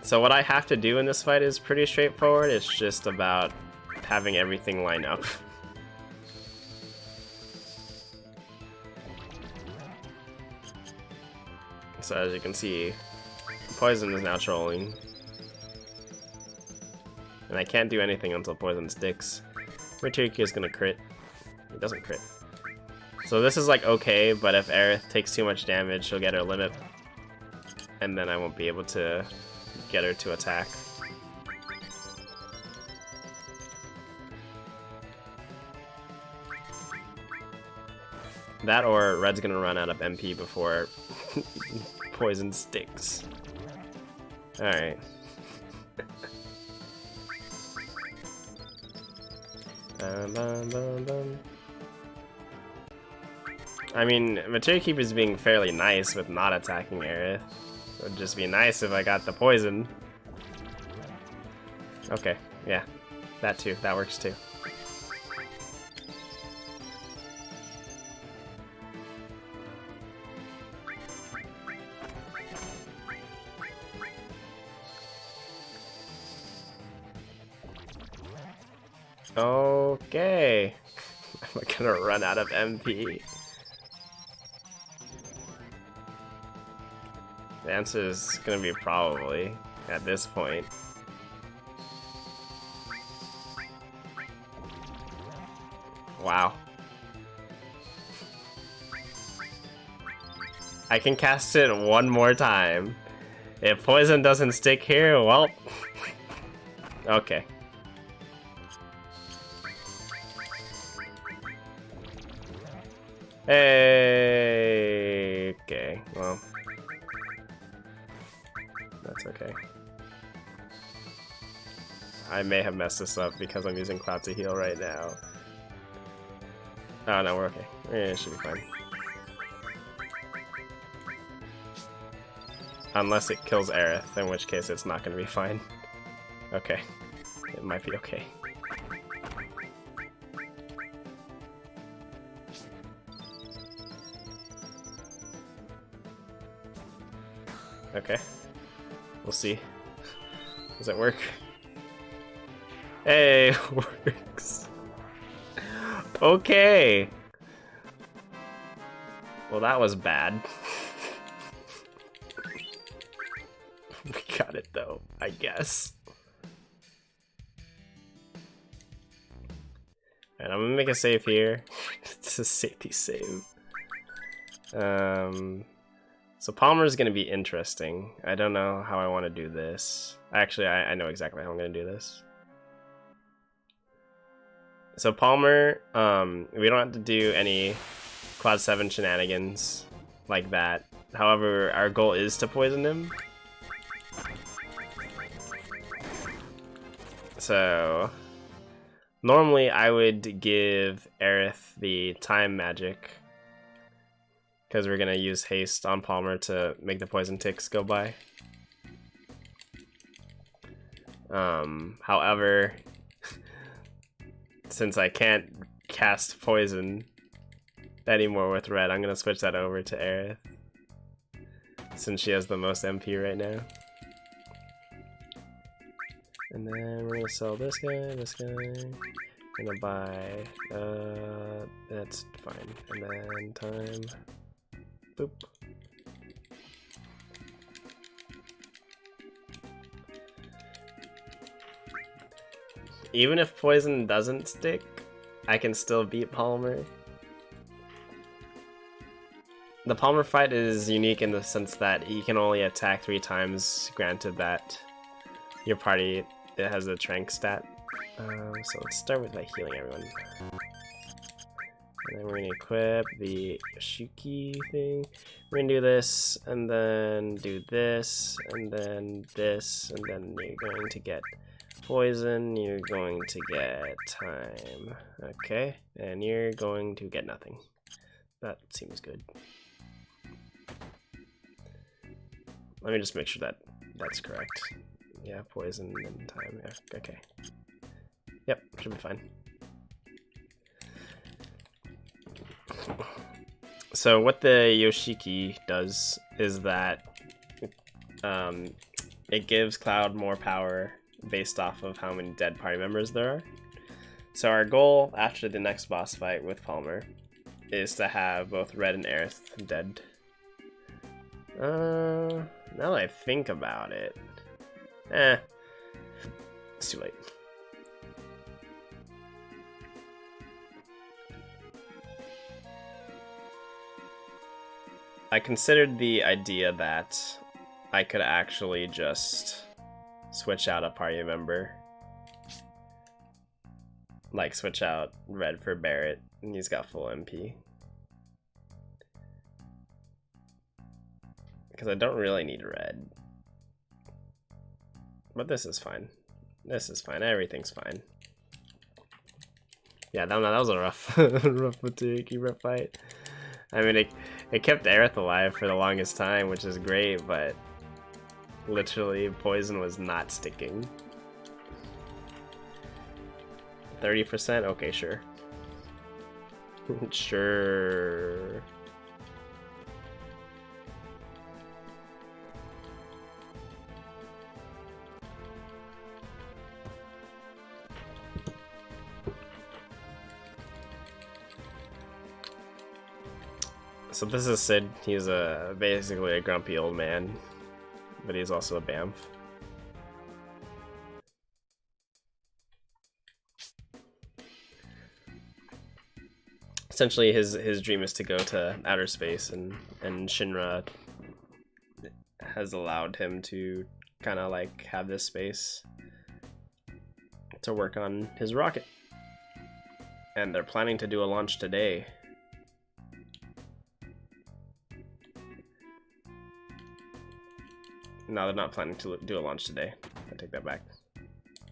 So what I have to do in this fight is pretty straightforward. It's just about having everything line up. So as you can see, poison is now trolling. And I can't do anything until poison sticks. Materia is gonna crit. It doesn't crit. So this is like okay, but if Aerith takes too much damage, she'll get her limit. And then I won't be able to get her to attack. That or Red's gonna run out of MP before poison sticks. Alright. I mean, Materia Keeper is being fairly nice with not attacking Aerith. It would just be nice if I got the poison. Okay, yeah. That too. That works too. Okay. Am I gonna run out of MP? The answer is gonna be probably at this point. Wow. I can cast it one more time. If poison doesn't stick here, well... Okay. Hey, okay, well... That's okay. I may have messed this up because I'm using Cloud to heal right now. Oh no, we're okay. Yeah, it should be fine. Unless it kills Aerith, in which case it's not going to be fine. Okay. It might be okay. Okay. We'll see. Does it work? Hey, it works. Okay. Well, that was bad. We got it though, I guess. And I'm gonna make a save here. It's a safety save. So Palmer is gonna be interesting. I don't know how I want to do this. Actually, I know exactly how I'm gonna do this. So Palmer, we don't have to do any Quad 7 shenanigans like that. However, our goal is to poison him. So normally I would give Aerith the time magic because we're gonna use haste on Palmer to make the poison ticks go by. However, since I can't cast poison anymore with red, I'm gonna switch that over to Aerith since she has the most MP right now. And then we're gonna sell this guy. Gonna buy, that's fine. And then time, boop. Even if poison doesn't stick, I can still beat Palmer. The Palmer fight is unique in the sense that he can only attack 3 times, granted that your party has a trank stat. So let's start with healing everyone. And then we're gonna equip the Yoshiki thing. We're gonna do this, and then do this, and then this, and then you're going to get poison, you're going to get time. Okay, and you're going to get nothing. That seems good. Let me just make sure that that's correct. Yeah, poison and time. Yeah, okay. Yep, should be fine. So what the Yoshiki does is that it gives Cloud more power based off of how many dead party members there are. So our goal after the next boss fight with Palmer is to have both Red and Aerith dead. Now that I think about it, it's too late. I considered the idea that I could actually just switch out a party member. Like switch out Red for Barret, and he's got full MP. Because I don't really need Red. But this is fine. This is fine. Everything's fine. Yeah, that was a rough, rough fight. I mean, it kept Aerith alive for the longest time, which is great, but literally poison was not sticking. 30%? Okay, sure. Sure. So this is Sid. He's basically a grumpy old man, but he's also a BAMF. Essentially, his dream is to go to outer space, and Shinra has allowed him to kind of like have this space to work on his rocket. And they're planning to do a launch today. No, they're not planning to do a launch today. I take that back.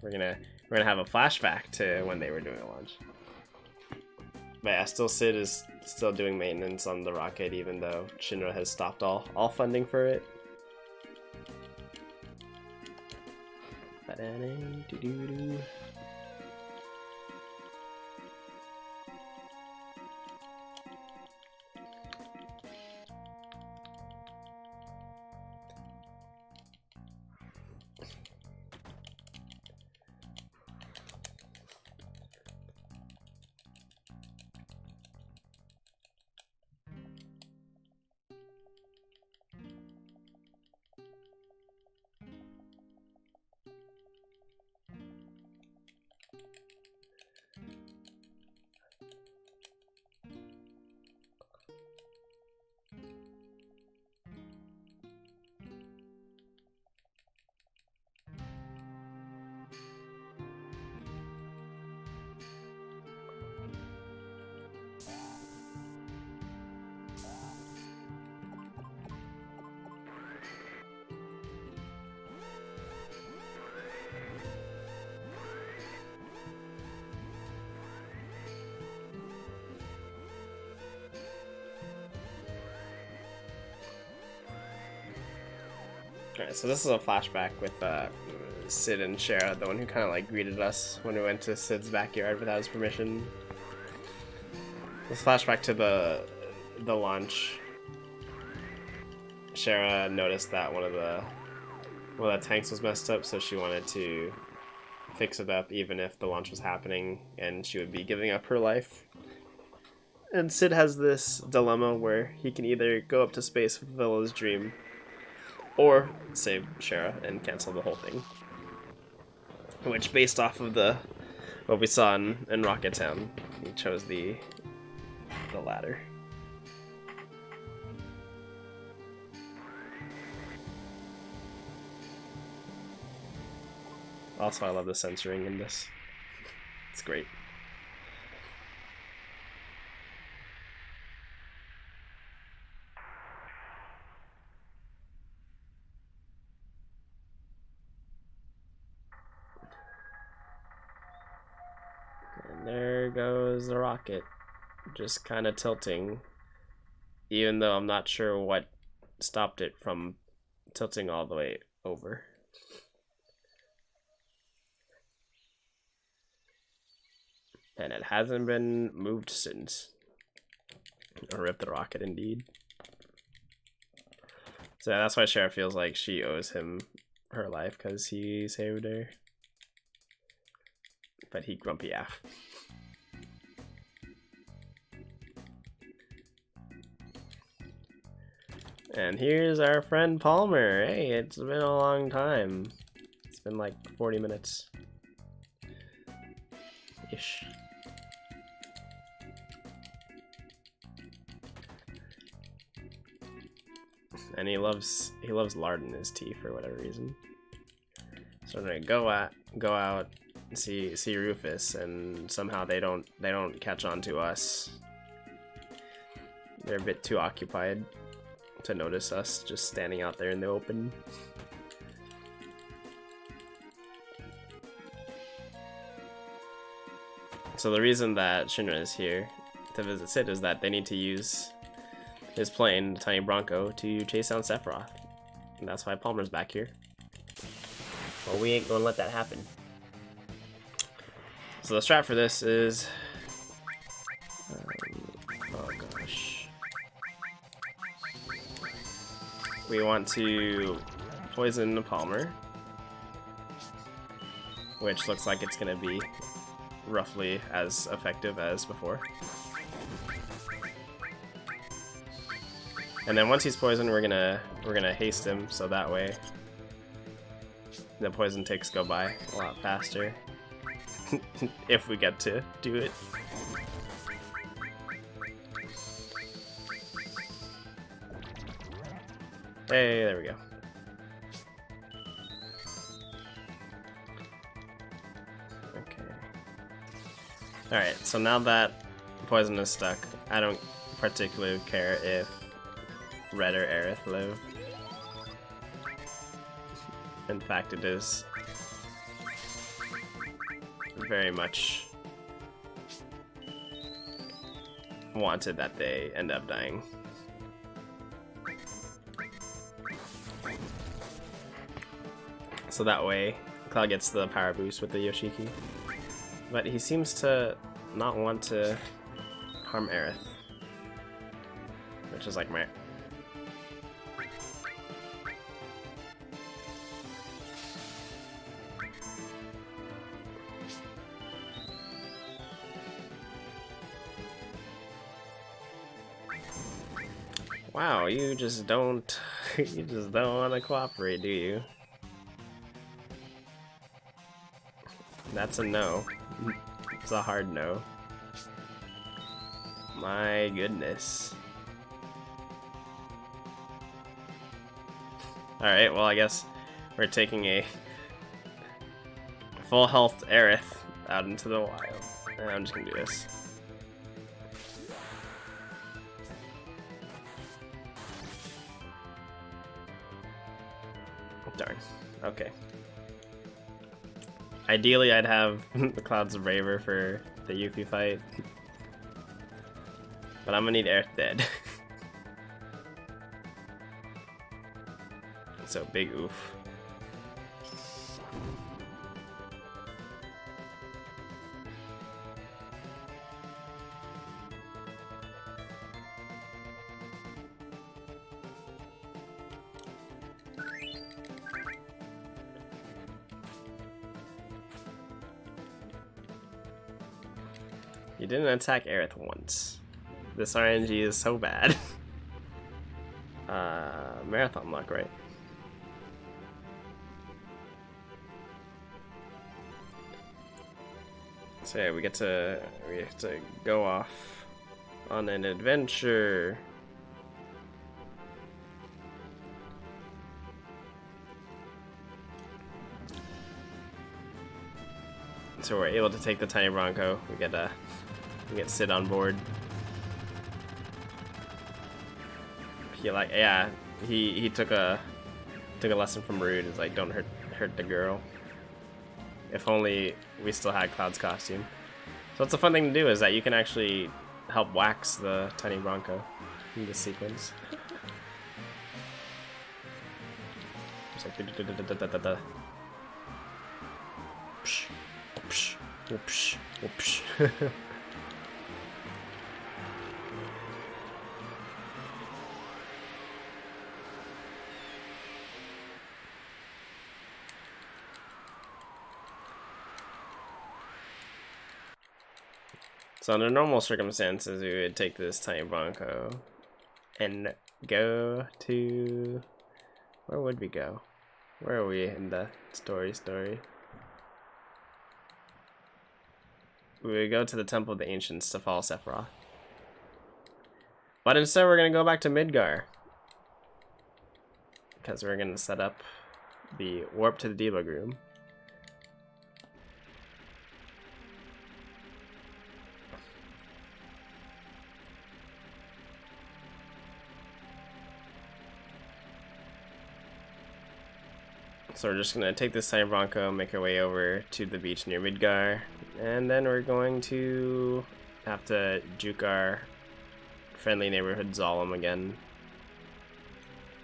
We're gonna have a flashback to when they were doing a launch. But yeah, still Sid is still doing maintenance on the rocket, even though Shinra has stopped all funding for it. Alright, so this is a flashback with Sid and Shara, the one who kind of like greeted us when we went to Sid's backyard without his permission. This flashback to the launch. Shara noticed that one of the tanks was messed up, so she wanted to fix it up even if the launch was happening and she would be giving up her life. And Sid has this dilemma where he can either go up to space, fulfill his dream, or save Shara and cancel the whole thing. Which, based off of what we saw in Rocket Town, he chose the latter. Also, I love the censoring in this. It's great. And there goes the rocket, just kind of tilting, even though I'm not sure what stopped it from tilting all the way over. And it hasn't been moved since. Rip the rocket, indeed. So that's why Shara feels like she owes him her life, because he saved her. But he grumpy af. And here's our friend Palmer. Hey, it's been a long time. It's been like 40 minutes. Ish. And he loves lard in his tea for whatever reason. So we're gonna go out, see Rufus, and somehow they don't catch on to us. They're a bit too occupied to notice us just standing out there in the open. So the reason that Shinra is here to visit Sid is that they need to use his plane, the Tiny Bronco, to chase down Sephiroth. And that's why Palmer's back here. Well, we ain't gonna let that happen. So the strat for this is... oh gosh. We want to poison Palmer, which looks like it's gonna be roughly as effective as before. And then once he's poisoned, we're gonna haste him, so that way the poison ticks go by a lot faster. If we get to do it. Hey, there we go. Okay. Alright, so now that poison is stuck, I don't particularly care if Red or Aerith live. In fact, it is very much wanted that they end up dying. So that way, Cloud gets the power boost with the Yoshiki. But he seems to not want to harm Aerith. Which is like my... Wow, you just don't want to cooperate, do you? That's a no. It's a hard no. My goodness. Alright, well I guess we're taking a full health Aerith out into the wild. And I'm just gonna do this. Darn. Okay. Ideally, I'd have the Clouds of Braver for the Yuffie fight. But I'm gonna need Aerith dead. So big oof. You didn't attack Aerith once. This RNG is so bad. Marathon luck, right? So yeah, we get to go off on an adventure. So we're able to take the tiny Bronco. We get Sid on board. He took a lesson from Rude. It's like, don't hurt the girl. If only we still had Cloud's costume. So what's a fun thing to do is that you can actually help wax the tiny Bronco in this sequence. Just like da-da-da-da-da-da-da. Psh, psh, whoopsh, whoopsh. So under normal circumstances, we would take this tiny Bronco and go to... Where would we go? Where are we in the story? We would go to the Temple of the Ancients to follow Sephiroth. But instead we're going to go back to Midgar. Because we're going to set up the warp to the debug room. So we're just gonna take this tiny Bronco, make our way over to the beach near Midgar, and then we're going to have to juke our friendly neighborhood Zalem again.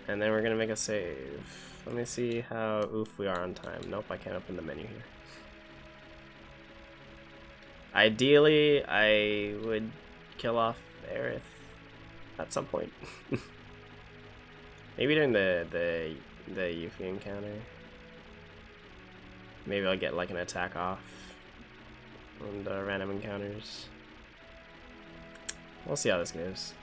And then we're gonna make a save. Let me see how oof we are on time. Nope, I can't open the menu here. Ideally, I would kill off Aerith at some point. Maybe during the Yuffie encounter. Maybe I'll get like an attack off on the random encounters. We'll see how this goes.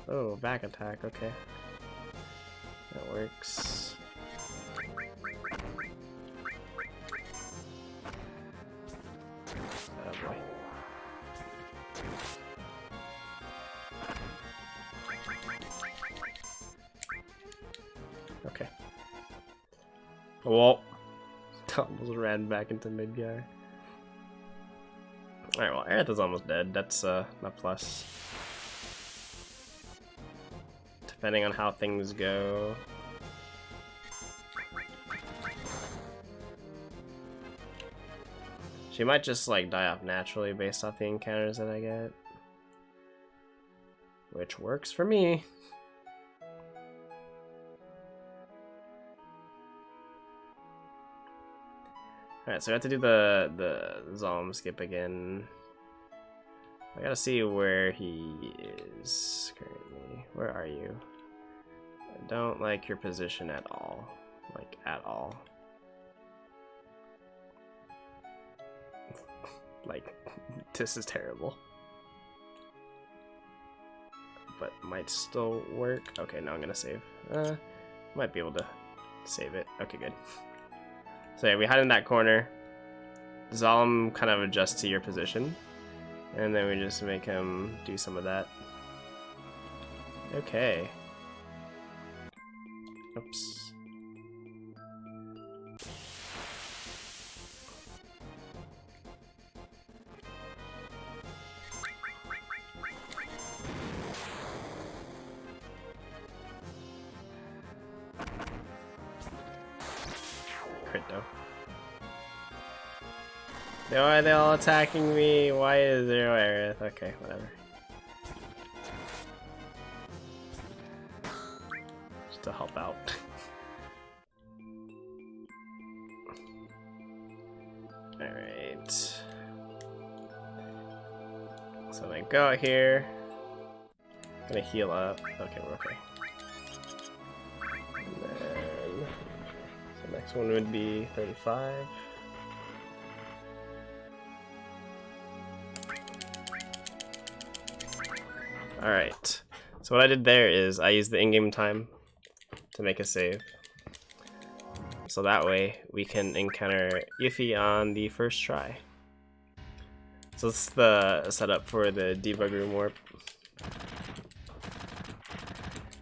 Oh, back attack, okay. That works. Oh boy. Okay. Whoa. Almost ran back into Midgar. Alright, well, Aerith is almost dead. That's a plus. Depending on how things go. She might just like die off naturally based off the encounters that I get. Which works for me. Alright, so I have to do the Zalem skip again. I gotta see where he is currently. Where are you? I don't like your position at all. Like, at all. Like, this is terrible. But might still work. Okay, now I'm gonna save. Might be able to save it. Okay, good. So yeah, we hide in that corner. Zalem kind of adjusts to your position. And then we just make him do some of that. Okay. Oops. crit though. Why are they all attacking me? Why is there Aerith? Okay, whatever. Just to help out. Alright. So I go out here. Gonna heal up. Okay, we're okay. And then the next one would be 35. Alright, so what I did there is I used the in-game time to make a save. So that way we can encounter Yuffie on the first try. So this is the setup for the debug room warp.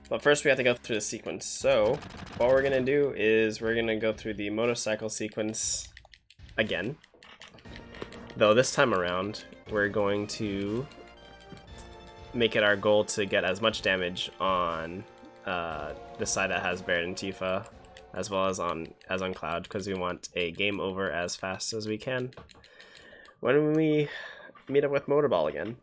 But first we have to go through the sequence. So what we're gonna do is we're gonna go through the motorcycle sequence again. Though this time around we're going to make it our goal to get as much damage on the side that has Baird and Tifa, as well as on Cloud, because we want a game over as fast as we can when we meet up with Motorball again.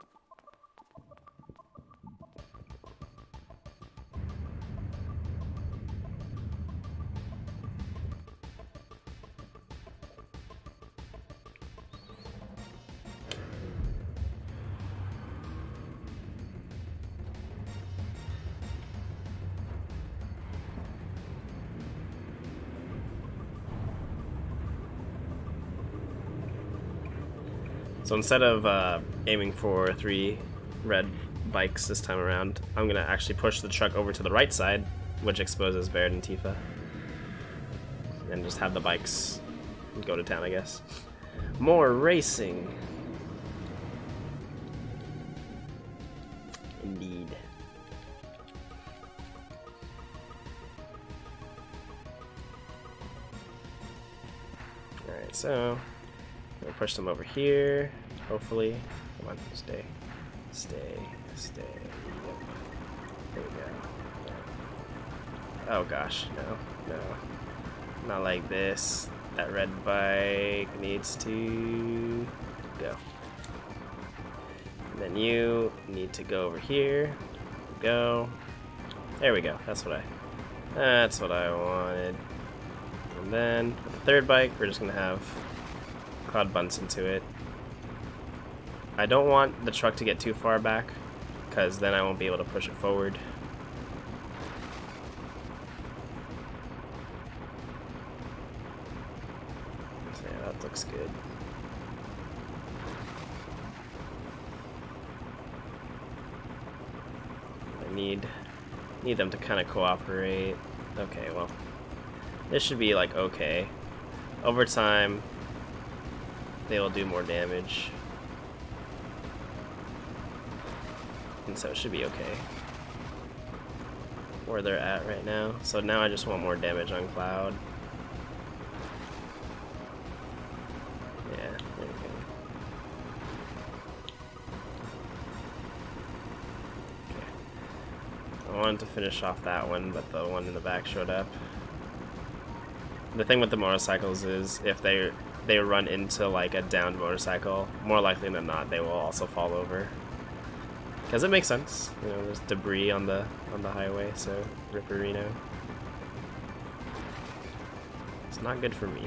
So instead of aiming for 3 red bikes this time around, I'm gonna actually push the truck over to the right side, which exposes Baird and Tifa, and just have the bikes go to town, I guess. More racing. Indeed. Alright, so we'll push them over here, hopefully. Come on, stay. Stay. Stay. Yep. There we go. Oh gosh, no, no. Not like this. That red bike needs to go. And then you need to go over here. Go. There we go. That's what I wanted. And then with the third bike, we're just gonna have Cloud bunts into it. I don't want the truck to get too far back, because then I won't be able to push it forward. So yeah, that looks good. I need them to kind of cooperate. Okay, well, this should be like okay. Over time, they will do more damage. And so it should be okay where they're at right now. So now I just want more damage on Cloud. Yeah, there we go. Okay. I wanted to finish off that one, but the one in the back showed up. The thing with the motorcycles is if they run into like a downed motorcycle, more likely than not they will also fall over. Because it makes sense, you know, there's debris on the highway, so Ripperino. It's not good for me.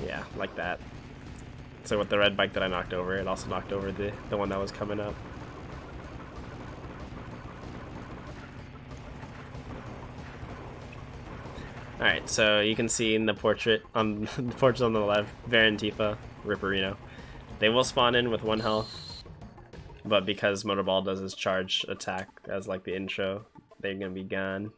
Yeah, like that. So with the red bike that I knocked over, it also knocked over the one that was coming up. Alright, so you can see in the portrait on the left, Baird and Tifa, Ripperino. They will spawn in with 1 health, but because Motorball does his charge attack as like the intro, they're gonna be gone.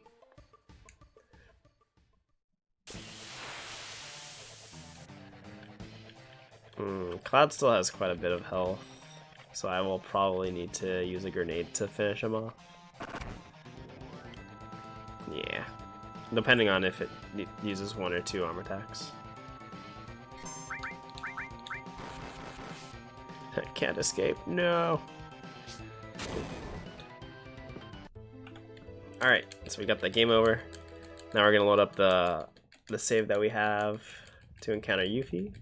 Cloud still has quite a bit of health, so I will probably need to use a grenade to finish him off. Yeah. Depending on if it uses 1 or 2 armor attacks. I can't escape. No. Alright, so we got the game over. Now we're gonna load up the save that we have to encounter Yuffie,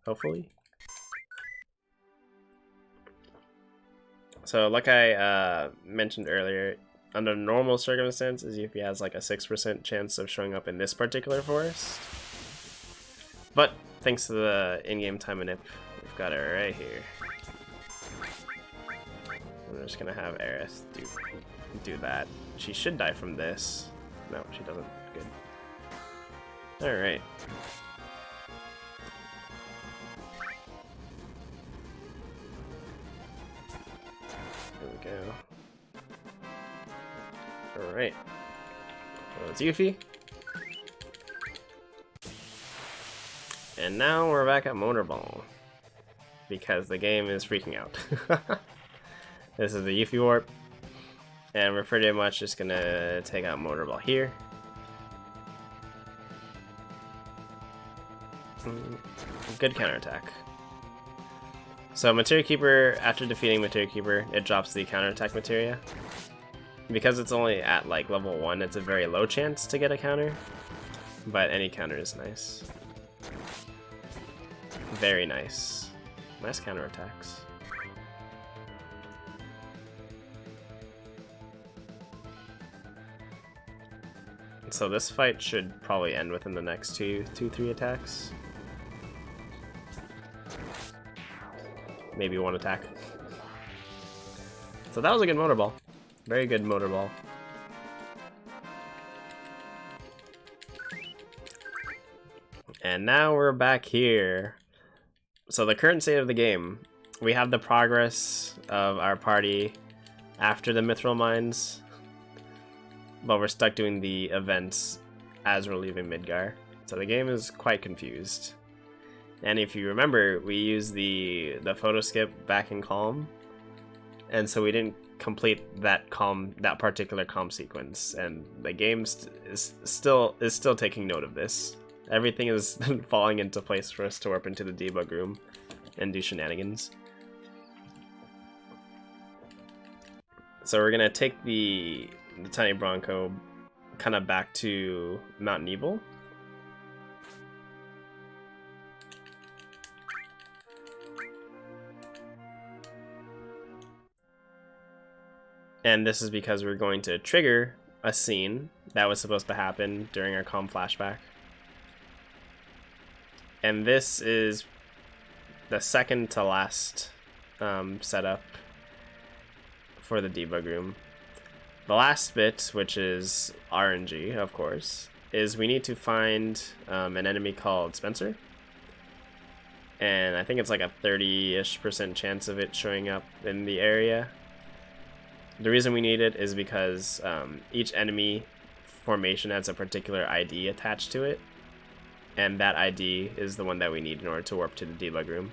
hopefully. So like I mentioned earlier, under normal circumstances, Yuffie has like a 6% chance of showing up in this particular forest. But thanks to the in-game time manip, we've got her right here. We're just gonna have Aerith do that. She should die from this. No, she doesn't. Good. Alright. There we go. Alright. So it's Yuffie. And now we're back at Motorball. Because the game is freaking out. This is the Yuffie warp. And we're pretty much just gonna take out Motorball here. Good counterattack. So Materia Keeper, after defeating Materia Keeper, it drops the counterattack materia. Because it's only at like level 1, it's a very low chance to get a counter. But any counter is nice. Very nice. Nice counterattacks. So this fight should probably end within the next 3 attacks. Maybe 1 attack. So that was a good Motorball. Very good Motorball. And now we're back here. So the current state of the game, we have the progress of our party after the Mithril Mines, but we're stuck doing the events as we're leaving Midgar. So the game is quite confused. And if you remember, we used the photo skip back in Calm, and so we didn't complete that particular Calm sequence, and the game is still taking note of this. Everything is falling into place for us to warp into the debug room and do shenanigans. So we're gonna take the Tiny Bronco kind of back to Mount Nebel. And this is because we're going to trigger a scene that was supposed to happen during our Calm flashback. And this is the second to last setup for the debug room. The last bit, which is RNG, of course, is we need to find an enemy called Spencer. And I think it's like a 30-ish% chance of it showing up in the area. The reason we need it is because each enemy formation has a particular ID attached to it. And that ID is the one that we need in order to warp to the debug room.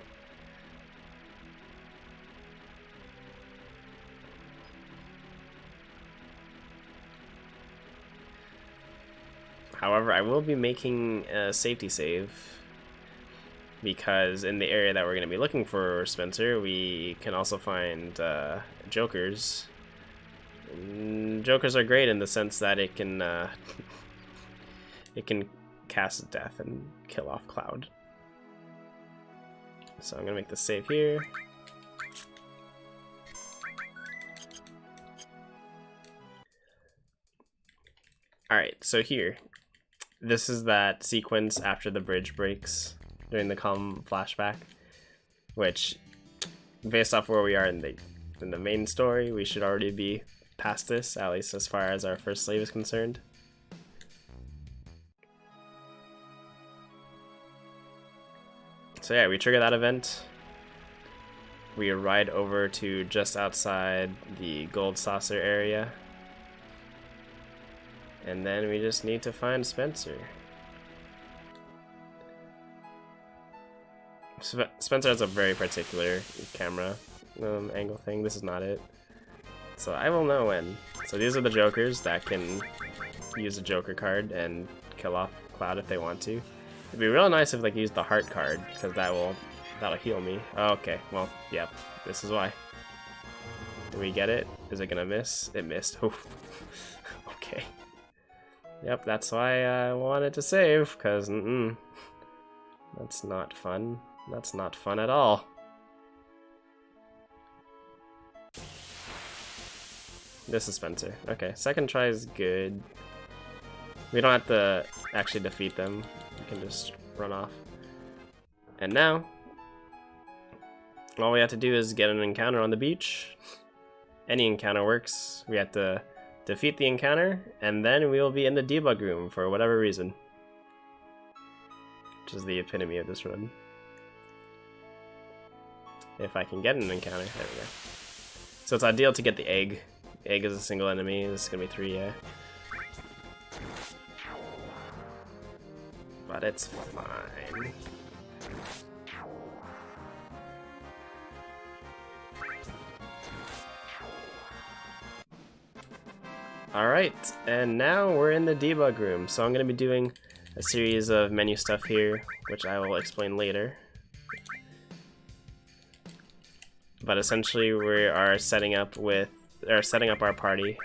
However, I will be making a safety save, because in the area that we're going to be looking for Spencer, we can also find Jokers. And Jokers are great in the sense that it can cast Death and kill off Cloud. So I'm gonna make the save here. Alright, so here. This is that sequence after the bridge breaks during the Calm flashback, which, based off where we are in the main story, we should already be past this, at least as far as our first slave is concerned. So yeah, we trigger that event. We ride over to just outside the Gold Saucer area. And then we just need to find Spencer. Spencer has a very particular camera angle thing. This is not it. So I will know when. So these are the Jokers that can use a Joker card and kill off Cloud if they want to. It'd be real nice if they could use the heart card, because that'll heal me. Oh, okay, well, yep, this is why. Do we get it? Is it gonna miss? It missed. Oh Okay. Yep, that's why I wanted to save, because that's not fun. That's not fun at all. This is Spencer. Okay, second try is good. We don't have to actually defeat them. We can just run off. And now, all we have to do is get an encounter on the beach. Any encounter works. We have to defeat the encounter, and then we will be in the debug room for whatever reason. Which is the epitome of this run. If I can get an encounter. There we go. So it's ideal to get the egg. The egg is a single enemy. This is going to be 3, yeah. But it's fine. Alright, and now we're in the debug room. So I'm going to be doing a series of menu stuff here, which I will explain later. But essentially we are setting up our party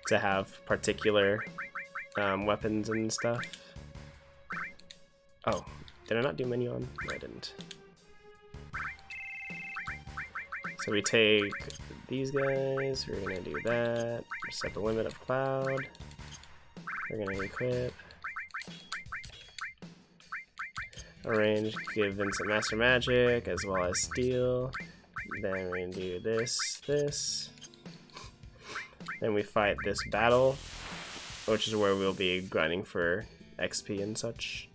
to have particular weapons and stuff. Oh, did I not do menu on? No, I didn't. So we take these guys, we're gonna do that, set the limit of cloud, we're gonna equip, arrange, give Vincent Master Magic as well as Steel, then we're gonna do this, then we fight this battle, which is where we'll be grinding for XP and such.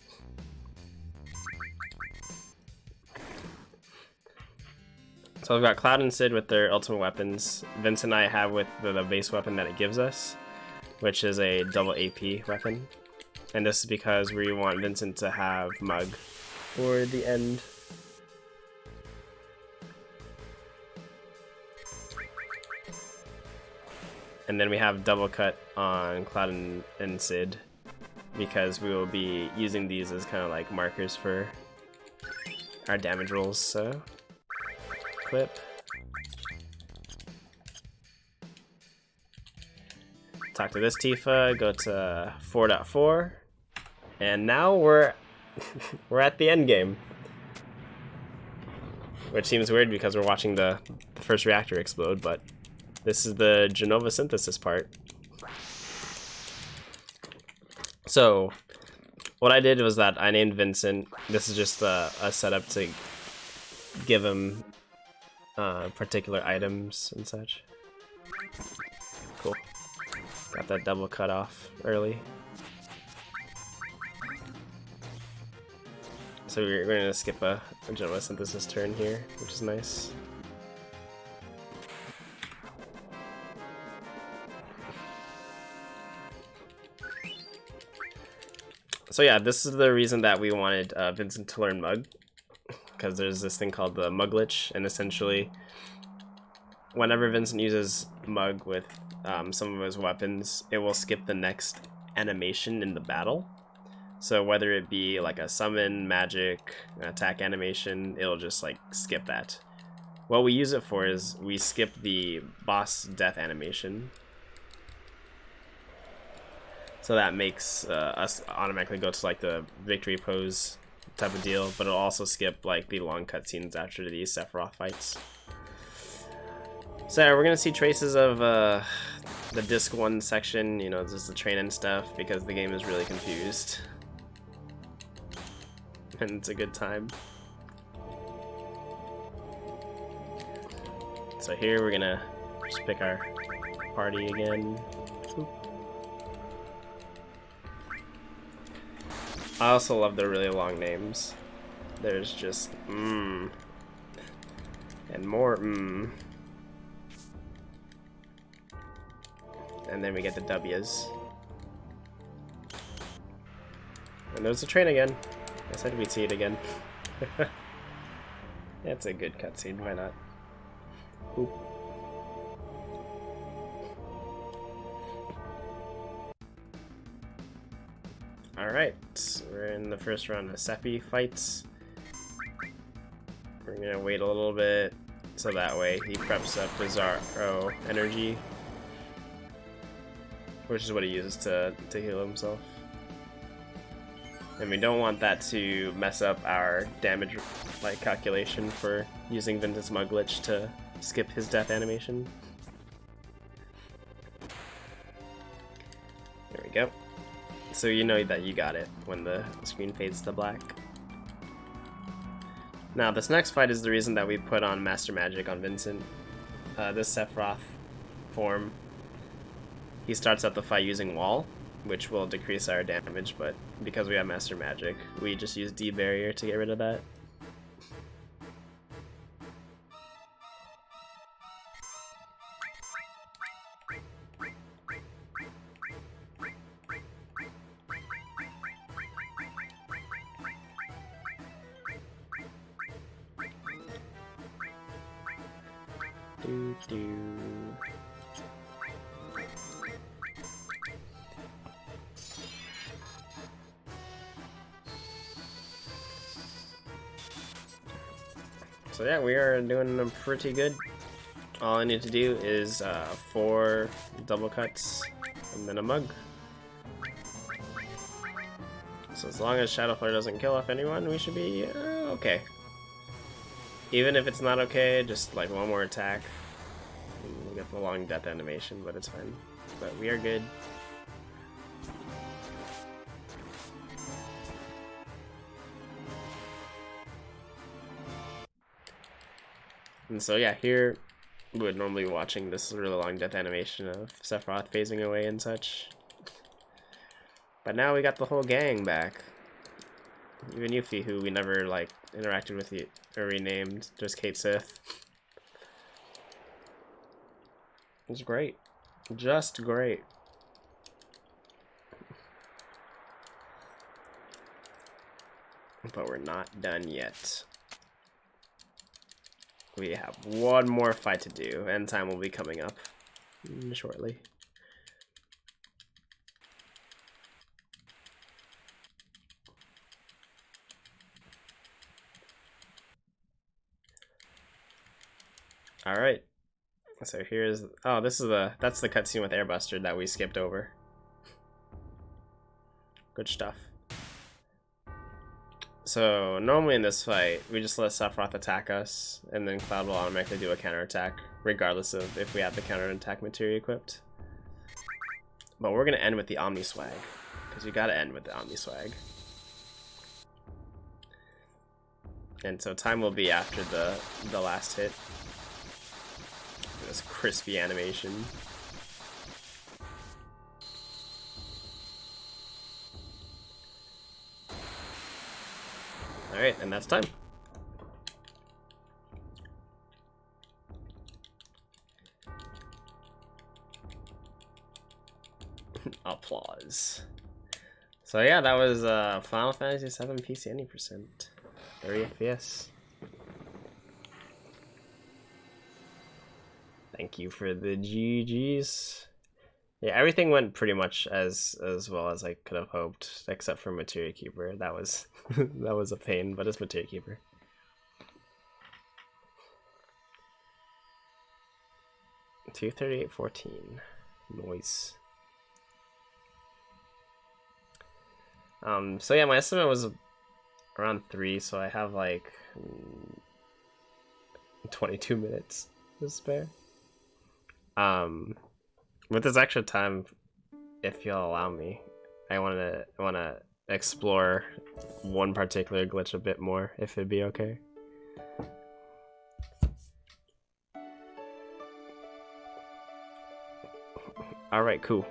So I've got Cloud and Sid with their ultimate weapons. Vince and I have with the base weapon that it gives us, which is a double AP weapon. And this is because we want Vincent to have Mug for the end. And then we have double cut on Cloud and Sid, because we will be using these as kind of like markers for our damage rolls. So equip. Talk to this Tifa, go to 4.4, and now we're at the end game. Which seems weird because we're watching the first reactor explode, but this is the Genova synthesis part. So what I did was that I named Vincent. This is just a setup to give him particular items and such. Cool. Got that double cut off early. So we're going to skip a Genova synthesis turn here, which is nice. So yeah, this is the reason that we wanted Vincent to learn Mug, because there's this thing called the Mug glitch, and essentially whenever Vincent uses Mug with some of his weapons, it will skip the next animation in the battle. So whether it be like a summon, magic, attack animation, it'll just like skip that. What we use it for is we skip the boss death animation. So that makes us automatically go to like the victory pose type of deal, but it'll also skip like the long cutscenes after these Sephiroth fights. So yeah, we're gonna see traces of the disc 1 section, you know, just the train and stuff, because the game is really confused. And it's a good time. So here we're gonna just pick our party again. Oop. I also love the really long names. There's just and more and then we get the W's. And there's the train again. I said we'd see it again. That's a good cutscene, why not? Oop. Alright, we're in the first round of Seppi fights. We're gonna wait a little bit so that way he preps up Bizarro energy which is what he uses to heal himself. And we don't want that to mess up our damage like calculation for using Vincent's mug glitch to skip his death animation. There we go. So you know that you got it when the screen fades to black. Now this next fight is the reason that we put on Master Magic on Vincent. This Sephiroth form, he starts out the fight using Wall, which will decrease our damage, but because we have Master Magic, we just use D Barrier to get rid of that. So yeah, we are doing pretty good. All I need to do is 4 double cuts and then a mug. So as long as Shadow Flare doesn't kill off anyone, we should be okay. Even if it's not okay, just like one more attack. We'll get the long death animation, but it's fine. But we are good. And so yeah, here we would normally be watching this really long death animation of Sephiroth phasing away and such. But now we got the whole gang back. Even Yuffie, who we never like interacted with or renamed, just Kate Sith. It was great. Just great. But we're not done yet. We have one more fight to do, and time will be coming up shortly. All right. So here's that's the cutscene with Airbuster that we skipped over. Good stuff. So normally in this fight, we just let Sephiroth attack us, and then Cloud will automatically do a counterattack, regardless of if we have the counterattack materia equipped. But we're gonna end with the Omni Swag, because you gotta end with the Omni Swag. And so time will be after the last hit. This crispy animation. Alright, and that's time. Applause. So yeah, that was Final Fantasy VII PC 90%. 30 FPS. Thank you for the GGs. Yeah, everything went pretty much as well as I could have hoped, except for Materia Keeper. That was that was a pain, but it's Materia Keeper. $238.14. Noise. So yeah, my estimate was around 3, so I have like 22 minutes to spare. With this extra time, if you'll allow me, I wanna explore one particular glitch a bit more, if it'd be okay. Alright, cool.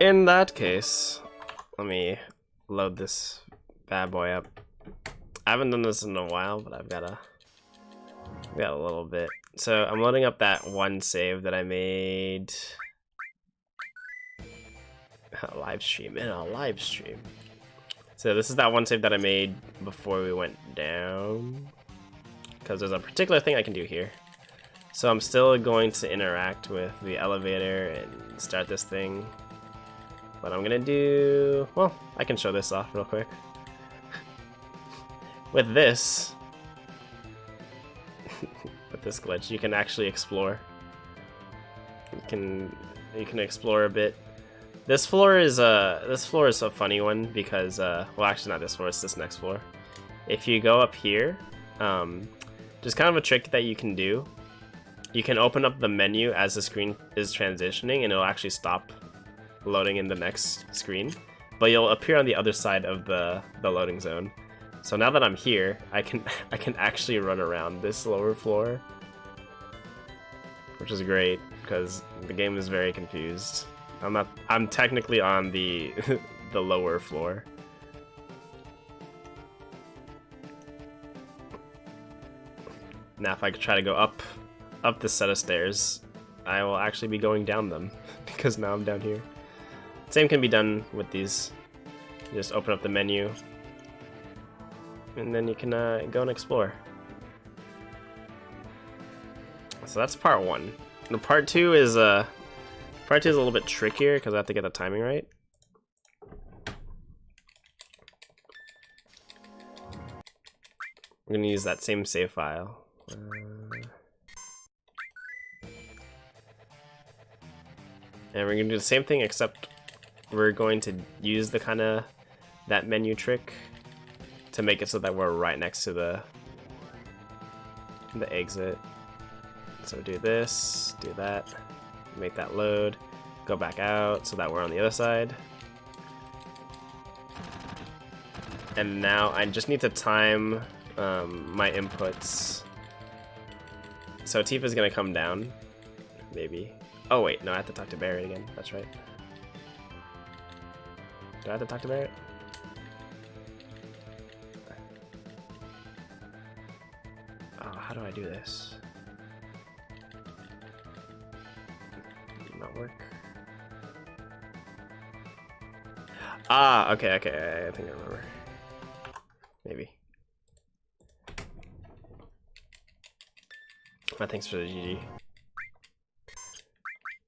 In that case, let me load this bad boy up. I haven't done this in a while, but I've got a little bit. So I'm loading up that one save that I made a live stream. So this is that one save that I made before we went down, because there's a particular thing I can do here. So I'm still going to interact with the elevator and start this thing, but I'm gonna do, well, I can show this off real quick. With this glitch, you can actually explore. You can you can explore a bit. This floor is a funny one because well, actually not this floor, it's this next floor. If you go up here, there's kind of a trick that you can do. You can open up the menu as the screen is transitioning, and it'll actually stop loading in the next screen, but you'll appear on the other side of the loading zone. So now that I'm here, I can actually run around this lower floor, which is great because the game is very confused. I'm technically on the the lower floor. Now if I could try to go up this set of stairs, I will actually be going down them because now I'm down here. Same can be done with these. You just open up the menu and then you can go and explore. So that's part one. And part two is a little bit trickier because I have to get the timing right. We're gonna use that same save file. And we're gonna do the same thing, except we're going to use the that menu trick to make it so that we're right next to the exit. So do this, do that, make that load, go back out so that we're on the other side. And now I just need to time my inputs. So Tifa's gonna come down, maybe. Oh wait, no, I have to talk to Barrett again. That's right. Do I have to talk to Barrett? Oh, how do I do this? Not work. Ah, okay, I think I remember. Maybe. Oh, thanks for the GG.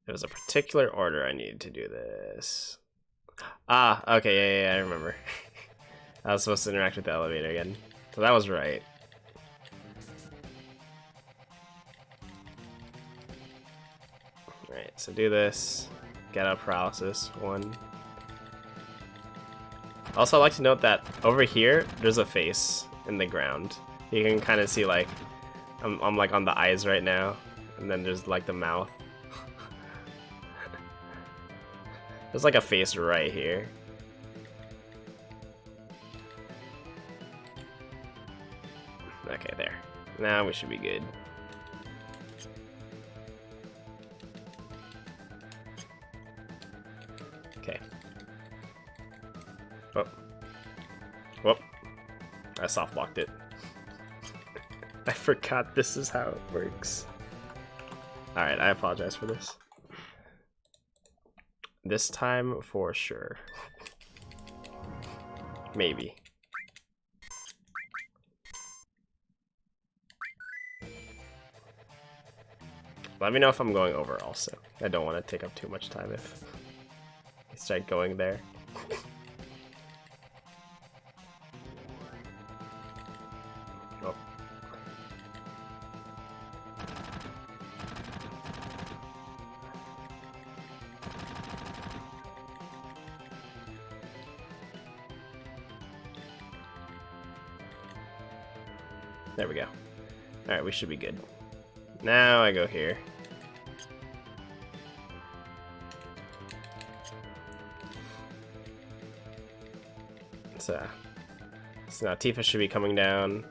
There was a particular order I needed to do this. Ah, okay, yeah, I remember. I was supposed to interact with the elevator again. So that was right. Alright, so do this. Get out paralysis, 1. Also, I'd like to note that over here, there's a face in the ground. You can kind of see, like, I'm like on the eyes right now, and then there's like the mouth. There's like a face right here. Okay, there. Now we should be good. Okay. Whoop. Whoop. I soft blocked it. I forgot this is how it works. Alright, I apologize for this. This time for sure. Maybe. Let me know if I'm going over also. I don't want to take up too much time if I start going there. Oh. There we go. Alright, we should be good. Now I go here. So now Tifa should be coming down.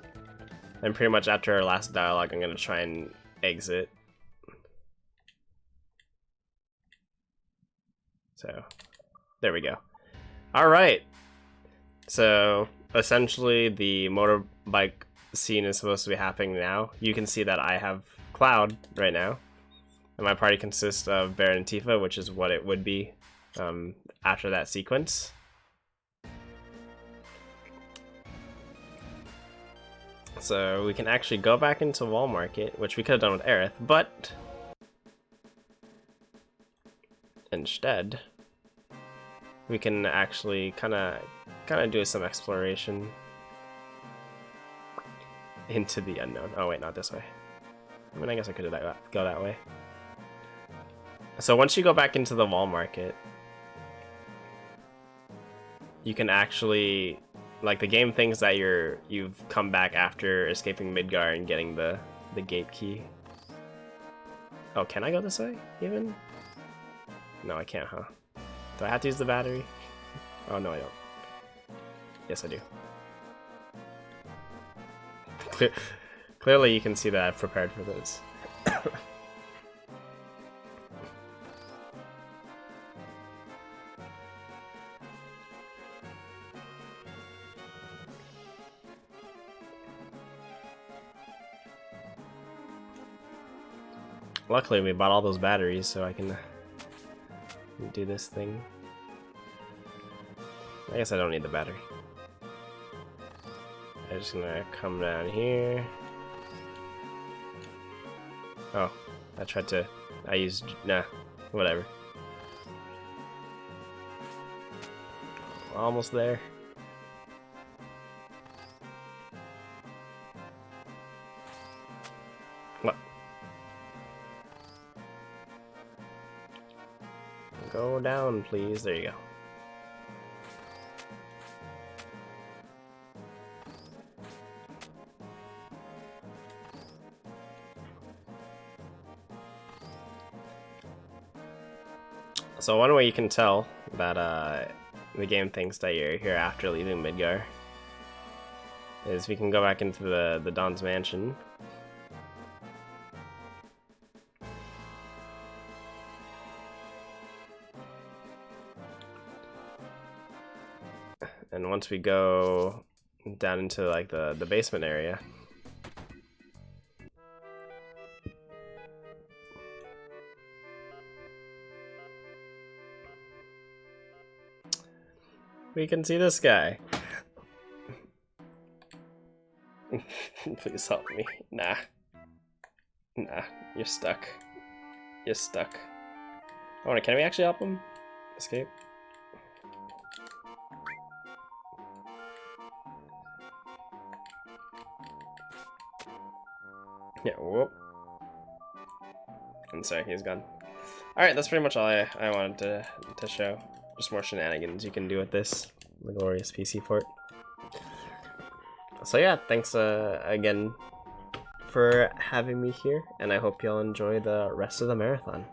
And pretty much after our last dialogue, I'm gonna try and exit. So, there we go. Alright! So, essentially the motorbike scene is supposed to be happening now. You can see that I have Cloud right now, and my party consists of Barrett and Tifa, which is what it would be after that sequence. So we can actually go back into Wall Market, which we could have done with Aerith, but instead we can actually kind of do some exploration into the unknown. Oh wait, not this way. I mean, I guess I could go that way. So once you go back into the wall market, you can actually, like, the game thinks that you've come back after escaping Midgar and getting the gate key. Oh, can I go this way even? No, I can't, huh? Do I have to use the battery? Oh no, I don't. Yes, I do. Clearly you can see that I've prepared for this. Luckily we bought all those batteries so I can do this thing. I guess I don't need the battery. I'm just gonna come down here. Oh, I used, nah, whatever. Almost there. What? Go down, please. There you go. So one way you can tell that the game thinks that you're here after leaving Midgar is we can go back into the Don's mansion. And once we go down into like the basement area, we can see this guy. Please help me. Nah. Nah, you're stuck. You're stuck. Oh, can we actually help him? Escape? Yeah, whoop. I'm sorry, he's gone. Alright, that's pretty much all I wanted to show. Just more shenanigans you can do with this. The glorious PC port. So yeah, thanks again for having me here, and I hope y'all enjoy the rest of the marathon.